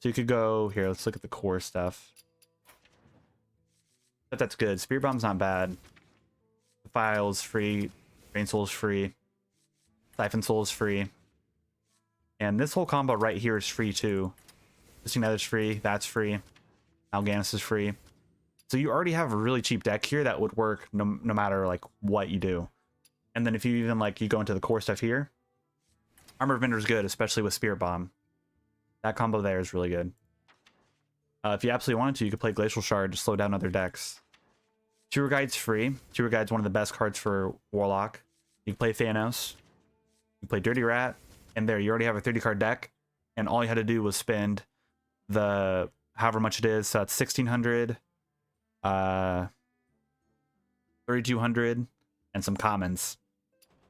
so you could go here, let's look at the core stuff. But that's good. Spirit Bomb's not bad. Defile's free, Drain Soul's free, Siphon Soul's free. And this whole combo right here is free too. Twisting Nether's free, that's free. Mal'Ganis is free. So you already have a really cheap deck here that would work no matter like what you do. And then if you even like you go into the core stuff here, Armor Vendor is good, especially with Spirit Bomb. That combo there is really good. If you absolutely wanted to, you could play Glacial Shard to slow down other decks. Tour Guide's free. Tour Guide's one of the best cards for Warlock. You can play Thanos. You can play Dirty Rat. And there, you already have a 30 card deck. And all you had to do was spend the however much it is. So it's 1,600, 3,200, and some commons.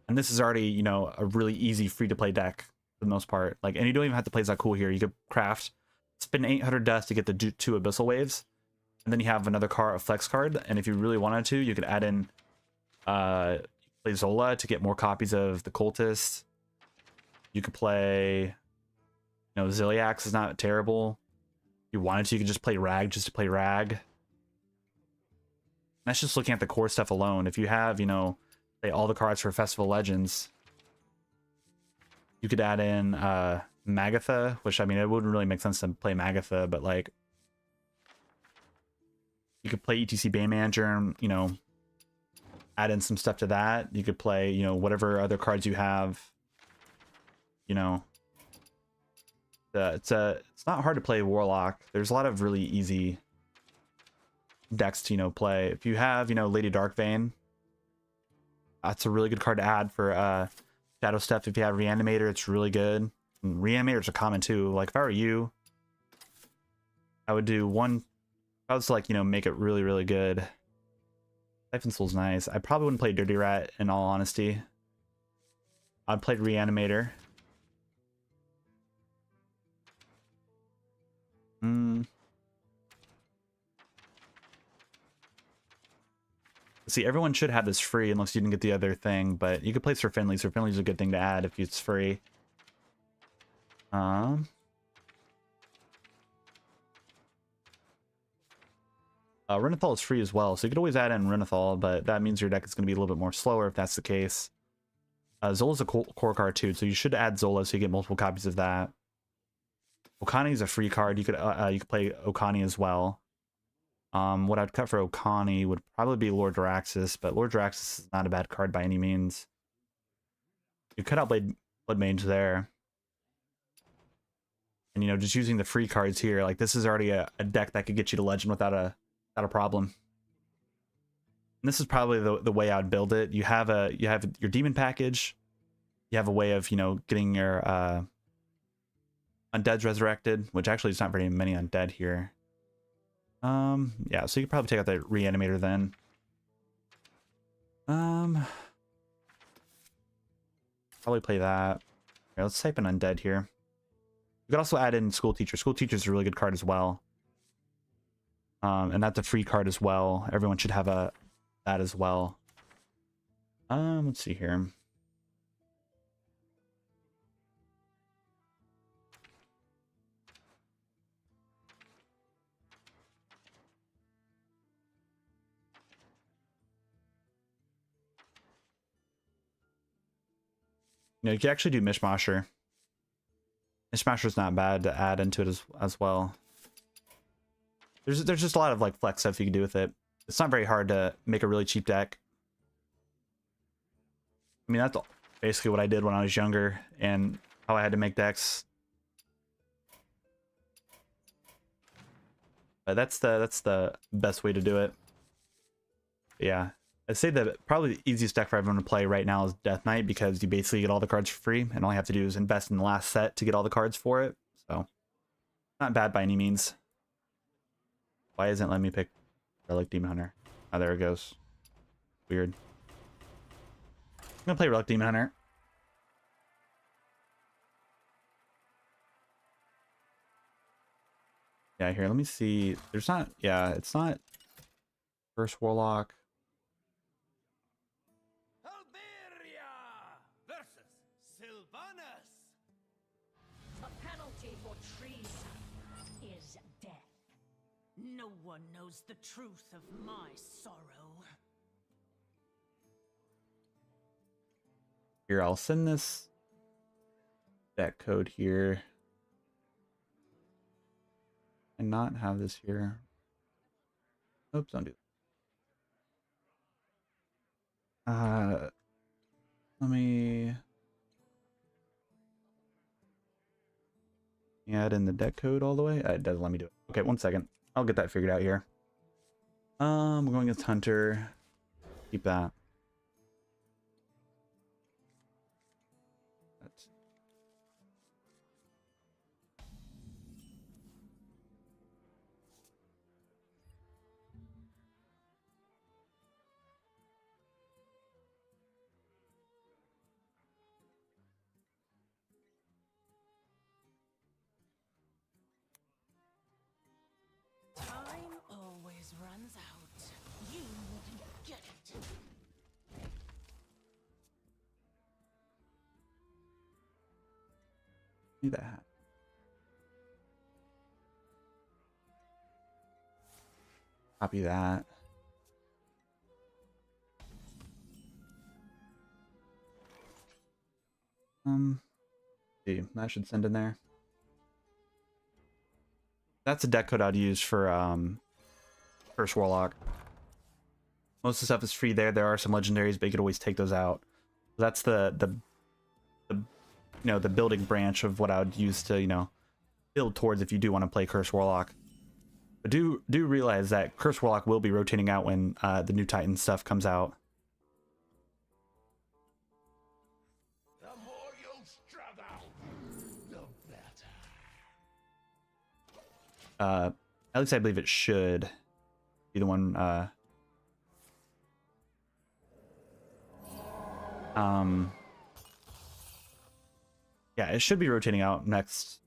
And this is already, you know, a really easy free to play deck for the most part. Like, and you don't even have to play Zakuul here. You could craft, spend 800 dust to get the 2 Abyssal Waves. And then you have another card, a flex card. And if you really wanted to, you could add in, play Zola to get more copies of the Cultist. You could play, you know, Ziliax is not terrible. If you wanted to, you could just play Rag just to play Rag. And that's just looking at the core stuff alone. If you have, you know, say all the cards for Festival Legends, you could add in Magatha, which, I mean, it wouldn't really make sense to play Magatha, but like, you could play ETC Bane Manager and, you know, add in some stuff to that. You could play, you know, whatever other cards you have, you know. It's not hard to play Warlock. There's a lot of really easy decks to, you know, play. If you have, you know, Lady Darkvein, that's a really good card to add for Shadow Step. If you have Reanimator, it's really good. And Reanimator's a common too. Like, if I were you, I would do one. I was like, you know, make it really, really good. Siphon Soul's nice. I probably wouldn't play Dirty Rat in all honesty. I'd play Reanimator. See, everyone should have this free unless you didn't get the other thing, but you could play Sir Finley. Sir Finley's a good thing to add if it's free. Renathal is free as well, so you could always add in Renathal, but that means your deck is going to be a little bit more slower if that's the case. Zola's a core card too, so you should add Zola so you get multiple copies of that. Okani is a free card. You could play Okani as well. What I'd cut for Okani would probably be Lord Daraxus, but Lord Daraxus is not a bad card by any means. You cut out Blood Mage there. And, you know, just using the free cards here, like, this is already a deck that could get you to Legend without a problem. And this is probably the way I would build it. You have your Demon package. You have a way of, you know, getting your Undead's resurrected, which actually is not very many Undead here. Yeah, so you could probably take out the Reanimator then. Probably play that. Here, let's type in Undead here. You could also add in School Teacher. School Teacher is a really good card as well. And that's a free card as well. Everyone should have that as well. Let's see here. know, you can actually do Mishmasher. Mishmasher's not bad to add into it as well. There's just a lot of like flex stuff you can do with it. It's not very hard to make a really cheap deck. I mean, that's basically what I did when I was younger and how I had to make decks. But that's the best way to do it. But yeah, I'd say that probably the easiest deck for everyone to play right now is Death Knight, because you basically get all the cards for free and all you have to do is invest in the last set to get all the cards for it. So not bad by any means. Why isn't it letting me pick Relic Demon Hunter? Oh, there it goes. Weird. I'm gonna play Relic Demon Hunter. Yeah, here, let me see. There's not, yeah, it's not Curse Warlock. Alberia versus Sylvanas. The penalty for treason is death. No one knows the truth of my sorrow. Here, I'll send this deck code here. And not have this here. Oops, don't do that. Let me add in the deck code all the way. It doesn't let me do it. Okay, 1 second. I'll get that figured out here. We're going against Hunter. Keep that. Time always runs out. You wouldn't get it. Need that hat. Copy that. See, that should send in there. That's a deck code I'd use for Curse Warlock. Most of the stuff is free there. There are some legendaries, but you could always take those out. That's the you know, the building branch of what I would use to, you know, build towards if you do want to play Curse Warlock. But do realize that Curse Warlock will be rotating out when the new Titan stuff comes out. The more you struggle, the better. At least I believe it should be the one. Yeah, it should be rotating out next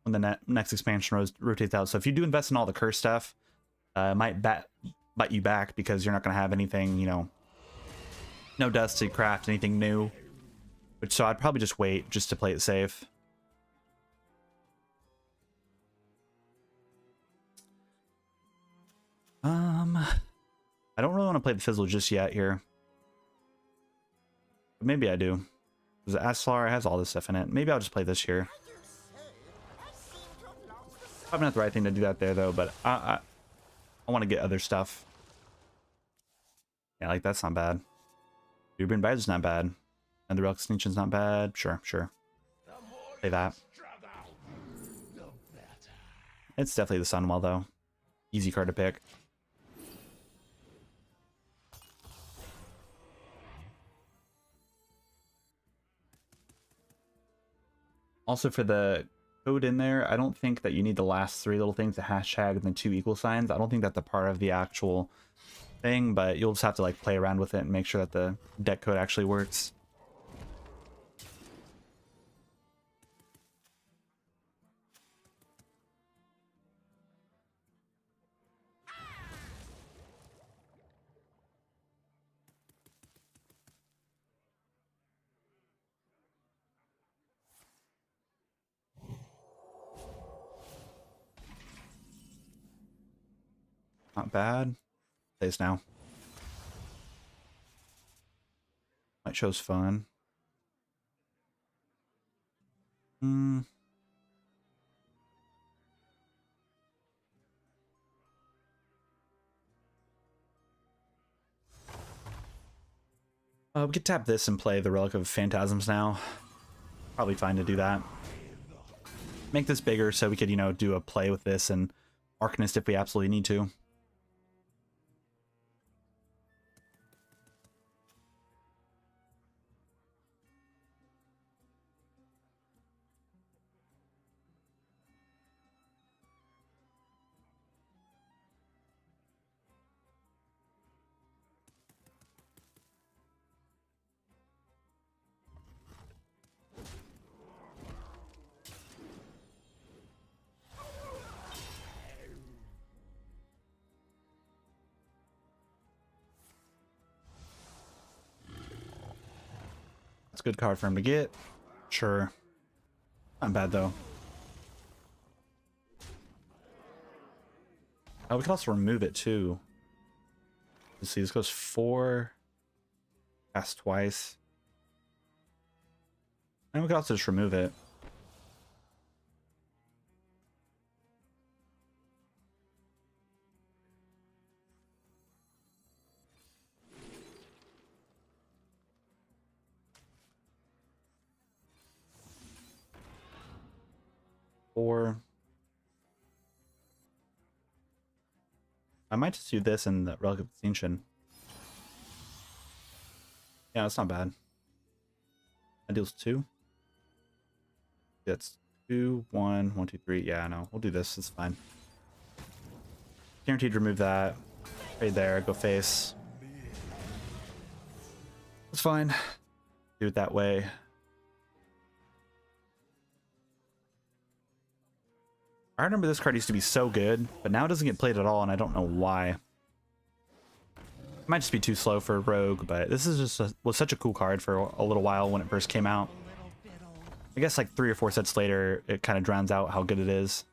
when the next expansion rotates out. So if you do invest in all the curse stuff, it might bite you back, because you're not going to have anything, you know, no dust to craft anything new. Which, so I'd probably just wait just to play it safe. I don't really want to play the Fizzle just yet here. But maybe I do. Because Aslar has all this stuff in it. Maybe I'll just play this here. Probably not the right thing to do that there, though, but I want to get other stuff. Yeah, like, that's not bad. Urban Badge is not bad. And the Relic Extinction's not bad. Sure. Play that. It's definitely the Sunwell, though. Easy card to pick. Also, for the code in there, I don't think that you need the last 3 little things, the hashtag and the 2 equal signs. I don't think that's a part of the actual thing, but you'll just have to like play around with it and make sure that the deck code actually works. Not bad. Plays now. Night show's fun. Hmm. We could tap this and play the Relic of Phantasms now. Probably fine to do that. Make this bigger so we could, you know, do a play with this and Arcanist if we absolutely need to. That's a good card for him to get. Sure. Not bad though. Oh, we can also remove it too. Let's see, this goes 4. Cast twice. And we can also just remove it. Or I might just do this and the Relic of Extinction. Yeah, that's not bad. That deals 2. That's 2, 1, 1, 2, 3. Yeah, no, we'll do this. It's fine. Guaranteed to remove that. Right there, go face. It's fine. Do it that way. I remember this card used to be so good, but now it doesn't get played at all, and I don't know why. It might just be too slow for Rogue, but this is just was such a cool card for a little while when it first came out. I guess like 3 or 4 sets later, it kind of drowns out how good it is.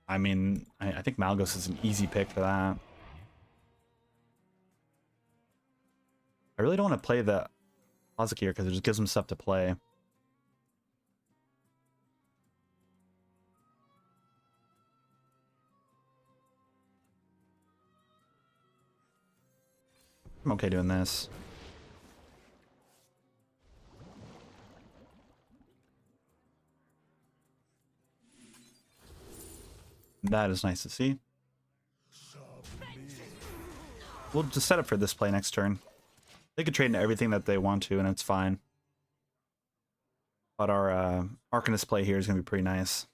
I mean, I think Malygos is an easy pick for that. I really don't want to play the Ozaki here because it just gives him stuff to play. I'm okay doing this. That is nice to see. We'll just set up for this play next turn. They could trade into everything that they want to, and it's fine. But our Arcanist play here is going to be pretty nice.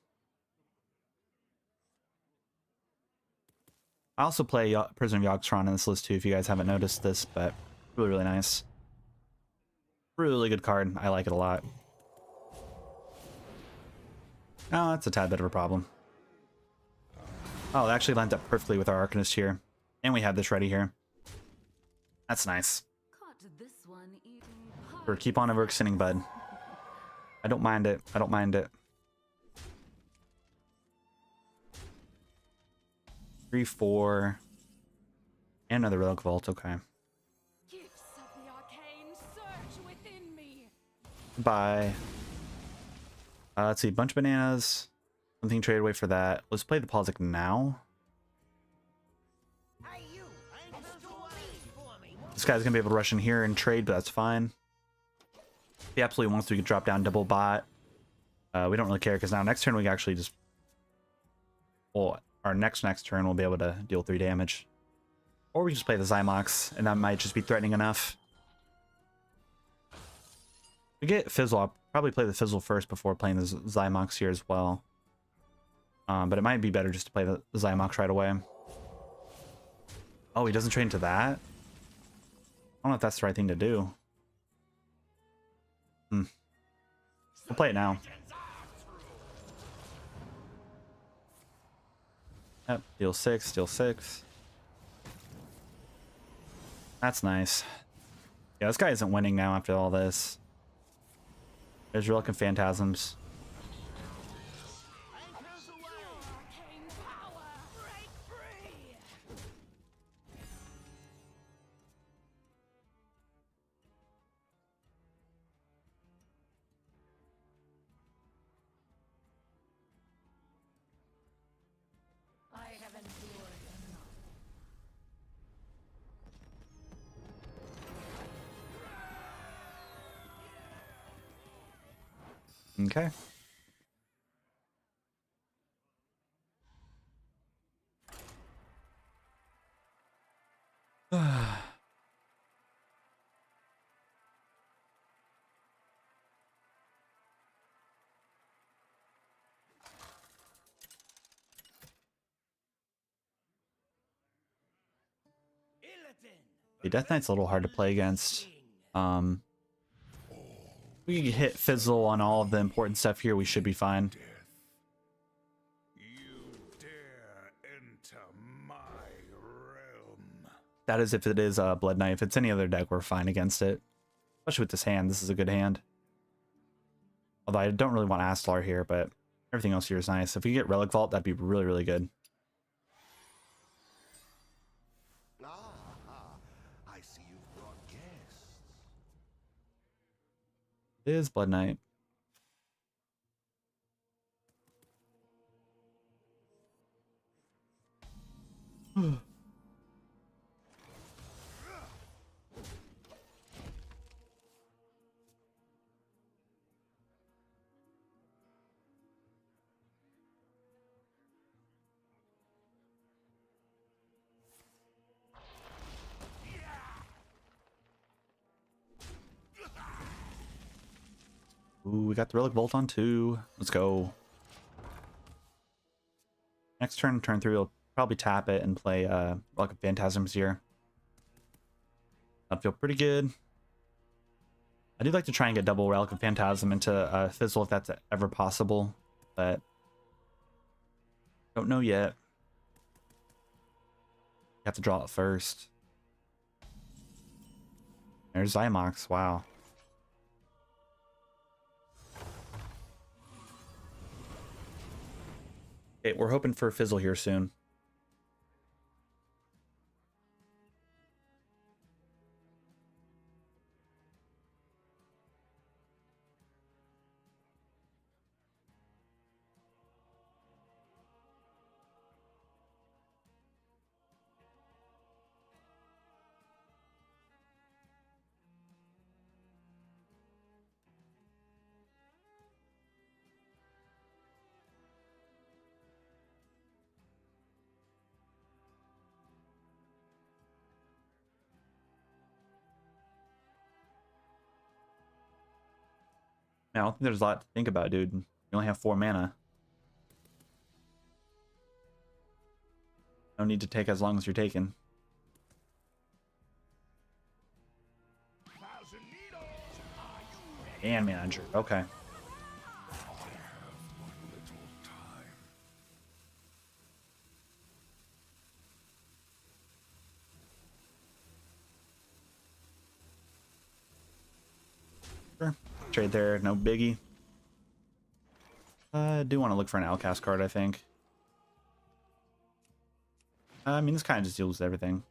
I also play Prisoner of Yogg-Saron in this list too, if you guys haven't noticed this, but really, really nice. Really good card. I like it a lot. Oh, that's a tad bit of a problem. Oh, it actually lined up perfectly with our Arcanist here. And we have this ready here. That's nice. Or keep on overextending, bud. I don't mind it. I don't mind it. 3, 4. And another Relic Vault, okay. Gifts of the arcane surge within me. Bye. Let's see, bunch of bananas. Something trade away for that. Let's play the Pausik now. This guy's gonna be able to rush in here and trade, but that's fine. If he absolutely wants to, we could drop down double bot. We don't really care because now next turn we can actually just... Well, our next turn we'll be able to deal 3 damage. Or we just play the Zymox, and that might just be threatening enough. We get Fizzle. I'll probably play the Fizzle first before playing the Zymox here as well. But it might be better just to play the Zymox right away. Oh, he doesn't trade into that? I don't know if that's the right thing to do. We'll play it now. Yep, deal 6, deal 6. That's nice. Yeah, this guy isn't winning now after all this. There's Relic of Phantasms. Arcane power, break free. Okay. The Death Knight's a little hard to play against. We can hit Fizzle on all of the important stuff here. We should be fine. You dare enter my realm. That is if it is a Blood Knight. If it's any other deck, we're fine against it. Especially with this hand. This is a good hand. Although I don't really want Astlar here, but everything else here is nice. If we get Relic Vault, that'd be really, really good. I see you've brought guests. It is Blood Knight. Ooh, we got the Relic Bolt on 2. Let's go. Next turn, turn 3, we'll probably tap it and play Relic of Phantasms here. That'd feel pretty good. I do like to try and get double Relic of Phantasm into Fizzle if that's ever possible, but don't know yet. You have to draw it first. There's Zymox, wow. Okay, we're hoping for Fizzle here soon. I don't think there's a lot to think about, dude. You only have 4 mana. No need to take as long as you're taking. And manager. Okay. Sure. Trade there, no biggie. I do want to look for an Outcast card, I think. I mean, this kind of just deals with everything.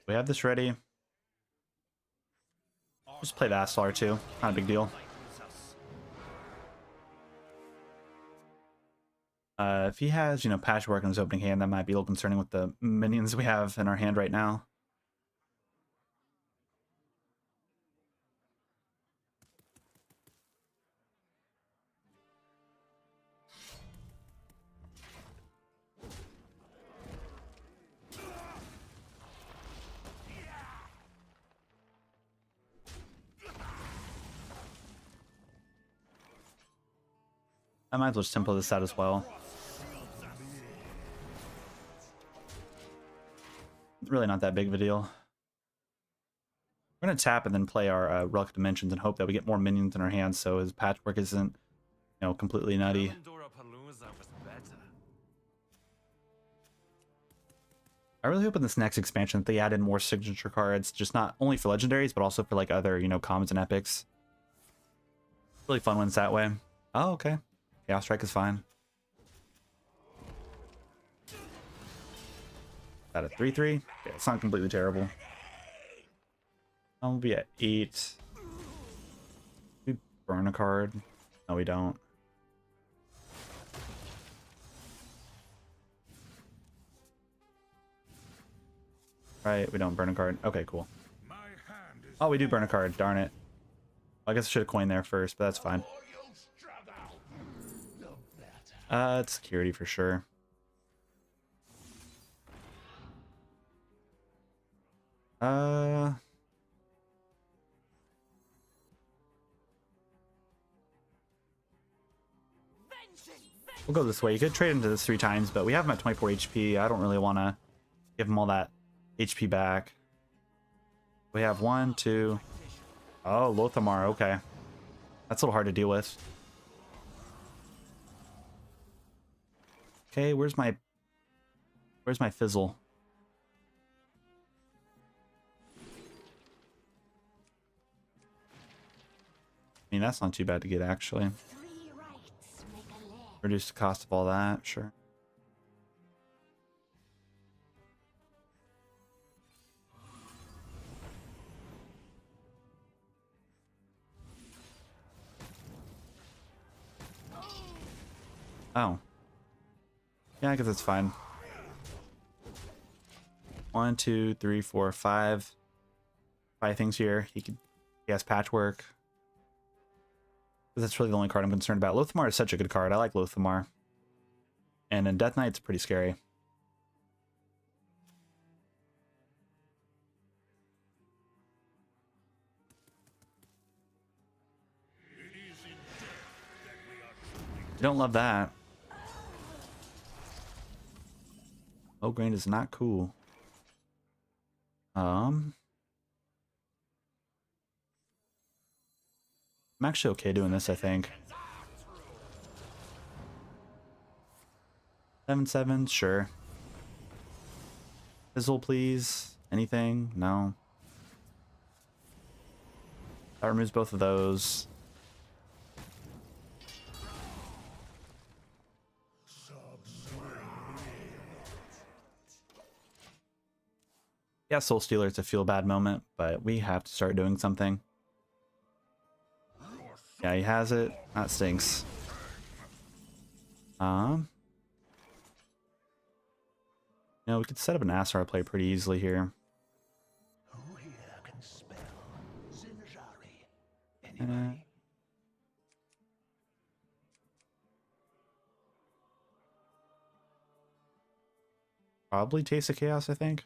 We have this ready. Just play the Astlar too. Not a big deal. If he has, you know, Patchwork in his opening hand, that might be a little concerning with the minions we have in our hand right now. I might as well just tempo this out as well. Really not that big of a deal. We're going to tap and then play our Relic Dimensions and hope that we get more minions in our hands so his Patchwork isn't, you know, completely nutty. I really hope in this next expansion that they add in more signature cards, just not only for legendaries, but also for like other, you know, commons and epics. Really fun ones that way. Oh, okay. Chaos Strike is fine. Is that a 3/3? Yeah, it's not completely terrible. I'll be at 8. We burn a card. No, we don't. Right, we don't burn a card. Okay, cool. My hand is Oh, we do burn a card. Darn it. I guess I should have coined there first, but that's fine. It's security for sure. We'll go this way. You could trade into this 3 times, but we have him at 24 HP. I don't really want to give him all that HP back. We have 1, 2. Oh, Lothar. Okay. That's a little hard to deal with. Okay, where's my fizzle? I mean, that's not too bad to get, actually. 3 rights make a leg. Reduce the cost of all that, sure. Oh. Yeah, I guess that's fine. 1, 2, 3, 4, 5. 5 things here. He has patchwork. That's really the only card I'm concerned about. Lothar is such a good card. I like Lothar. And then Death Knight's pretty scary. You don't love that. Grain is not cool. I'm actually okay doing this, I think. 7/7, sure. Fizzle, please. Anything? No. That removes both of those. Yeah, Soul Stealer, it's a feel bad moment, but we have to start doing something. Yeah, he has it. That stinks. You know, we could set up an Asar play pretty easily here. Who here can spell Zinjari? Anybody? Probably Taste of Chaos, I think.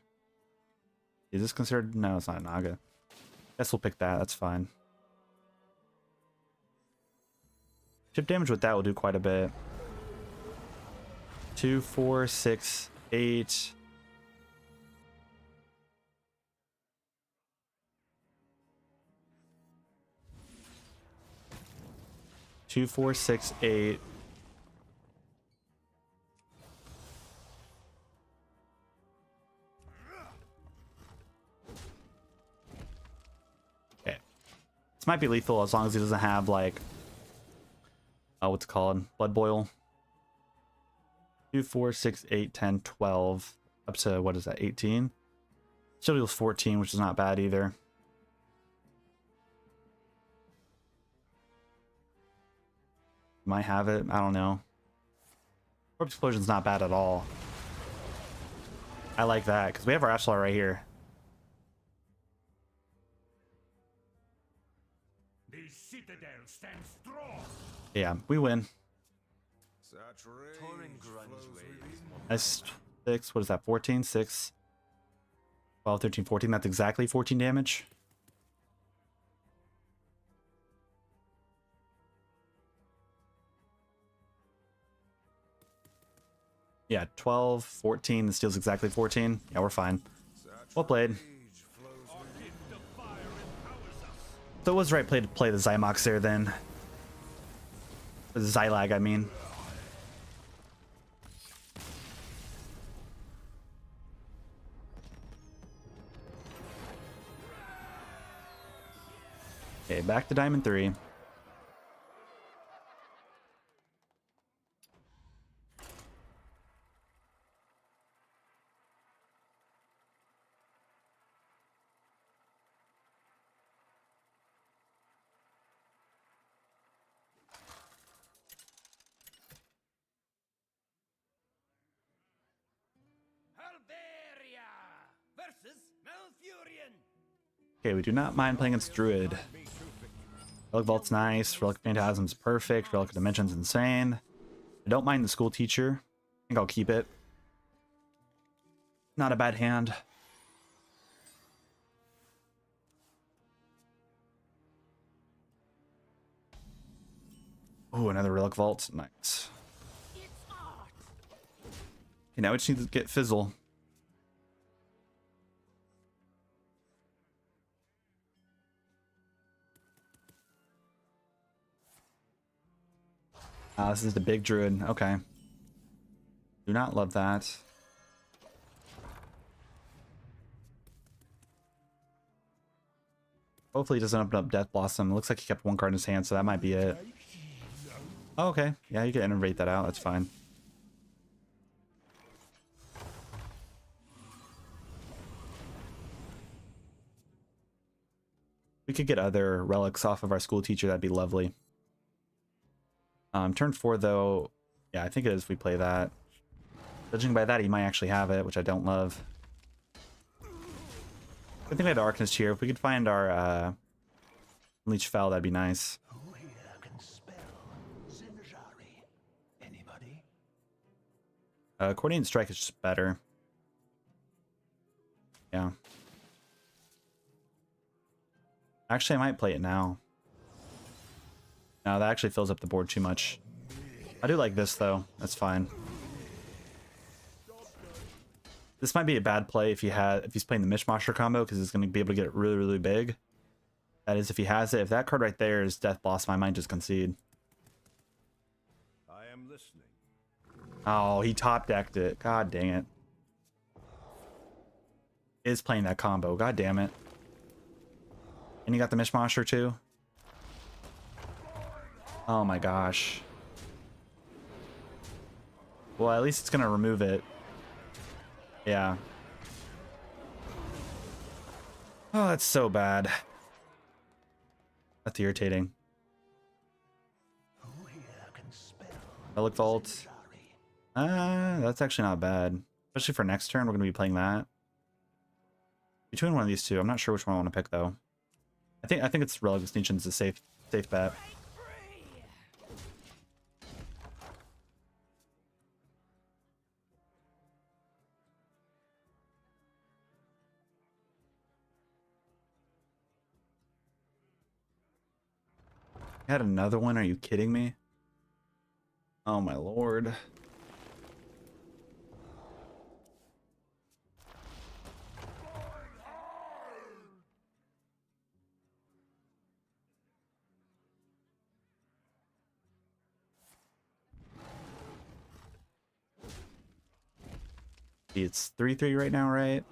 Is this considered? No, it's not Naga. Guess we'll pick that. That's fine. Chip damage with that will do quite a bit. 2, 4, 6, 8. Two, 4, 6, 8. Okay. This might be lethal as long as he doesn't have like what's it called? Blood Boil. 2, 4, 6, 8, 10, 12. Up to what is that? 18. Still deals 14, which is not bad either. Might have it. I don't know. Corpse Explosion's not bad at all. I like that because we have our Ashlar right here. The citadel stands strong. Yeah, we win. Such rage flows within. That's 6. What is that? 14, 6, 12, 13, 14. That's exactly 14 damage. Yeah, 12, 14. This deals exactly 14. Yeah, we're fine. Well played. Rage flows within. So it was right play to play the Zymox there then. The Zylag, I mean. Okay, back to Diamond 3. versus Malfurion. Okay, we do not mind playing against Druid. Relic Vault's nice. Relic Phantasm's perfect. Relic Dimension's insane. I don't mind the School Teacher. I think I'll keep it. Not a bad hand. Oh, another Relic Vault. Nice. It's art. Okay, now we just need to get Fizzle. This is the big Druid. Okay. Do not love that. Hopefully he doesn't open up Death Blossom. It looks like he kept one card in his hand, so that might be it. Oh, okay. Yeah, you can innervate that out. That's fine. We could get other relics off of our School Teacher. That'd be lovely. Turn 4, though. Yeah, I think it is if we play that. Judging by that, he might actually have it, which I don't love. I think we had Arcanist here. If we could find our Leech Fel, that'd be nice. Who here can spell Zinjari? Anybody? Coordinated Strike is just better. Yeah. Actually, I might play it now. No, that actually fills up the board too much. I do like this, though. That's fine. This might be a bad play if he's playing the Mishmasher combo, because he's going to be able to get it really, really big. That is, if he has it. If that card right there is Death Blossom, I might just concede. I am listening. Oh, he top decked it. God dang it. Is playing that combo. God damn it. And he got the Mishmasher too. Oh my gosh. Well, at least it's gonna remove it. Yeah. Oh, that's so bad. That's irritating. Who here can spell Relic Vault. Zinjari? That's actually not bad. Especially for next turn, we're gonna be playing that. Between one of these two, I'm not sure which one I want to pick though. I think it's Relic Extinction's a safe bet. I had another one, are you kidding me? Oh my lord. It's 3-3 right now, right?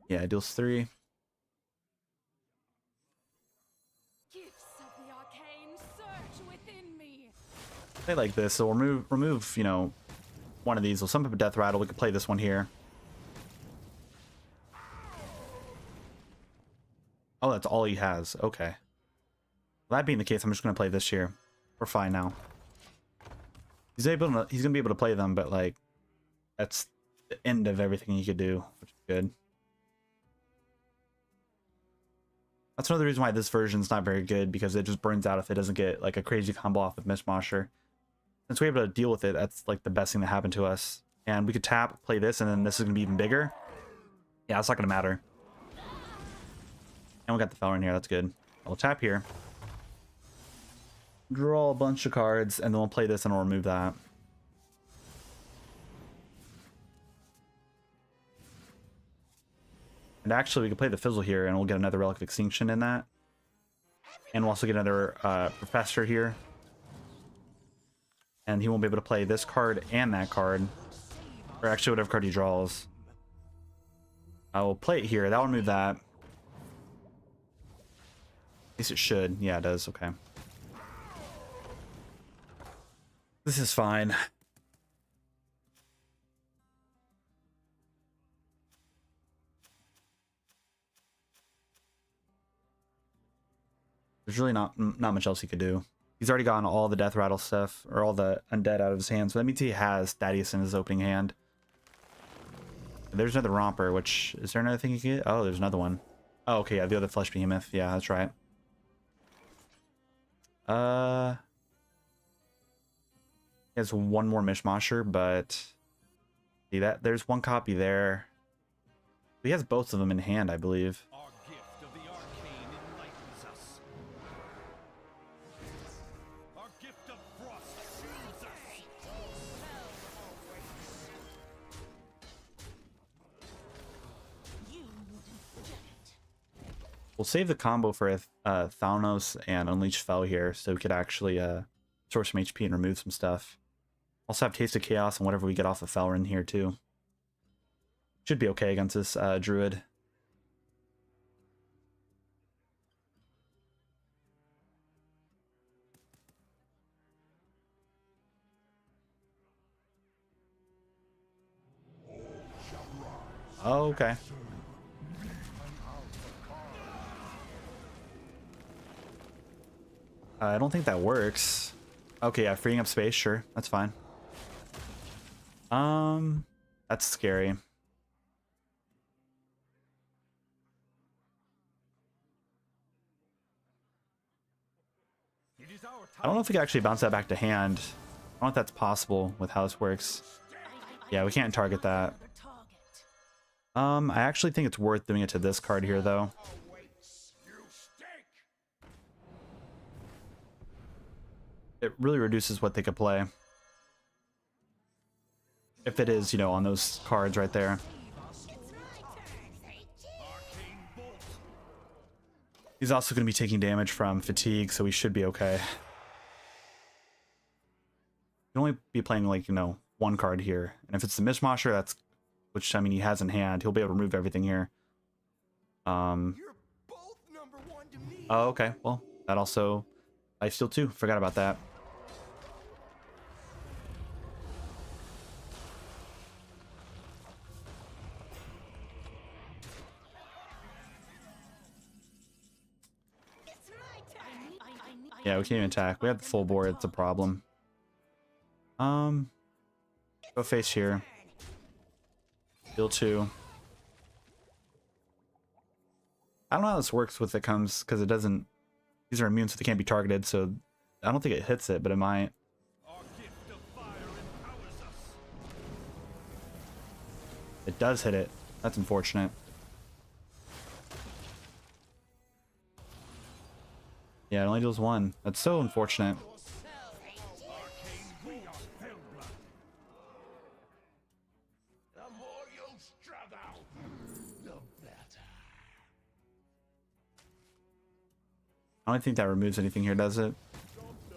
Yeah, it deals 3. Gifts of the arcane search within me. Play like this, so we'll remove, you know, one of these. We'll sum up a Death Rattle. We could play this one here. Oh, that's all he has. Okay. Well, that being the case, I'm just going to play this here. We're fine now. He's gonna be able to play them, but like, that's the end of everything he could do, which is good. That's another reason why this version's not very good, because it just burns out if it doesn't get like a crazy combo off with Mishmasher. Since we're able to deal with it, that's like the best thing that happened to us. And we could tap, play this, and then this is gonna be even bigger. Yeah, it's not gonna matter. And we got the Felrin here, that's good. We'll tap here. Draw a bunch of cards, and then we'll play this and we'll remove that. And actually, we could play the Fizzle here, and we'll get another Relic of Extinction in that. And we'll also get another Professor here. And he won't be able to play this card and that card. Or actually, whatever card he draws. I will play it here. That will remove that. At least it should. Yeah, it does. Okay. This is fine. There's really not much else he could do. He's already gotten all the Death Rattle stuff, or all the Undead out of his hand, so that means he has Thaddeus in his opening hand. There's another romper, which is there another thing you can get? Oh, there's another one. Oh, okay, yeah, the other flesh behemoth. Yeah, that's right. There's one more mishmasher, but see that there's one copy there. He has both of them in hand, I believe. Our gift of the arcane enlightens us. Our gift of frost shields us. You wouldn't get it. We'll save the combo for Thanos and Unleash Fel here, so we could actually source some HP and remove some stuff. Also have Taste of Chaos and whatever we get off of Fel in here too. Should be okay against this druid. Oh, okay. I don't think that works. Okay, yeah, freeing up space, sure, that's fine. That's scary. It is our time. I don't know if we can actually bounce that back to hand. I don't know if that's possible with how this works. Yeah, we can't target that. Another target. I actually think it's worth doing it to this card here, though. Awaits. You stink. It really reduces what they could play. If it is, you know, on those cards right there. Arcane bolt. He's also going to be taking damage from fatigue, so we should be okay. You'll only be playing, like, you know, one card here. And if it's the Mishmasher, that's, which, I mean, he has in hand, he'll be able to remove everything here. You're both number one to me. Oh, okay. Well, that also... Lifesteal too. Forgot about that. It's my turn. Yeah, we can't even attack. We have the full board. It's a problem. Go face here. Deal 2. I don't know how this works with it comes, because it doesn't... These are immune, so they can't be targeted, so I don't think it hits it, but it might. Our gift of fire empowers us. It does hit it. That's unfortunate. Yeah, it only deals 1. That's so unfortunate. Arcane bolt. Hellblood. The more you struggle, the better. I don't think that removes anything here, does it?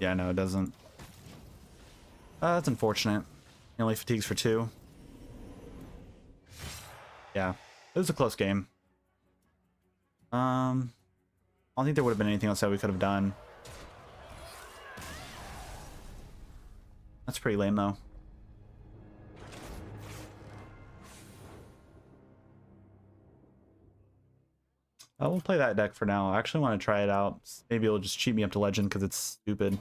Yeah, no, it doesn't. That's unfortunate. He only fatigues for 2. Yeah, it was a close game. I don't think there would have been anything else that we could have done. That's pretty lame, though. We'll play that deck for now. I actually want to try it out. Maybe it'll just cheat me up to legend because it's stupid.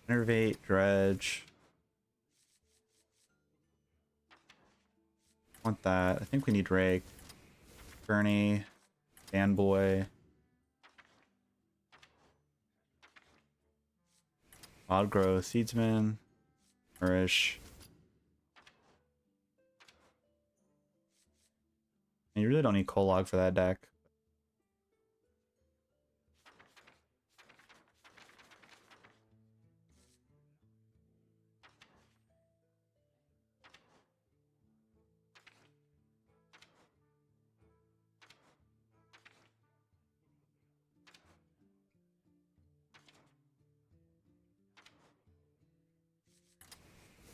Innervate, Dredge. Want that. I think we need Rake. Gurney. Fanboy. Odd Growth, Seedsman. Nourish. And you really don't need Kolog for that deck.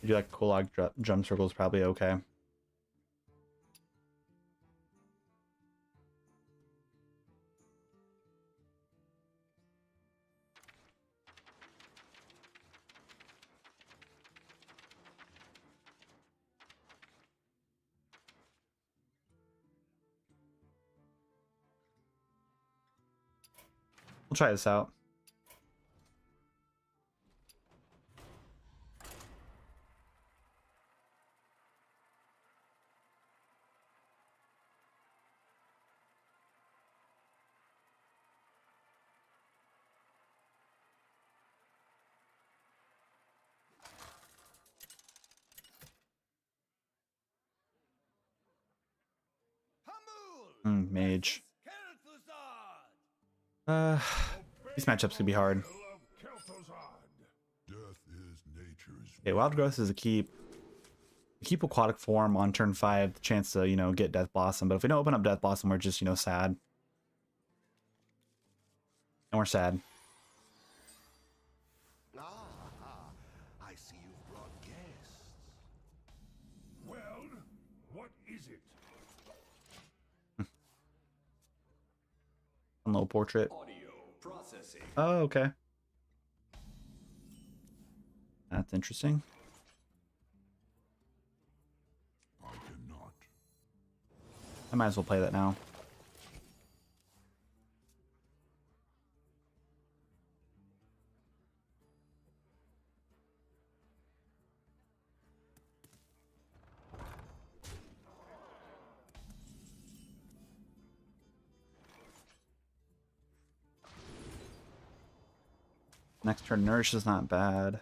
You do like Kulak drum circle is probably okay. We'll try this out. Mage. These matchups could be hard. Okay, Wild Growth is a keep. We keep Aquatic Form on turn 5, the chance to, you know, get Death Blossom. But if we don't open up Death Blossom, we're just, you know, sad. And we're sad. I see you've brought guests. Well, what is it? One little portrait. Audio processing. Oh, okay. That's interesting. I cannot. I might as well play that now. Next turn, Nourish is not bad.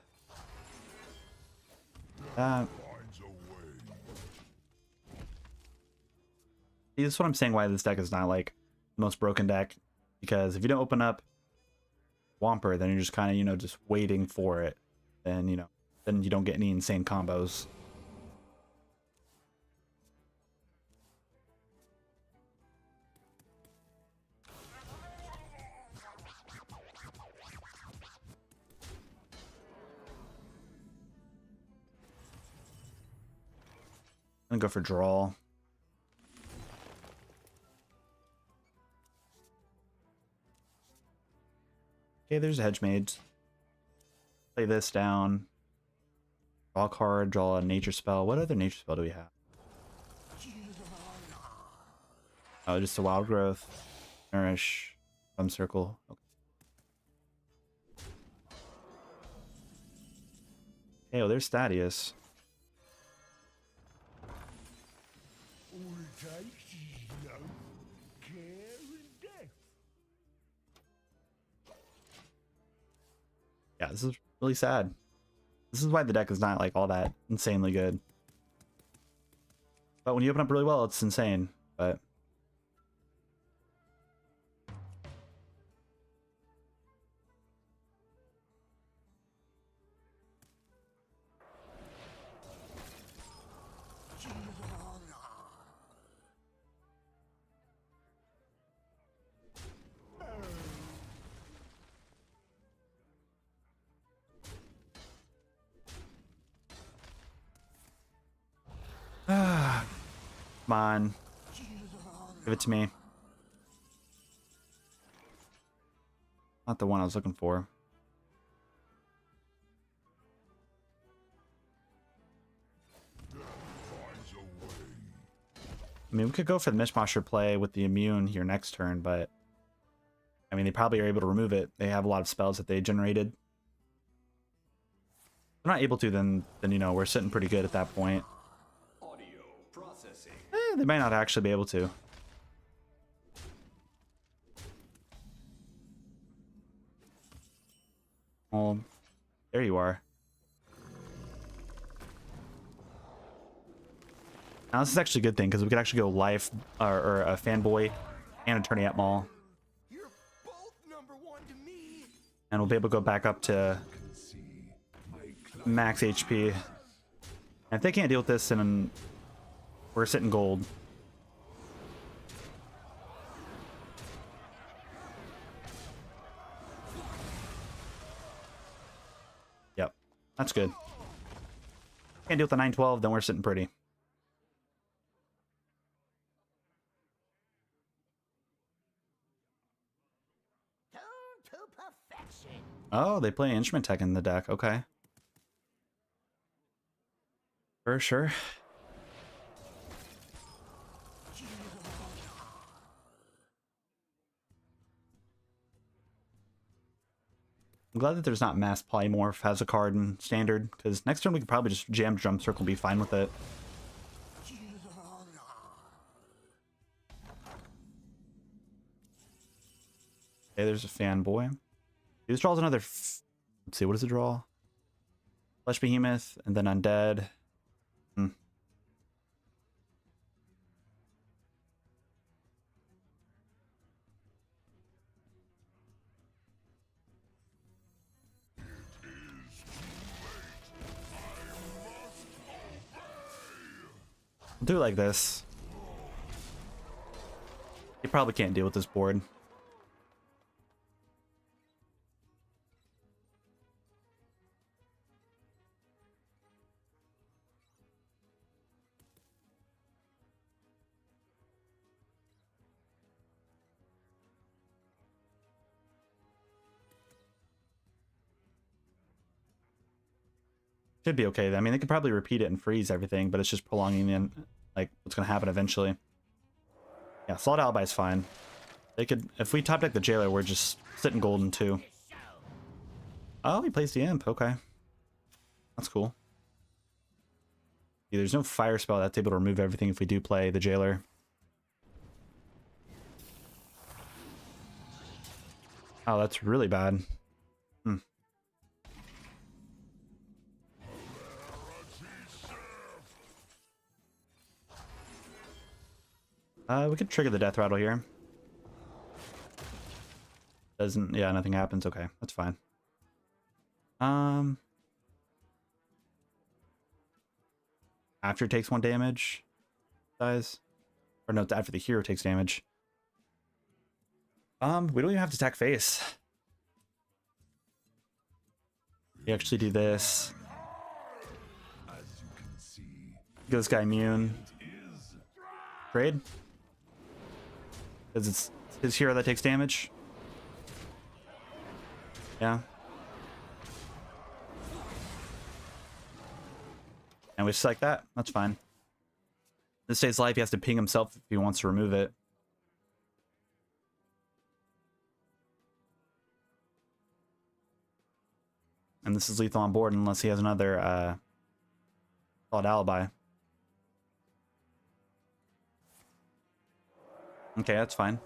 Finds a way. See, this is what I'm saying why this deck is not like the most broken deck. Because if you don't open up Womper, then you're just kind of, you know, just waiting for it. Then, you know, then you don't get any insane combos. I'm gonna go for draw. Okay, there's a Hedge Mage. Play this down. Draw a card, draw a nature spell. What other nature spell do we have? Oh, just a Wild Growth. Nourish. Thumb Circle. Okay. Hey, oh, there's Thaddeus. Yeah, this is really sad. This is why the deck is not like all that insanely good. But when you open up really well, it's insane. But come on. Give it to me. Not the one I was looking for. I mean, we could go for the Mishmasher play with the immune here next turn, but I mean, they probably are able to remove it. They have a lot of spells that they generated. If they're not able to, then you know, we're sitting pretty good at that point. Audio processing. They might not actually be able to. Well, there you are. Now this is actually a good thing because we could actually go life or a fanboy and attorney at mall, You're both number one to me. and we'll be able to go back up to max HP. And if they can't deal with this, then we're sitting gold. Yep, that's good. Can't deal with the 912, then we're sitting pretty. Tuned to perfection. Oh, they play Instrument Tech in the deck. Okay. For sure. I'm glad that there's not Mass Polymorph as a card in Standard, because next turn we could probably just jam Drum Circle and be fine with it. Okay, there's a Fanboy. This draws another... Let's see, what does it draw? Flesh Behemoth, and then Undead. I'll do it like this. You probably can't deal with this board. Should be okay. I mean, they could probably repeat it and freeze everything, but it's just prolonging the, like, what's going to happen eventually. Yeah, Slot Alibi is fine. They could, if we top deck the Jailer, we're just sitting golden too. Oh, he plays the Imp. Okay. That's cool. Yeah, there's no fire spell that's able to remove everything if we do play the Jailer. Oh, that's really bad. We could trigger the Death Rattle here. Doesn't, yeah, nothing happens. Okay, that's fine. After it takes 1 damage, dies. Or no, after the hero takes damage. We don't even have to attack face. We actually do this. Get this guy immune. Trade. Because it's his hero that takes damage. Yeah. And we just like that. That's fine. This stays life. He has to ping himself if he wants to remove it. And this is lethal on board unless he has another Solid Alibi. Okay, that's fine.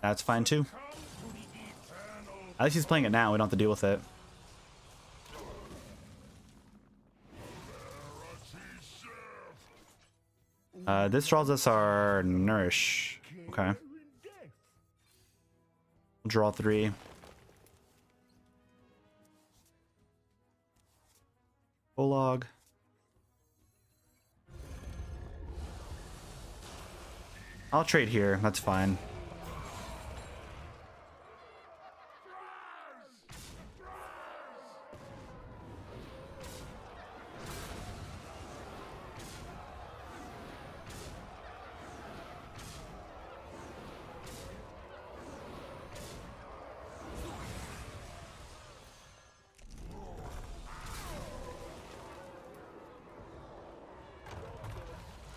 That's fine too. At least he's playing it now. We don't have to deal with it. This draws us our Nourish. Okay. Draw 3. Prologue. I'll trade here. That's fine.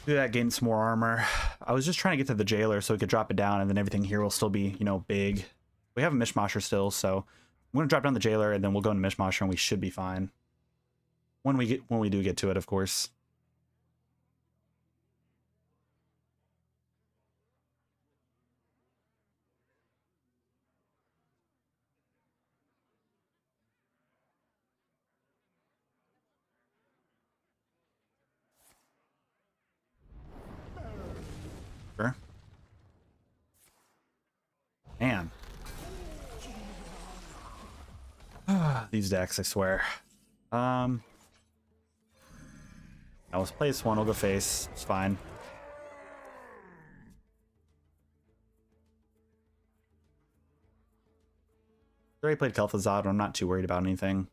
Do that, gain some more armor. I was just trying to get to the Jailer so we could drop it down, and then everything here will still be, you know, big. We have a Mishmasher still, so I'm gonna drop down the Jailer, and then we'll go into Mishmasher, and we should be fine. When we do get to it, of course. Sure. Man. These decks, I swear. Now let's play this one. We'll go face. It's fine. already played Kel'Thuzad, I'm not too worried about anything.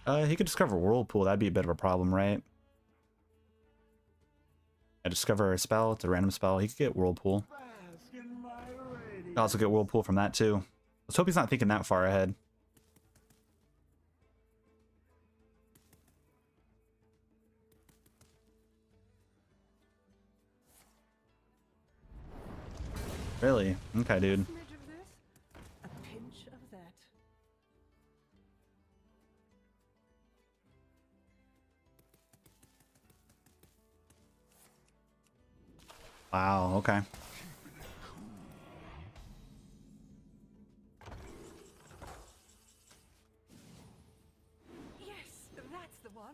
He could discover Whirlpool, that'd be a bit of a problem, right? I discover a spell, it's a random spell, he could get Whirlpool. Could also get Whirlpool from that too. Let's hope he's not thinking that far ahead. Really? Okay, dude. Smidge of this, a pinch of that. Wow, okay. Yes, that's the one.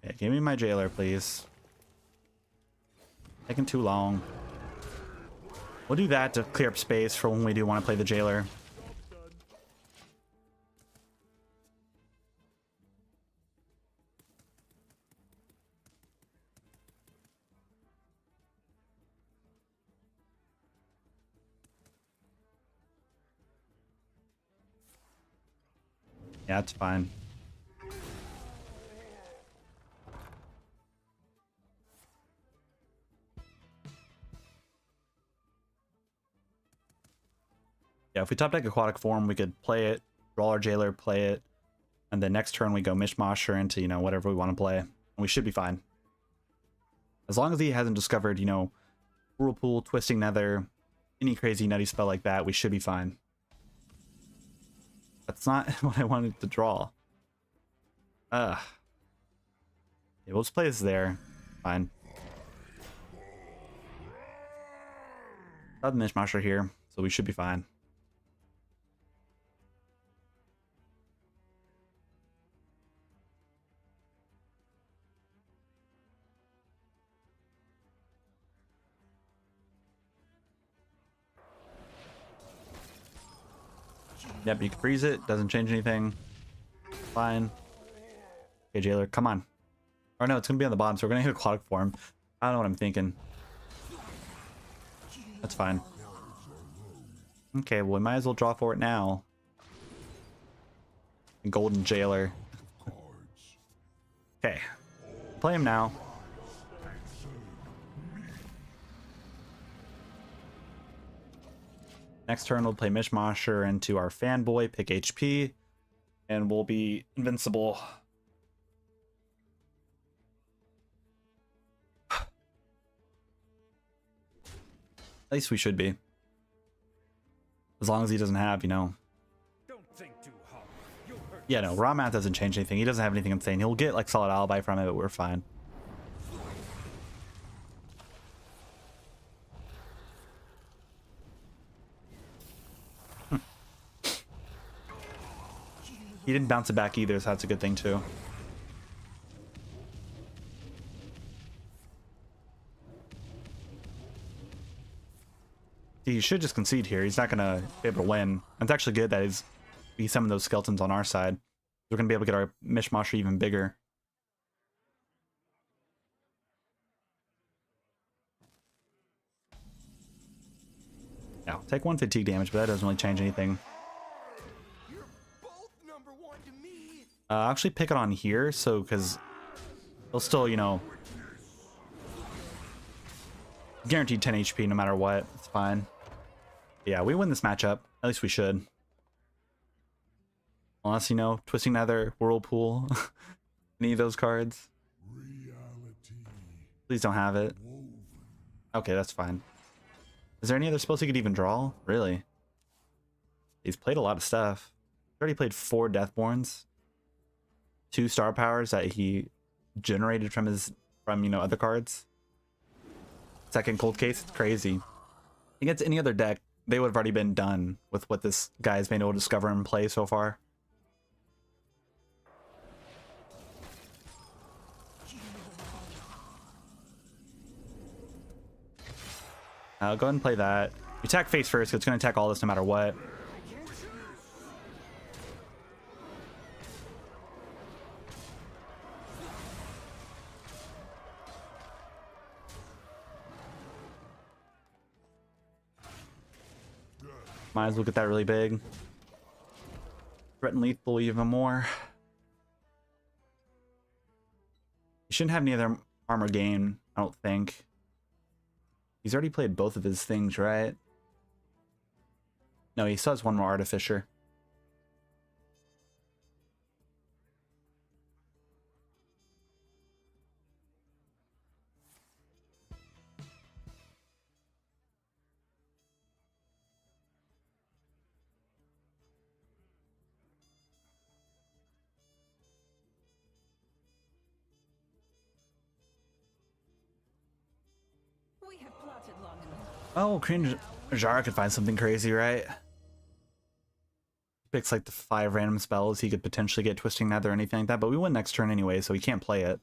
Yeah, give me my jailer, please. Taking too long. We'll do that to clear up space for when we do want to play the jailer. Yeah, it's fine. Yeah, if we top deck Aquatic Form, we could play it, draw our jailer, play it, and then next turn we go Mishmasher into, you know, whatever we want to play. And we should be fine. As long as he hasn't discovered, you know, Whirlpool, Twisting Nether, any crazy nutty spell like that, we should be fine. That's not what I wanted to draw. Yeah, we'll just play this there. Fine. Got the Mishmasher here, so we should be fine. Yep, you can freeze it. Doesn't change anything. Fine. Okay, jailer, come on. Or no, it's going to be on the bottom, so we're going to hit Aquatic Form. I don't know what I'm thinking. That's fine. Okay, well, we might as well draw for it now. Golden Jailer. Okay. Play him now. Next turn, we'll play Mishmasher into our Fanboy, pick HP, and we'll be invincible. At least we should be. As long as he doesn't have, you know... Don't think too hard. You'll hurt Yeah, no, Raw Math doesn't change anything. He doesn't have anything insane. He'll get, like, Solid Alibi from it, but we're fine. He didn't bounce it back either, so that's a good thing too. He should just concede here. He's not gonna be able to win. It's actually good that he summoned those skeletons on our side. We're gonna be able to get our Mishmasher even bigger. Yeah, take 1 fatigue damage, but that doesn't really change anything. I'll actually pick it on here, so because he'll still, you know, guaranteed 10 HP no matter what. It's fine. Yeah, we win this matchup. At least we should. Unless, you know, Twisting Nether, Whirlpool, any of those cards. Please don't have it. Okay, that's fine. Is there any other spells he could even draw? Really? He's played a lot of stuff. He's already played 4 Deathborns. 2 star powers that he generated from you know, other cards. Second Cold Case, it's crazy. Against any other deck, they would have already been done with what this guy's been able to discover and play so far. Go ahead and play that. You attack face first, 'cause it's going to attack all this no matter what. Might as well get that really big. Threaten lethal even more. He shouldn't have any other armor gain, I don't think. He's already played both of his things, right? No, he still has one more Artificer. We have plotted long enough. Oh, Korean Jara could find something crazy, right? Picks like the 5 random spells he could potentially get Twisting Nether or anything like that, but we win next turn anyway, so he can't play it.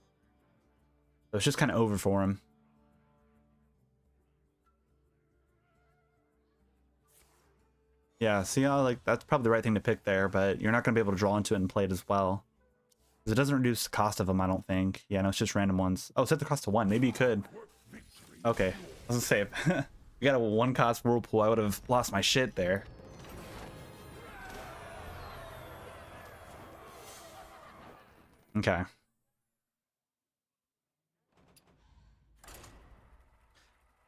So it's just kind of over for him. Yeah, see how like that's probably the right thing to pick there, but you're not going to be able to draw into it and play it as well. Because it doesn't reduce the cost of them, I don't think. Yeah, no, it's just random ones. Oh, set the cost to 1. Maybe you could. Okay, I was gonna say, if we got a 1 cost Whirlpool, I would have lost my shit there. Okay.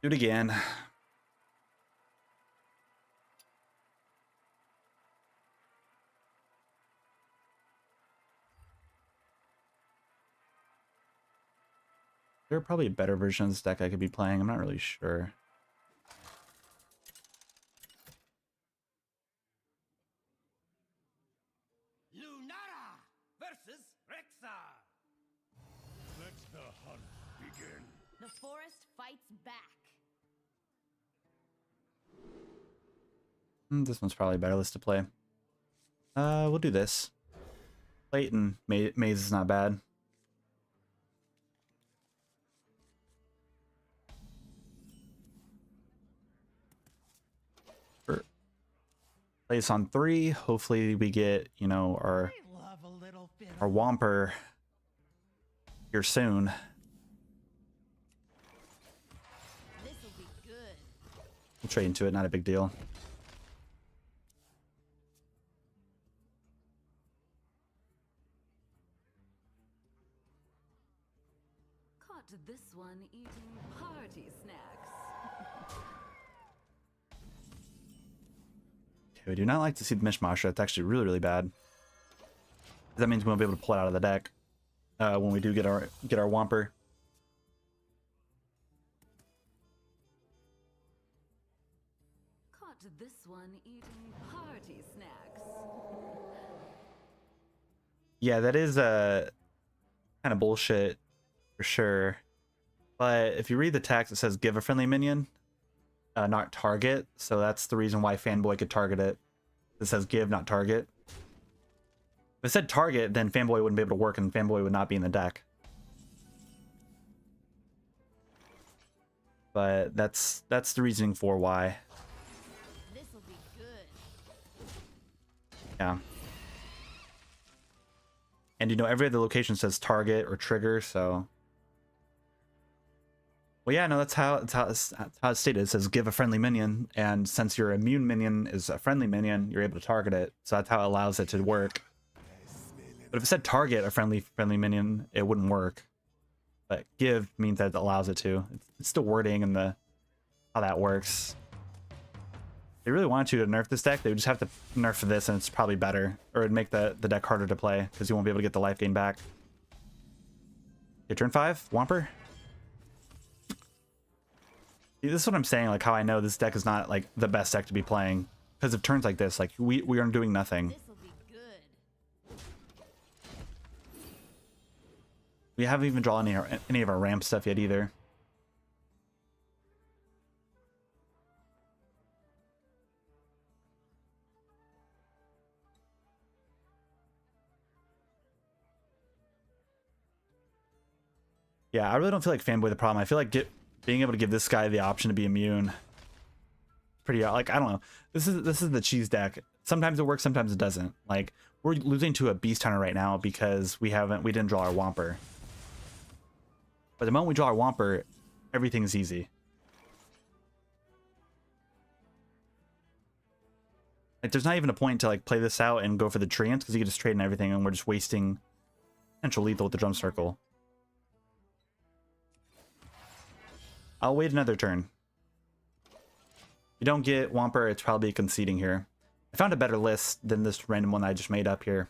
Do it again. There are probably a better version of this deck I could be playing. I'm not really sure. Lunara versus Rexar. Let the hunt begin. The forest fights back. This one's probably a better list to play. We'll do this. Plate and Maze is not bad. Place on 3. Hopefully we get, you know, our Whomper here soon. This'll be good. We'll trade into it, not a big deal. Caught this one eating party snacks. Okay, we do not like to see the Mishmash. That's actually really, really bad. That means we won't be able to pull it out of the deck when we do get our Whomper. Caught this one eating party snacks. Yeah, that is kind of bullshit for sure. But if you read the text, it says give a friendly minion, not target. So that's the reason why Fanboy could target it. It says give, not target. If it said target, then Fanboy wouldn't be able to work and Fanboy would not be in the deck. But that's the reasoning for why. This'll be good. Yeah. And you know, every other location says target or trigger, so. Well, yeah, no, that's how it's stated. It says give a friendly minion, and since your immune minion is a friendly minion, you're able to target it. So that's how it allows it to work. But if it said target a friendly minion, it wouldn't work. But give means that it allows it to. It's the wording and the how that works. If they really wanted to nerf this deck, they would just have to nerf this, and it's probably better, or it'd make the deck harder to play because you won't be able to get the life gain back. Okay, turn 5, Whomper. This is what I'm saying, like how I know this deck is not like the best deck to be playing because of turns like this. Like we are doing nothing. This'll be good. We haven't even drawn any of our ramp stuff yet either. Yeah, I really don't feel like Fanboy the problem. I feel like being able to give this guy the option to be immune, pretty like I don't know. This is the cheese deck. Sometimes it works, sometimes it doesn't. Like we're losing to a Beast Hunter right now because we didn't draw our Whomper. But the moment we draw our Whomper, everything's easy. Like, there's not even a point to like play this out and go for the treants because you can just trade and everything, and we're just wasting potential lethal with the drum circle. I'll wait another turn. If you don't get Whomper, it's probably conceding here. I found a better list than this random one I just made up here.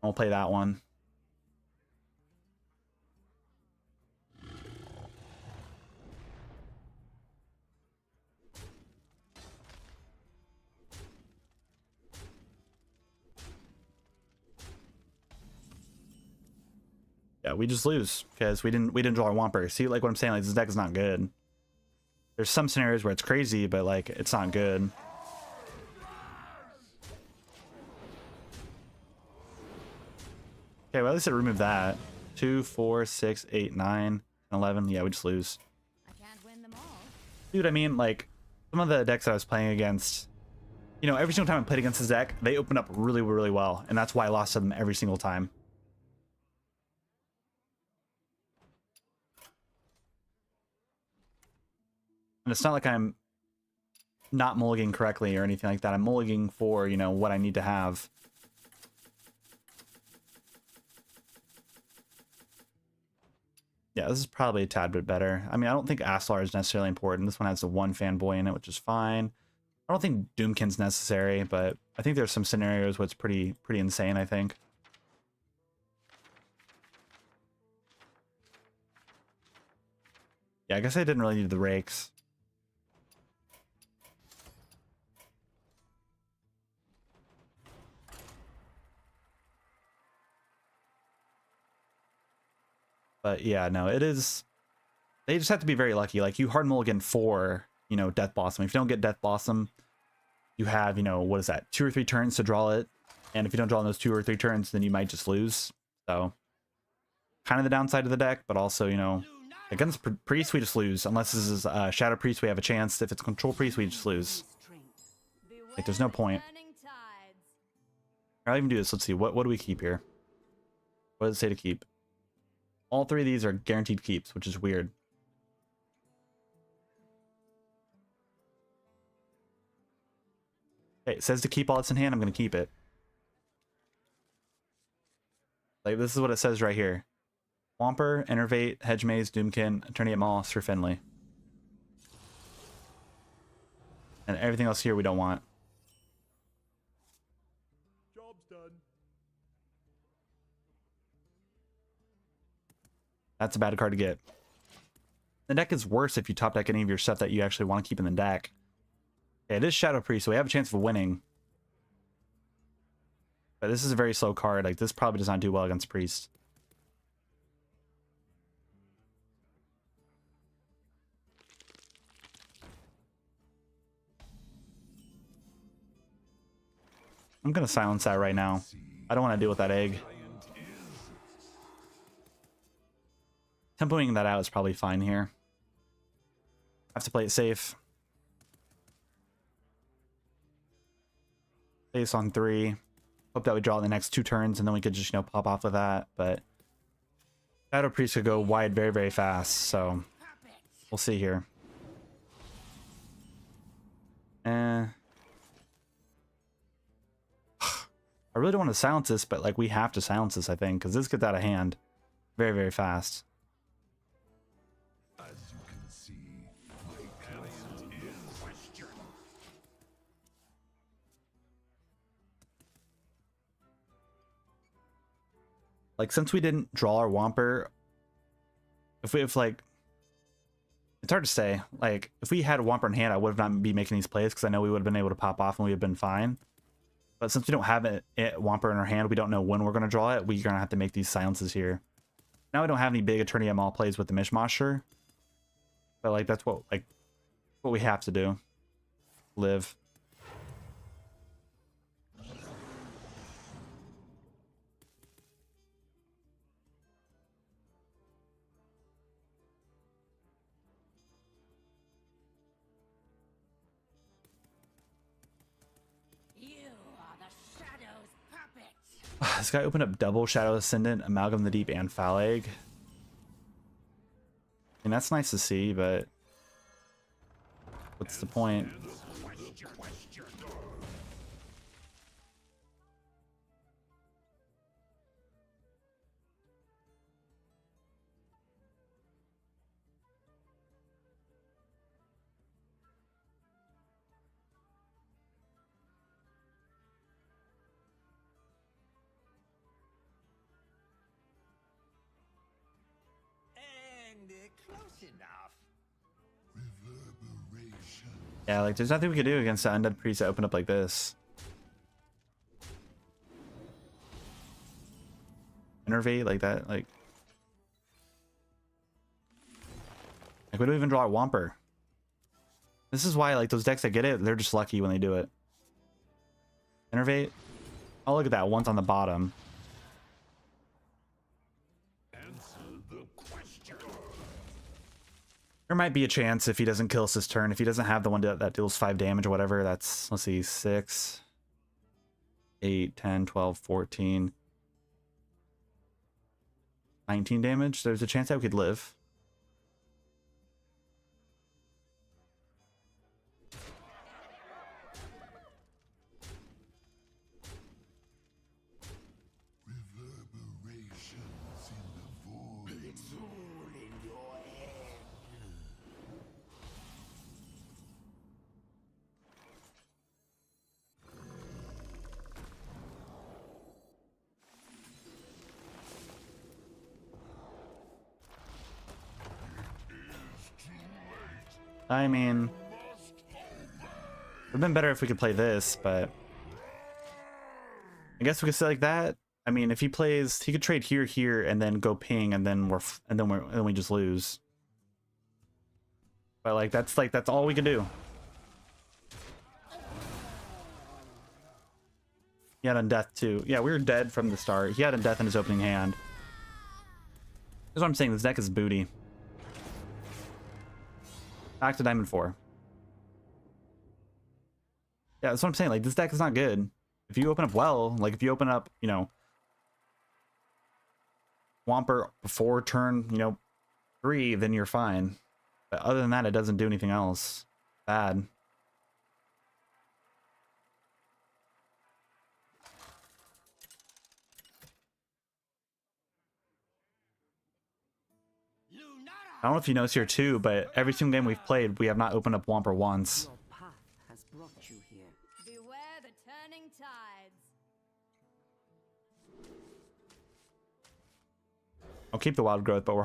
I'll play that one. Yeah, we just lose because we didn't draw our Whomper. See, like what I'm saying, like this deck is not good. There's some scenarios where it's crazy, but like it's not good. Okay, well at least it removed that. 2, 4, 6, 8, 9, 11. Yeah, we just lose. I can't win them all. Dude, I mean, like some of the decks I was playing against, you know, every single time I played against this deck, they opened up really, really well, and that's why I lost to them every single time. And it's not like I'm not mulliganing correctly or anything like that. I'm mulliganing for, you know, what I need to have. Yeah, this is probably a tad bit better. I mean, I don't think Aslar is necessarily important. This one has the one fanboy in it, which is fine. I don't think Doomkin's necessary, but I think there's some scenarios where it's pretty insane, I think. Yeah, I guess I didn't really need the rakes. But yeah, no, it is. They just have to be very lucky. Like you hard mulligan for, you know, Death Blossom. If you don't get Death Blossom, you have, you know, what is that? 2 or 3 turns to draw it. And if you don't draw in those 2 or 3 turns, then you might just lose. So kind of the downside of the deck, but also, you know, against Priest, we just lose. Unless this is Shadow Priest, we have a chance. If it's Control Priest, we just lose. Like, there's no point. Turning tides. I'll even do this. Let's see. What do we keep here? What does it say to keep? All 3 of these are guaranteed keeps, which is weird. Okay, it says to keep all that's in hand. I'm going to keep it. Like, this is what it says right here. Whomper, Enervate, Hedge Maze, Doomkin, Attorney at Maw, Sir Finley. And everything else here we don't want. Job's done. That's a bad card to get. The deck is worse if you top deck any of your stuff that you actually want to keep in the deck. Okay, it is Shadow Priest, so we have a chance of winning. But this is a very slow card. Like, this probably does not do well against Priest. I'm going to silence that right now. I don't want to deal with that egg. Tempoing that out is probably fine here. I have to play it safe. Face on 3. Hope that we draw in the next 2 turns, and then we could just, you know, pop off with that. But Shadow Priest could go wide very, very fast, so we'll see here. I really don't want to silence this, but like we have to silence this, I think, because this gets out of hand very, very fast. As you can see, my talent is question. Like, since we didn't draw our Whomper, if like, it's hard to say. Like, if we had a Whomper in hand, I would have not be making these plays because I know we would have been able to pop off and we would have been fine. But since we don't have it Whomper in our hand, we don't know when we're going to draw it. We're going to have to make these silences here. Now we don't have any big Attorney at Maw plays with the Mishmasher. But like, that's what we have to do. Live. You are the Shadow's puppet. This guy opened up double Shadow Ascendant, Amalgam the Deep, and Foul Egg. And that's nice to see, but what's the point? enough. Yeah, like there's nothing we could do against the undead priest that open up like this. Innervate like that, like we don't even draw a Whomper. This is why like those decks that get it, they're just lucky when they do it. Innervate. Oh, look at that, once on the bottom. There might be a chance if he doesn't kill us this turn. If he doesn't have the one that deals 5 damage or whatever, that's, let's see, 6, 8, 10, 12, 14, 19 damage. There's a chance that we could live. I mean, it would have been better if we could play this, but I guess we could say like that. I mean, if he plays, he could trade here, and then go ping, and then we just lose. But like that's all we could do. He had Undeath too. Yeah, we were dead from the start. He had Undeath in his opening hand. That's what I'm saying. This deck is booty. Back to Diamond 4. Yeah, that's what I'm saying. Like, this deck is not good. If you open up well, like if you open up, you know, Whomper before turn, you know, 3, then you're fine. But other than that, it doesn't do anything else. Bad. I don't know if you notice here too, but every single game we've played, we have not opened up Whomper once. Your path has brought you here. Beware the turning tides. I'll keep the wild growth, but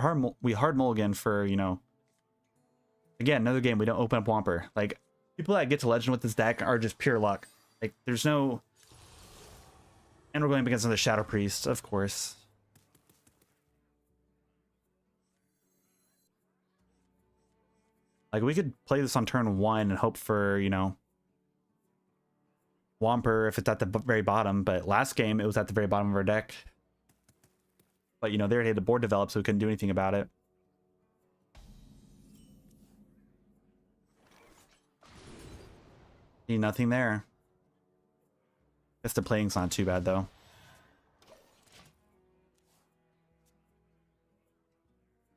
we hard mulligan for, you know, again, another game we don't open up Whomper. Like, people that get to Legend with this deck are just pure luck. Like, there's no... And we're going up against another Shadow Priest, of course. Like, we could play this on turn 1 and hope for, you know, Whomper if it's at the very bottom, but last game it was at the very bottom of our deck. But, you know, they already had the board developed, so we couldn't do anything about it. See, nothing there. Guess the playing's not too bad, though.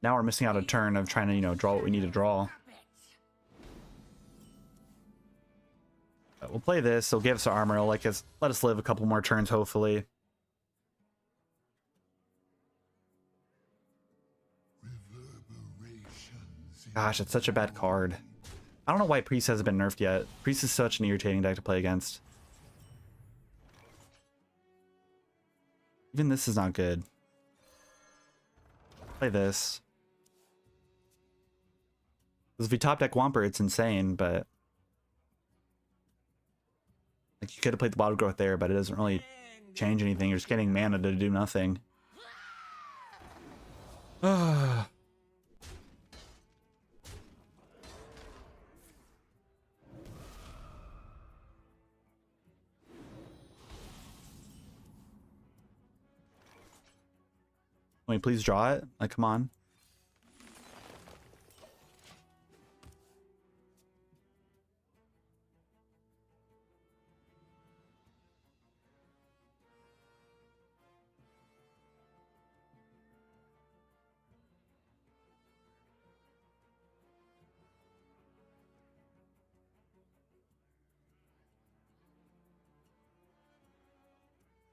Now we're missing out a turn of trying to, you know, draw what we need to draw. But we'll play this. It'll give us our armor. It'll let us live a couple more turns, hopefully. Gosh, it's such a bad card. I don't know why Priest hasn't been nerfed yet. Priest is such an irritating deck to play against. Even this is not good. Play this. Because if we top deck Whomper, it's insane, but... Like, you could have played the Wild Growth there, but it doesn't really change anything. You're just getting mana to do nothing. Can we please draw it? Like, come on.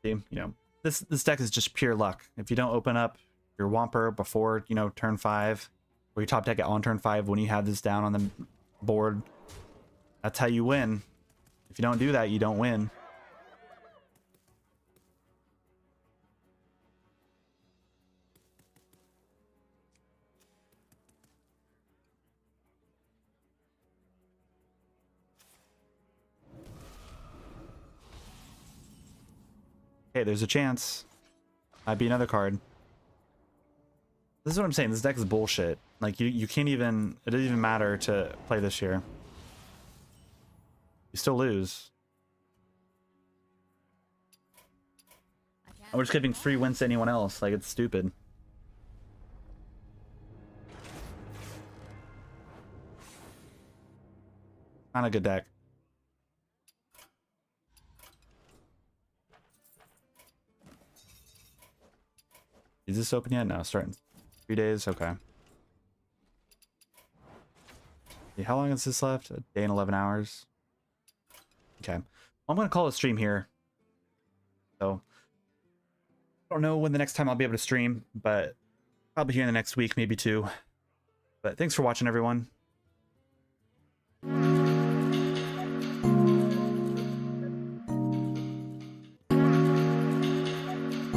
You know, this deck is just pure luck. If you don't open up your Whomper before, you know, turn 5, or you top deck it on turn 5 when you have this down on the board, that's how you win. If you don't do that, you don't win. Hey, there's a chance. Might be another card. This is what I'm saying. This deck is bullshit. Like, you can't even... It doesn't even matter to play this year. You still lose. And we're just giving free wins to anyone else. Like, it's stupid. Not a good deck. Is this open yet? No, starting 3 days. Okay. Yeah, how long is this left? A day and 11 hours. Okay. I'm going to call a stream here. So, I don't know when the next time I'll be able to stream, but probably here in the next week, maybe 2. But thanks for watching, everyone.